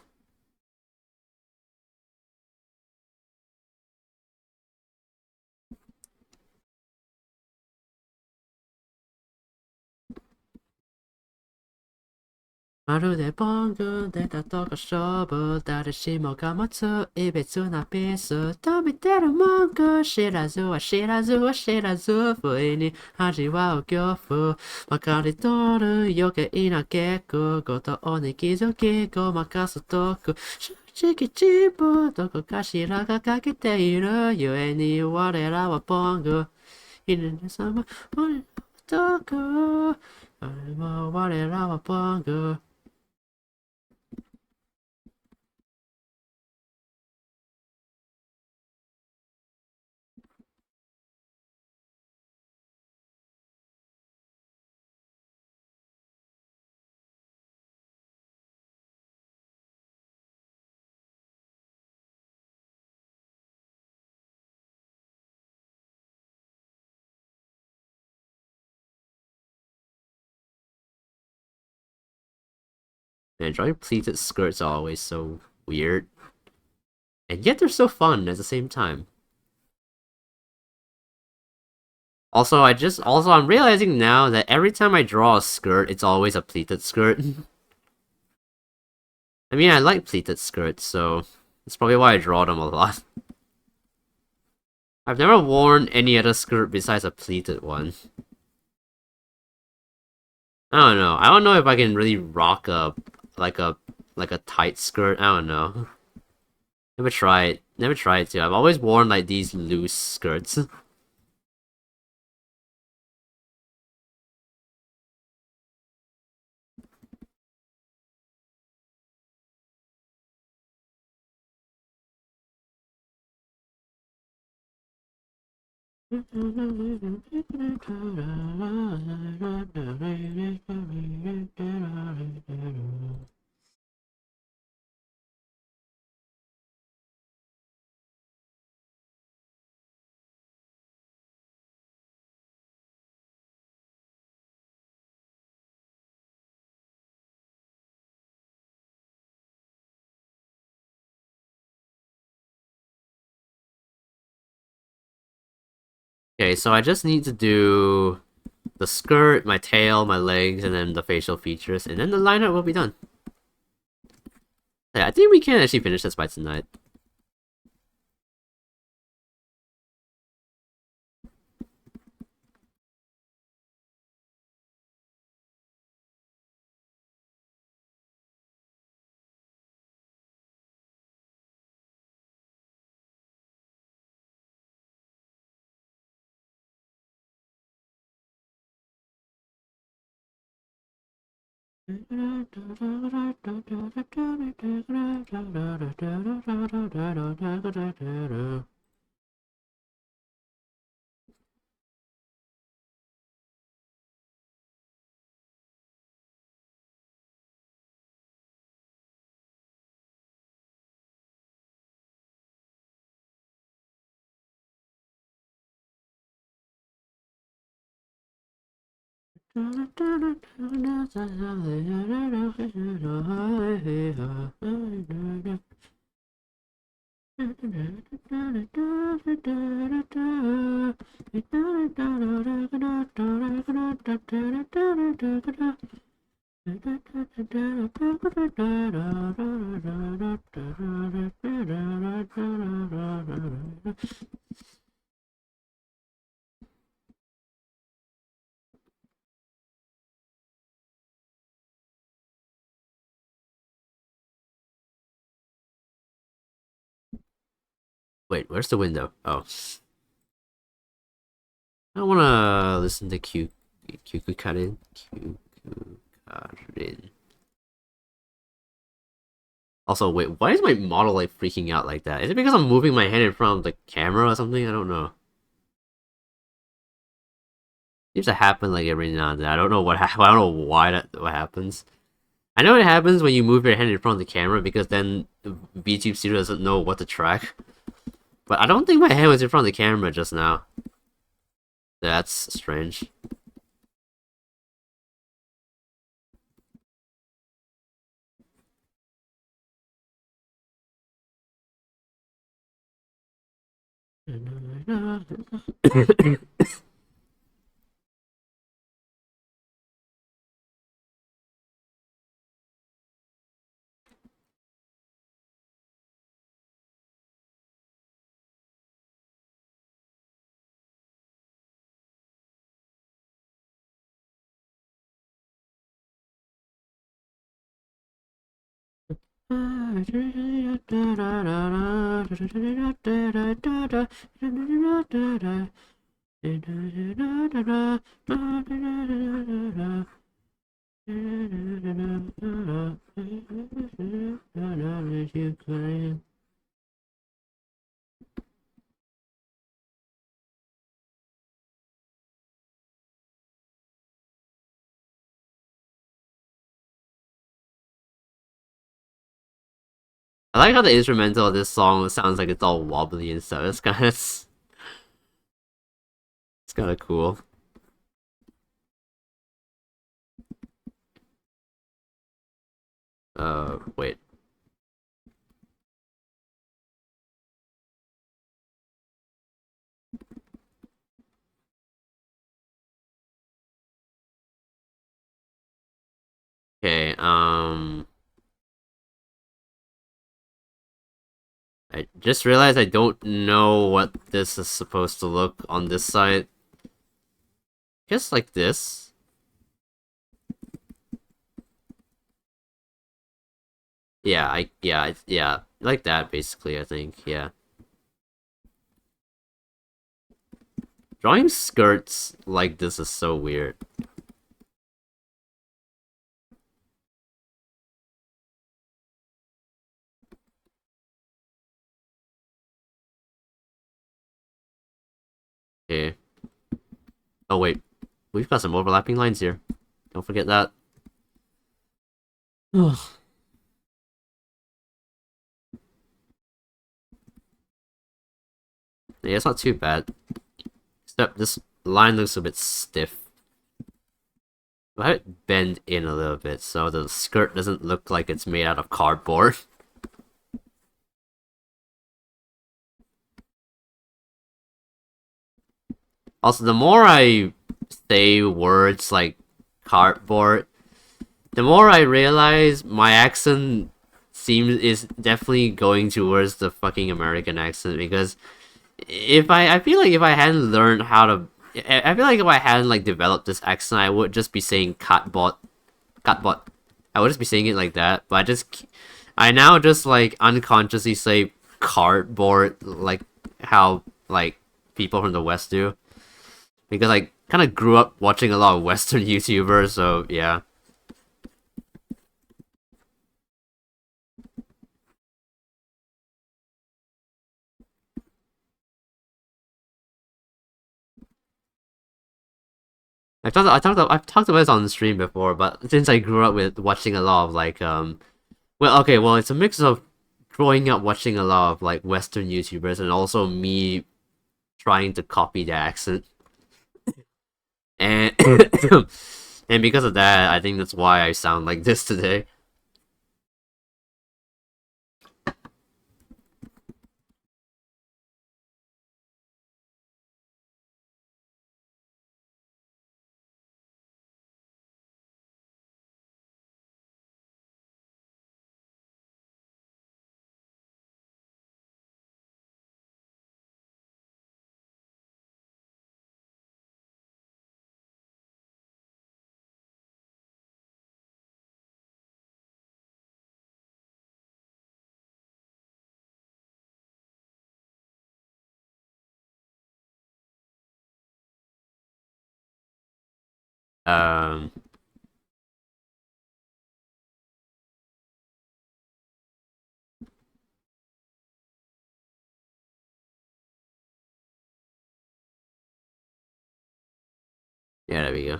まるでボング出たとこ勝負誰しもが持ついびつなピース飛び出る文句知らずは知らずは知らず不意に味わう恐怖まかり通る余計な結果ことに気づきごまかすトーク正直チンポどこかしらが欠けているゆえに我らはポング犬様我らはトーク我らはポングMan, drawing pleated skirts are always so weird. And yet they're so fun at the same time. I'm realizing now that every time I draw a skirt, it's always a pleated skirt. I mean, I like pleated skirts, so that's probably why I draw them a lot. I've never worn any other skirt besides a pleated one. I don't know. I don't know if I can really rock like a like a tight skirt. I don't know. Never tried. Never tried to. I've always worn like these loose skirts. Okay, so I just need to do the skirt, my tail, my legs, and then the facial features, and then the lineup will be done. Yeah, I think we can actually finish this by tonight. Wait, where's the window? Oh. I wanna listen to Kyukukarin. Kyukukarin. Also, wait, why is my model like freaking out like that? Is it because I'm moving my hand in front of the camera or something? I don't know. Seems to happen like every now and then. I don't know I don't know why what happens. I know it happens when you move your hand in front of the camera because then VTube Studio doesn't know what to track. But I don't think my hand was in front of the camera just now. That's strange. I like how the instrumental of this song sounds like it's all wobbly and stuff. It's kind of cool. Wait. Okay, I just realized I don't know what this is supposed to look on this side. Guess like this. Yeah, like that basically, I think. Yeah. Drawing skirts like this is so weird. Okay. Oh wait, we've got some overlapping lines here. Don't forget that. Yeah, it's not too bad. Except this line looks a bit stiff. I have it bend in a little bit so the skirt doesn't look like it's made out of cardboard. Also, the more I say words like cardboard, the more I realize my accent is definitely going towards the fucking American accent because if I feel like if I hadn't learned how to I feel like if I hadn't like developed this accent I would just be saying cardboard. I would just be saying it like that, but I now just like unconsciously say cardboard like how like people from the West do because I kind of grew up watching a lot of Western YouTubers, so yeah. I've talked about this on the stream before, but since I grew up with watching a lot of like well okay, well it's a mix of growing up watching a lot of like Western YouTubers and also me trying to copy their accent. And and because of that, I think that's why I sound like this today. Um, yeah, there we go.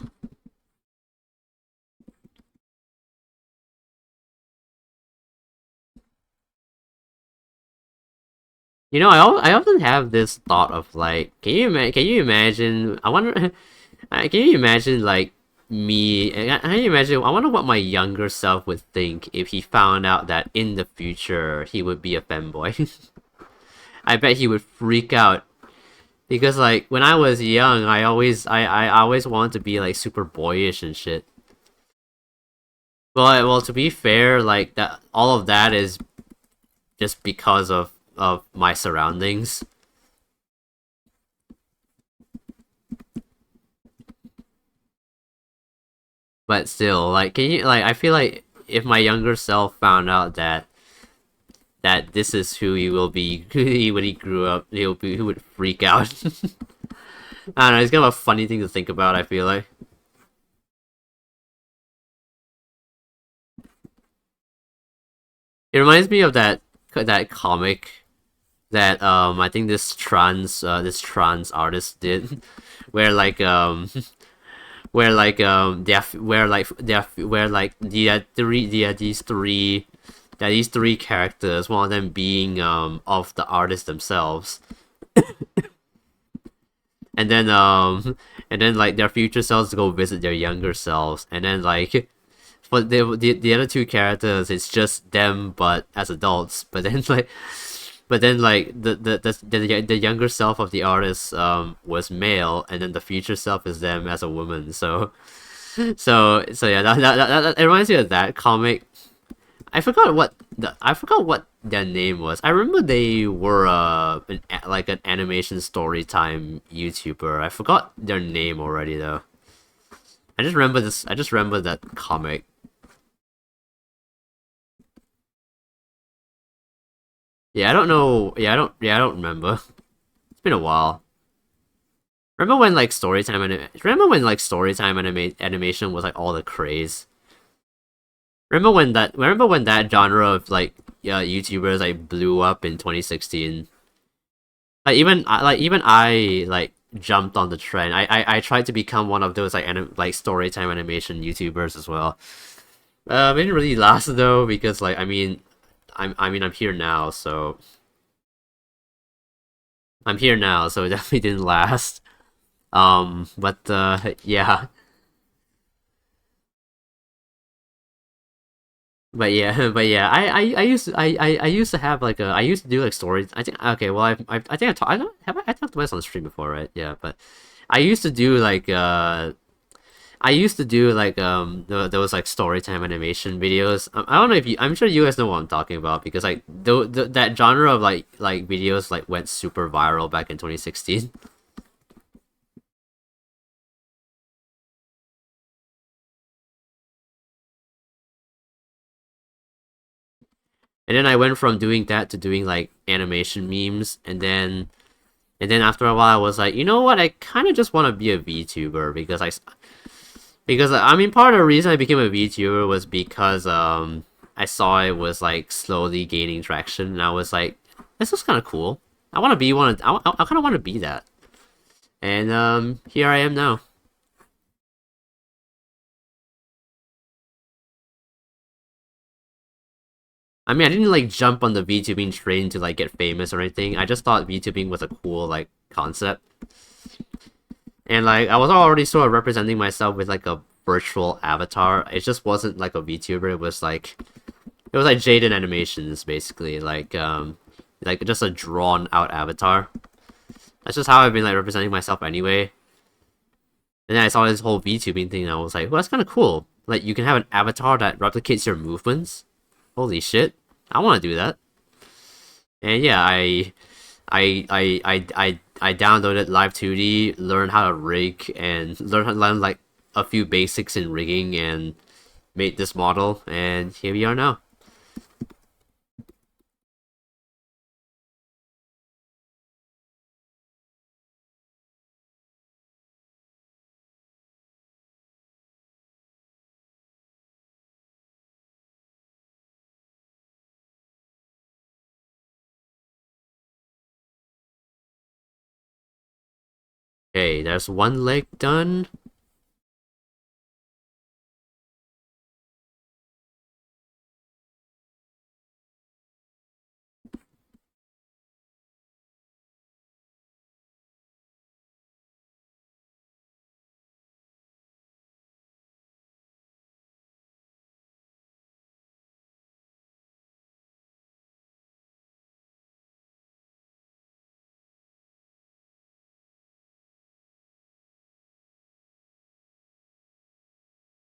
You know, I often have this thought of like, can you imagine? I wonder, can you imagine like me? Can you imagine? I wonder what my younger self would think if he found out that in the future he would be a femboy. I bet he would freak out because like when I was young, I always wanted to be like super boyish and shit. Well, to be fair, like that, all of that is just because of my surroundings. But still, like, can you like? I feel like if my younger self found out that this is who he will be when he grew up, he would freak out. I don't know. It's kind of a funny thing to think about. I feel like it reminds me of that comic that I think this trans artist did, where like where like these three characters, one of them being of the artists themselves, and then like their future selves go visit their younger selves, and then like for the other two characters, it's just them but as adults. But then like the younger self of the artist was male, and then the future self is them as a woman. So yeah, it reminds me of that comic. I forgot what their name was. I remember they were like an animation story time YouTuber. I forgot their name already though. I just remember this. I just remember that comic. Yeah, I don't know. Yeah, I don't. Yeah, I don't remember. It's been a while. Remember when like storytime animation was like all the craze. Remember when that genre of like YouTubers like blew up in 2016. Like even I like jumped on the trend. I tried to become one of those like storytime animation YouTubers as well. It didn't really last though because like I'm here now, so I'm here now, so it definitely didn't last. But yeah, but yeah, I used to have like I used to do like stories. I think okay, well I think I don't have I talked about this on stream before, right? Yeah, but I used to do like I used to do like those like storytime animation videos. I don't know if you I'm sure you guys know what I'm talking about because like that genre of like videos like went super viral back in 2016. And then I went from doing that to doing like animation memes, and then after a while I was like, you know what? I kind of just want to be a VTuber because I mean part of the reason I became a VTuber was because I saw it was like slowly gaining traction, and I was like, this is kind of cool. I want to be one of I kind of want to be that, and here I am now. I mean, I didn't like jump on the VTubing train to like get famous or anything. I just thought VTubing was a cool like concept. And like I was already sort of representing myself with like a virtual avatar. It just wasn't like a VTuber. It was like Jaden animations basically, like just a drawn out avatar. That's just how I've been like representing myself anyway. And then I saw this whole VTubing thing and I was like, well that's kinda cool. Like you can have an avatar that replicates your movements. Holy shit. I wanna do that. And yeah, I downloaded Live 2D, learned how to rig, and learn like a few basics in rigging, and made this model, and here we are now. Okay, there's one leg done.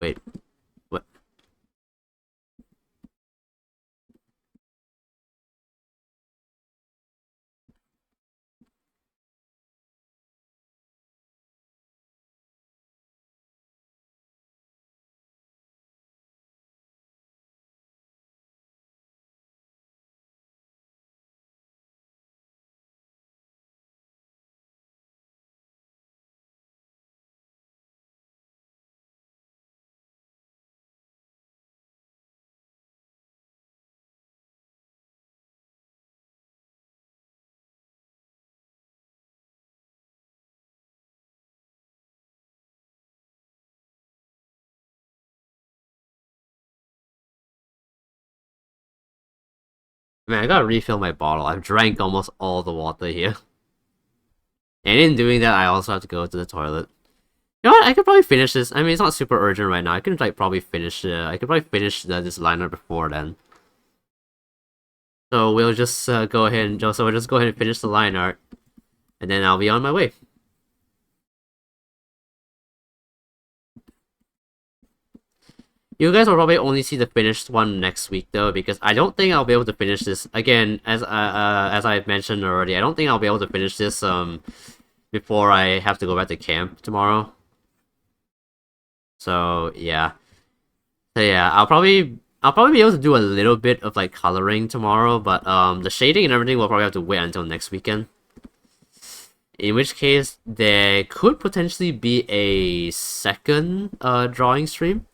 Wait, what? Man, I gotta refill my bottle. I've drank almost all the water here. And in doing that, I also have to go to the toilet. You know what? I could probably finish this. I mean, it's not super urgent right now. I could like probably finish. I could probably finish this liner before then. So we'll just go ahead and we'll just go ahead and finish the line art, and then I'll be on my way. You guys will probably only see the finished one next week though, because I don't think I'll be able to finish this again. As I mentioned already, I don't think I'll be able to finish this before I have to go back to camp tomorrow. So yeah. So yeah, I'll probably be able to do a little bit of like coloring tomorrow, but the shading and everything will probably have to wait until next weekend. In which case there could potentially be a second drawing stream.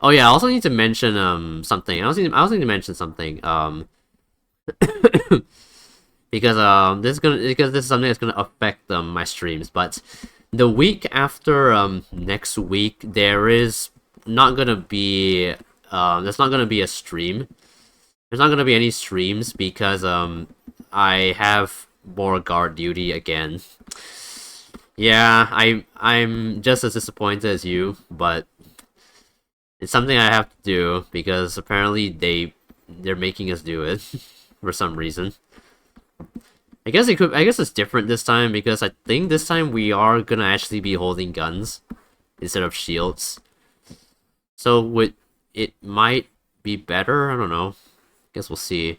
Oh yeah, I also need to mention something. I also need to mention something. Because this is something that's gonna affect my streams. But the week after next week, there is not gonna be there's not gonna be a stream. There's not gonna be any streams because I have more guard duty again. Yeah, I'm just as disappointed as you, but it's something I have to do because apparently they're making us do it for some reason. I guess it's different this time because I think this time we are gonna actually be holding guns instead of shields. So it might be better. I don't know. Guess we'll see.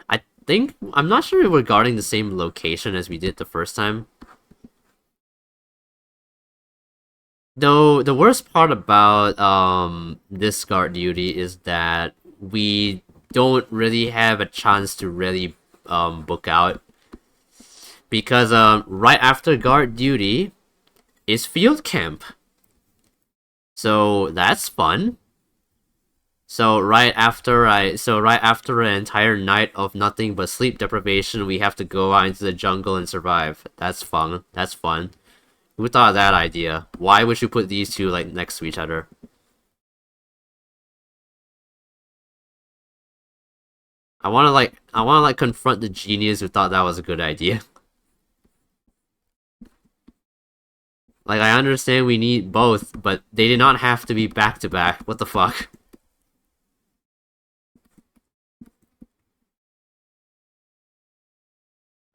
I'm not sure if we're guarding the same location as we did the first time. Though the worst part about this guard duty is that we don't really have a chance to really book out because right after guard duty is field camp. So that's fun. So right after an entire night of nothing but sleep deprivation, we have to go out into the jungle and survive. That's fun. That's fun. Who thought of that idea? Why would you put these two like next to each other? I wanna like confront the genius who thought that was a good idea. Like I understand we need both, but they did not have to be back to back. What the fuck?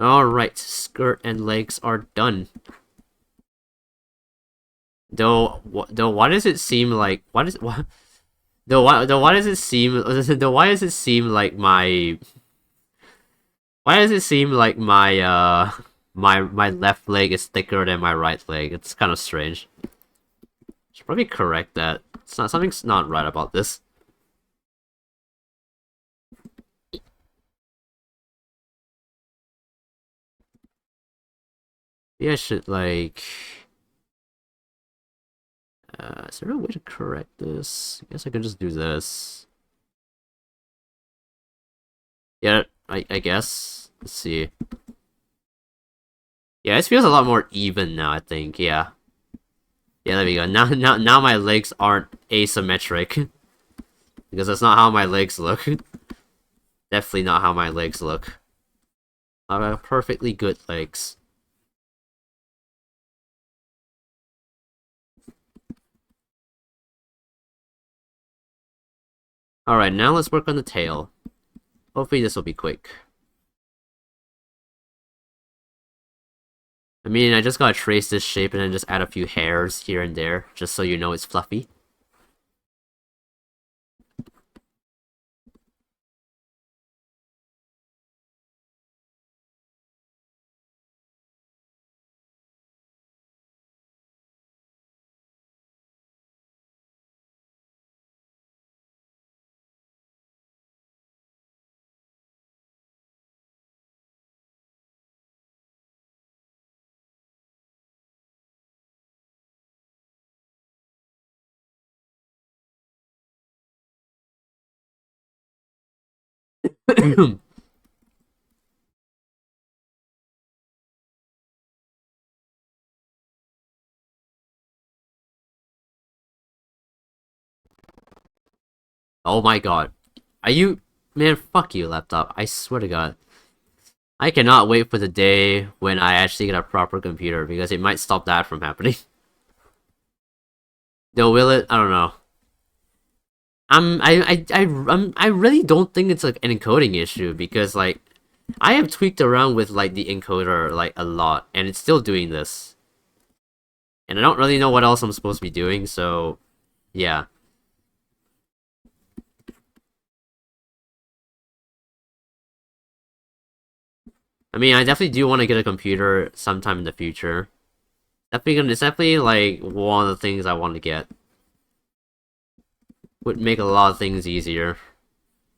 Alright, skirt and legs are done. Though, why does it seem like why does it seem though why does it seem like my left leg is thicker than my right leg? It's kind of strange. Should probably correct that. It's not something's not right about this. Maybe I should like. Is there a way to correct this? I guess I could just do this. Yeah, I guess. Let's see. Yeah, this feels a lot more even now, I think. Yeah. Yeah, there we go. Now my legs aren't asymmetric. Because that's not how my legs look. Definitely not how my legs look. I have perfectly good legs. Alright, now let's work on the tail. Hopefully this will be quick. I mean, I just gotta trace this shape and then just add a few hairs here and there, just so you know it's fluffy. Oh my god. Are you... Man, fuck you, laptop. I swear to god. I cannot wait for the day when I actually get a proper computer, because it might stop that from happening. Though will it? I don't know. I really don't think it's like an encoding issue, because like I have tweaked around with like the encoder like a lot, and it's still doing this. And I don't really know what else I'm supposed to be doing, so yeah. I mean, I definitely do want to get a computer sometime in the future. It's definitely like one of the things I want to get. Would make a lot of things easier.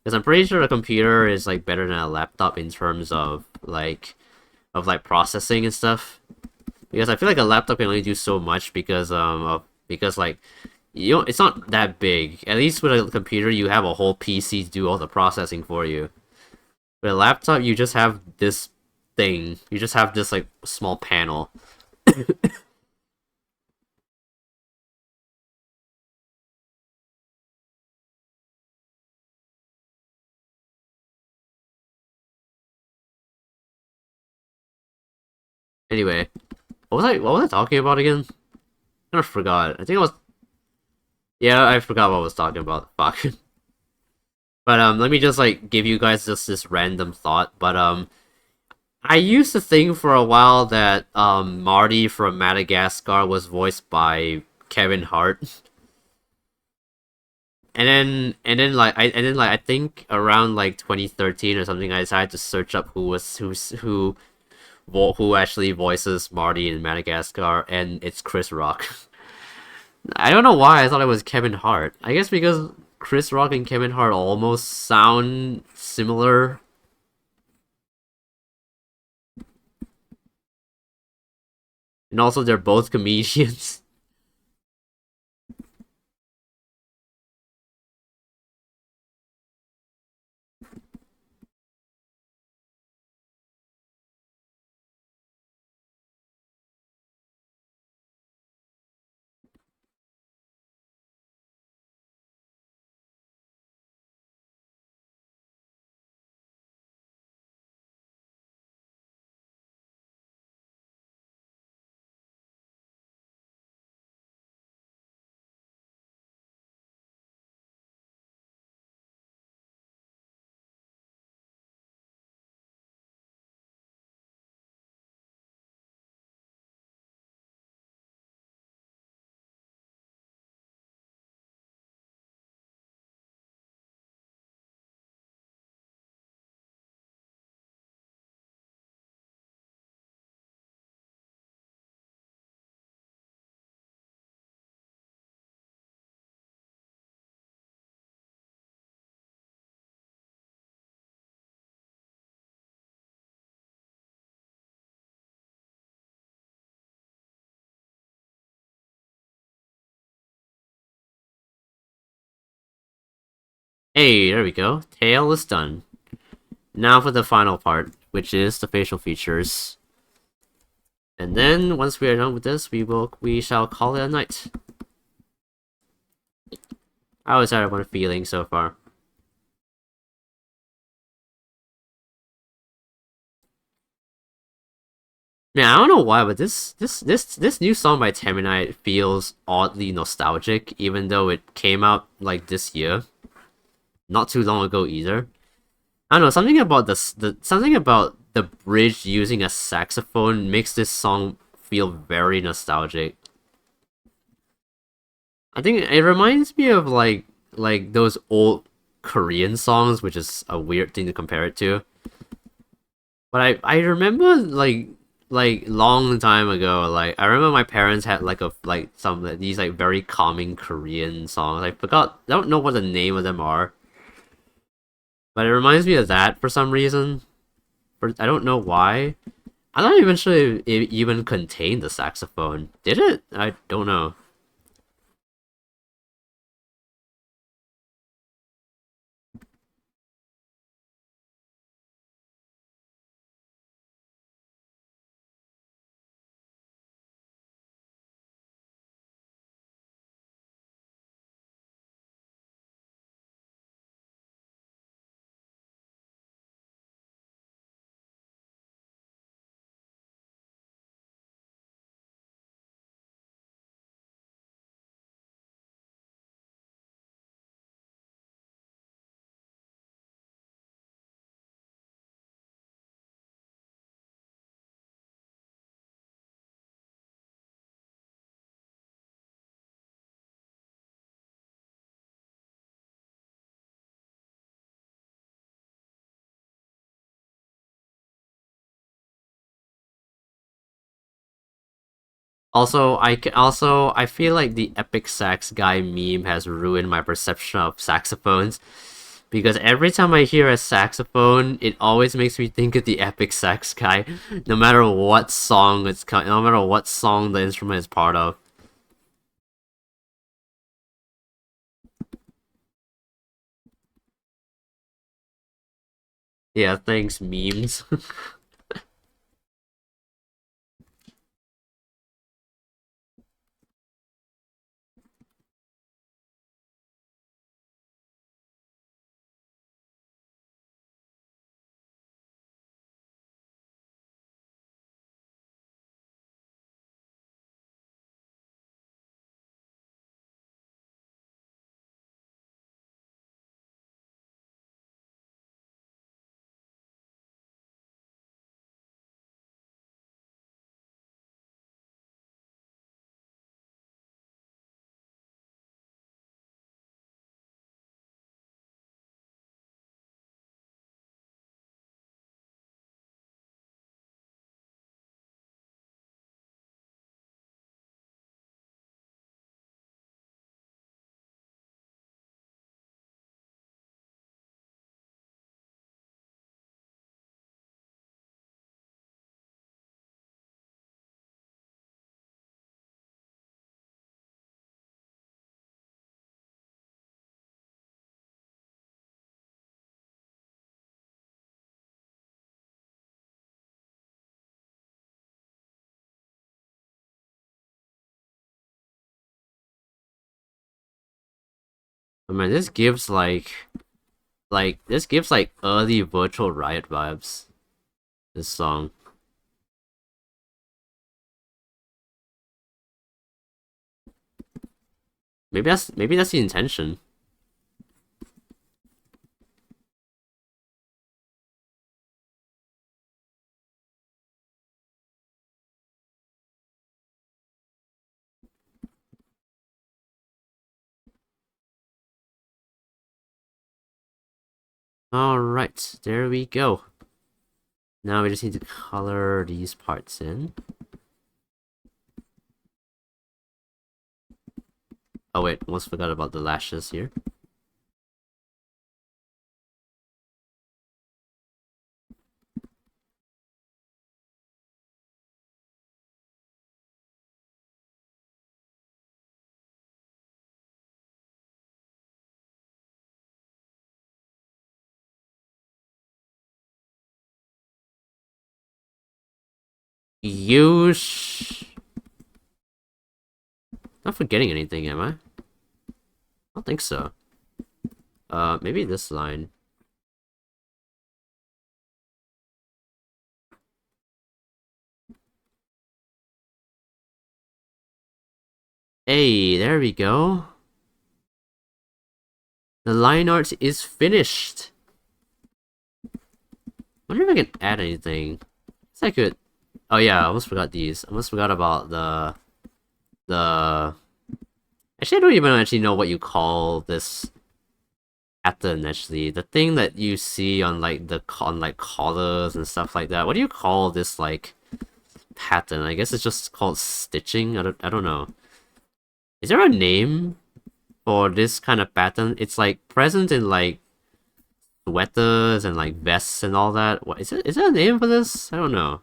Because I'm pretty sure a computer is like better than a laptop in terms of like processing and stuff. Because I feel like a laptop can only do so much because like it's not that big. At least with a computer you have a whole PC to do all the processing for you. With a laptop you just have this thing. You just have this like small panel. Anyway, what was I talking about again? I kind of forgot. I think I was Yeah, I forgot what I was talking about. Fuck. But let me just like give you guys just this random thought. But I used to think for a while that Marty from Madagascar was voiced by Kevin Hart. And then I think around like 2013 or something, I decided to search up who actually voices Marty in Madagascar, and it's Chris Rock. I don't know why I thought it was Kevin Hart. I guess because Chris Rock and Kevin Hart almost sound similar. And also they're both comedians. Hey, there we go. Tail is done. Now for the final part, which is the facial features. And then once we are done with this, we shall call it a night. How is everyone feeling so far? Man, I don't know why, but this new song by Teminite feels oddly nostalgic, even though it came out like this year, not too long ago either. I don't know, something about something about the bridge using a saxophone makes this song feel very nostalgic. I think it reminds me of like those old Korean songs, which is a weird thing to compare it to. But I remember like long time ago, like I remember my parents had like some of these like very calming Korean songs. I don't know what the name of them are, but it reminds me of that for some reason. But I don't know why. I'm not even sure if it even contained the saxophone. Did it? I don't know. Also I feel like the epic sax guy meme has ruined my perception of saxophones because every time I hear a saxophone, it always makes me think of the epic sax guy, no matter what song no matter what song the instrument is part of. Yeah, thanks memes. I mean, this gives like early Virtual Riot vibes. This song. Maybe that's the intention. All right, there we go. Now we just need to color these parts in. Oh wait, almost forgot about the lashes here. Not forgetting anything, am I? I don't think so. Maybe this line. Hey, there we go. The line art is finished. Wonder if I can add anything. Guess I could. Oh yeah, I almost forgot these. I almost forgot about the. Actually, I don't even actually know what you call this pattern. Actually, the thing that you see on like collars and stuff like that. What do you call this like pattern? I guess it's just called stitching. I don't know. Is there a name for this kind of pattern? It's like present in like sweaters and like vests and all that. What is it? Is there a name for this? I don't know.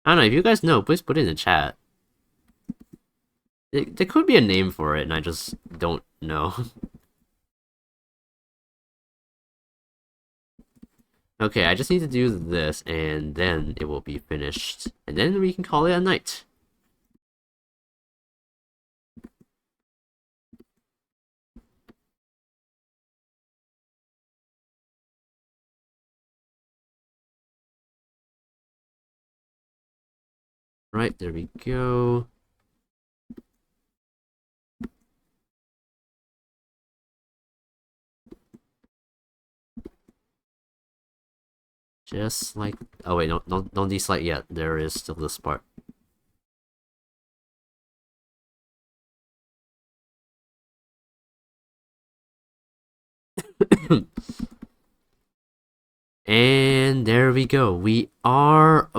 I don't know. If you guys know, please put it in the chat. There could be a name for it, and I just don't know. Okay, I just need to do this, and then it will be finished. And then we can call it a night. Right, there we go. Just like... Oh wait, no, don't deselect yet. There is still this part. And there we go. We are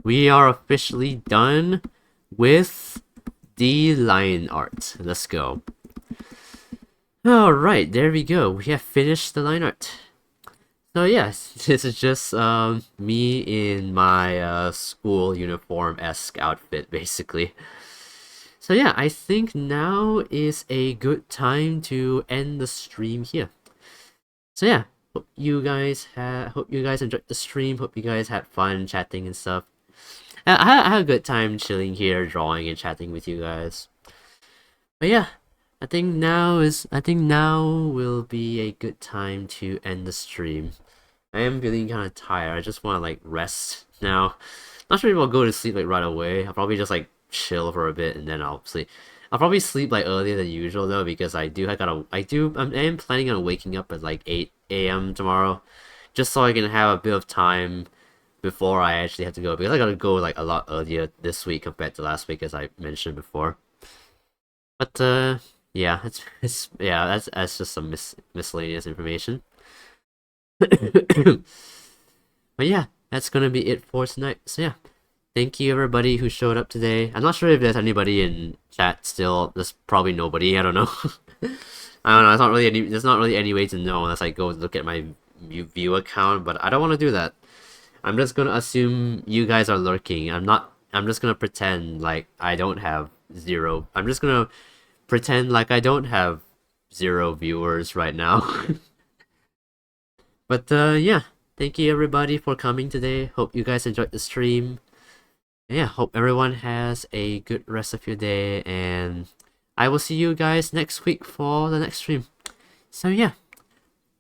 we are officially done with the line art. Let's go. Alright, there we go. We have finished the line art. So yes, this is just me in my school uniform-esque outfit, basically. So yeah, I think now is a good time to end the stream here. So yeah, hope you guys enjoyed the stream. Hope you guys had fun chatting and stuff. I had a good time chilling here, drawing and chatting with you guys. But yeah, I think now will be a good time to end the stream. I am feeling kind of tired. I just want to like rest now. Not sure if I'll go to sleep like right away. I'll probably just like chill for a bit and then I'll sleep. I'll probably sleep like earlier than usual though because I am planning on waking up at like 8 a.m. tomorrow, just so I can have a bit of time before I actually have to go because I gotta go like a lot earlier this week compared to last week as I mentioned before. But yeah, it's yeah, that's just some miscellaneous information. But yeah, that's gonna be it for tonight. So yeah, thank you everybody who showed up today. I'm not sure if there's anybody in chat still. There's probably nobody. I don't know. I don't know. It's not really any. There's not really any way to know unless I go look at my view account. But I don't want to do that. I'm just gonna assume you guys are lurking. I'm not. I'm just gonna pretend like I don't have zero. I'm just gonna pretend like I don't have zero viewers right now. But yeah, thank you everybody for coming today. Hope you guys enjoyed the stream. Yeah, hope everyone has a good rest of your day, and I will see you guys next week for the next stream. So yeah,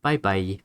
bye bye.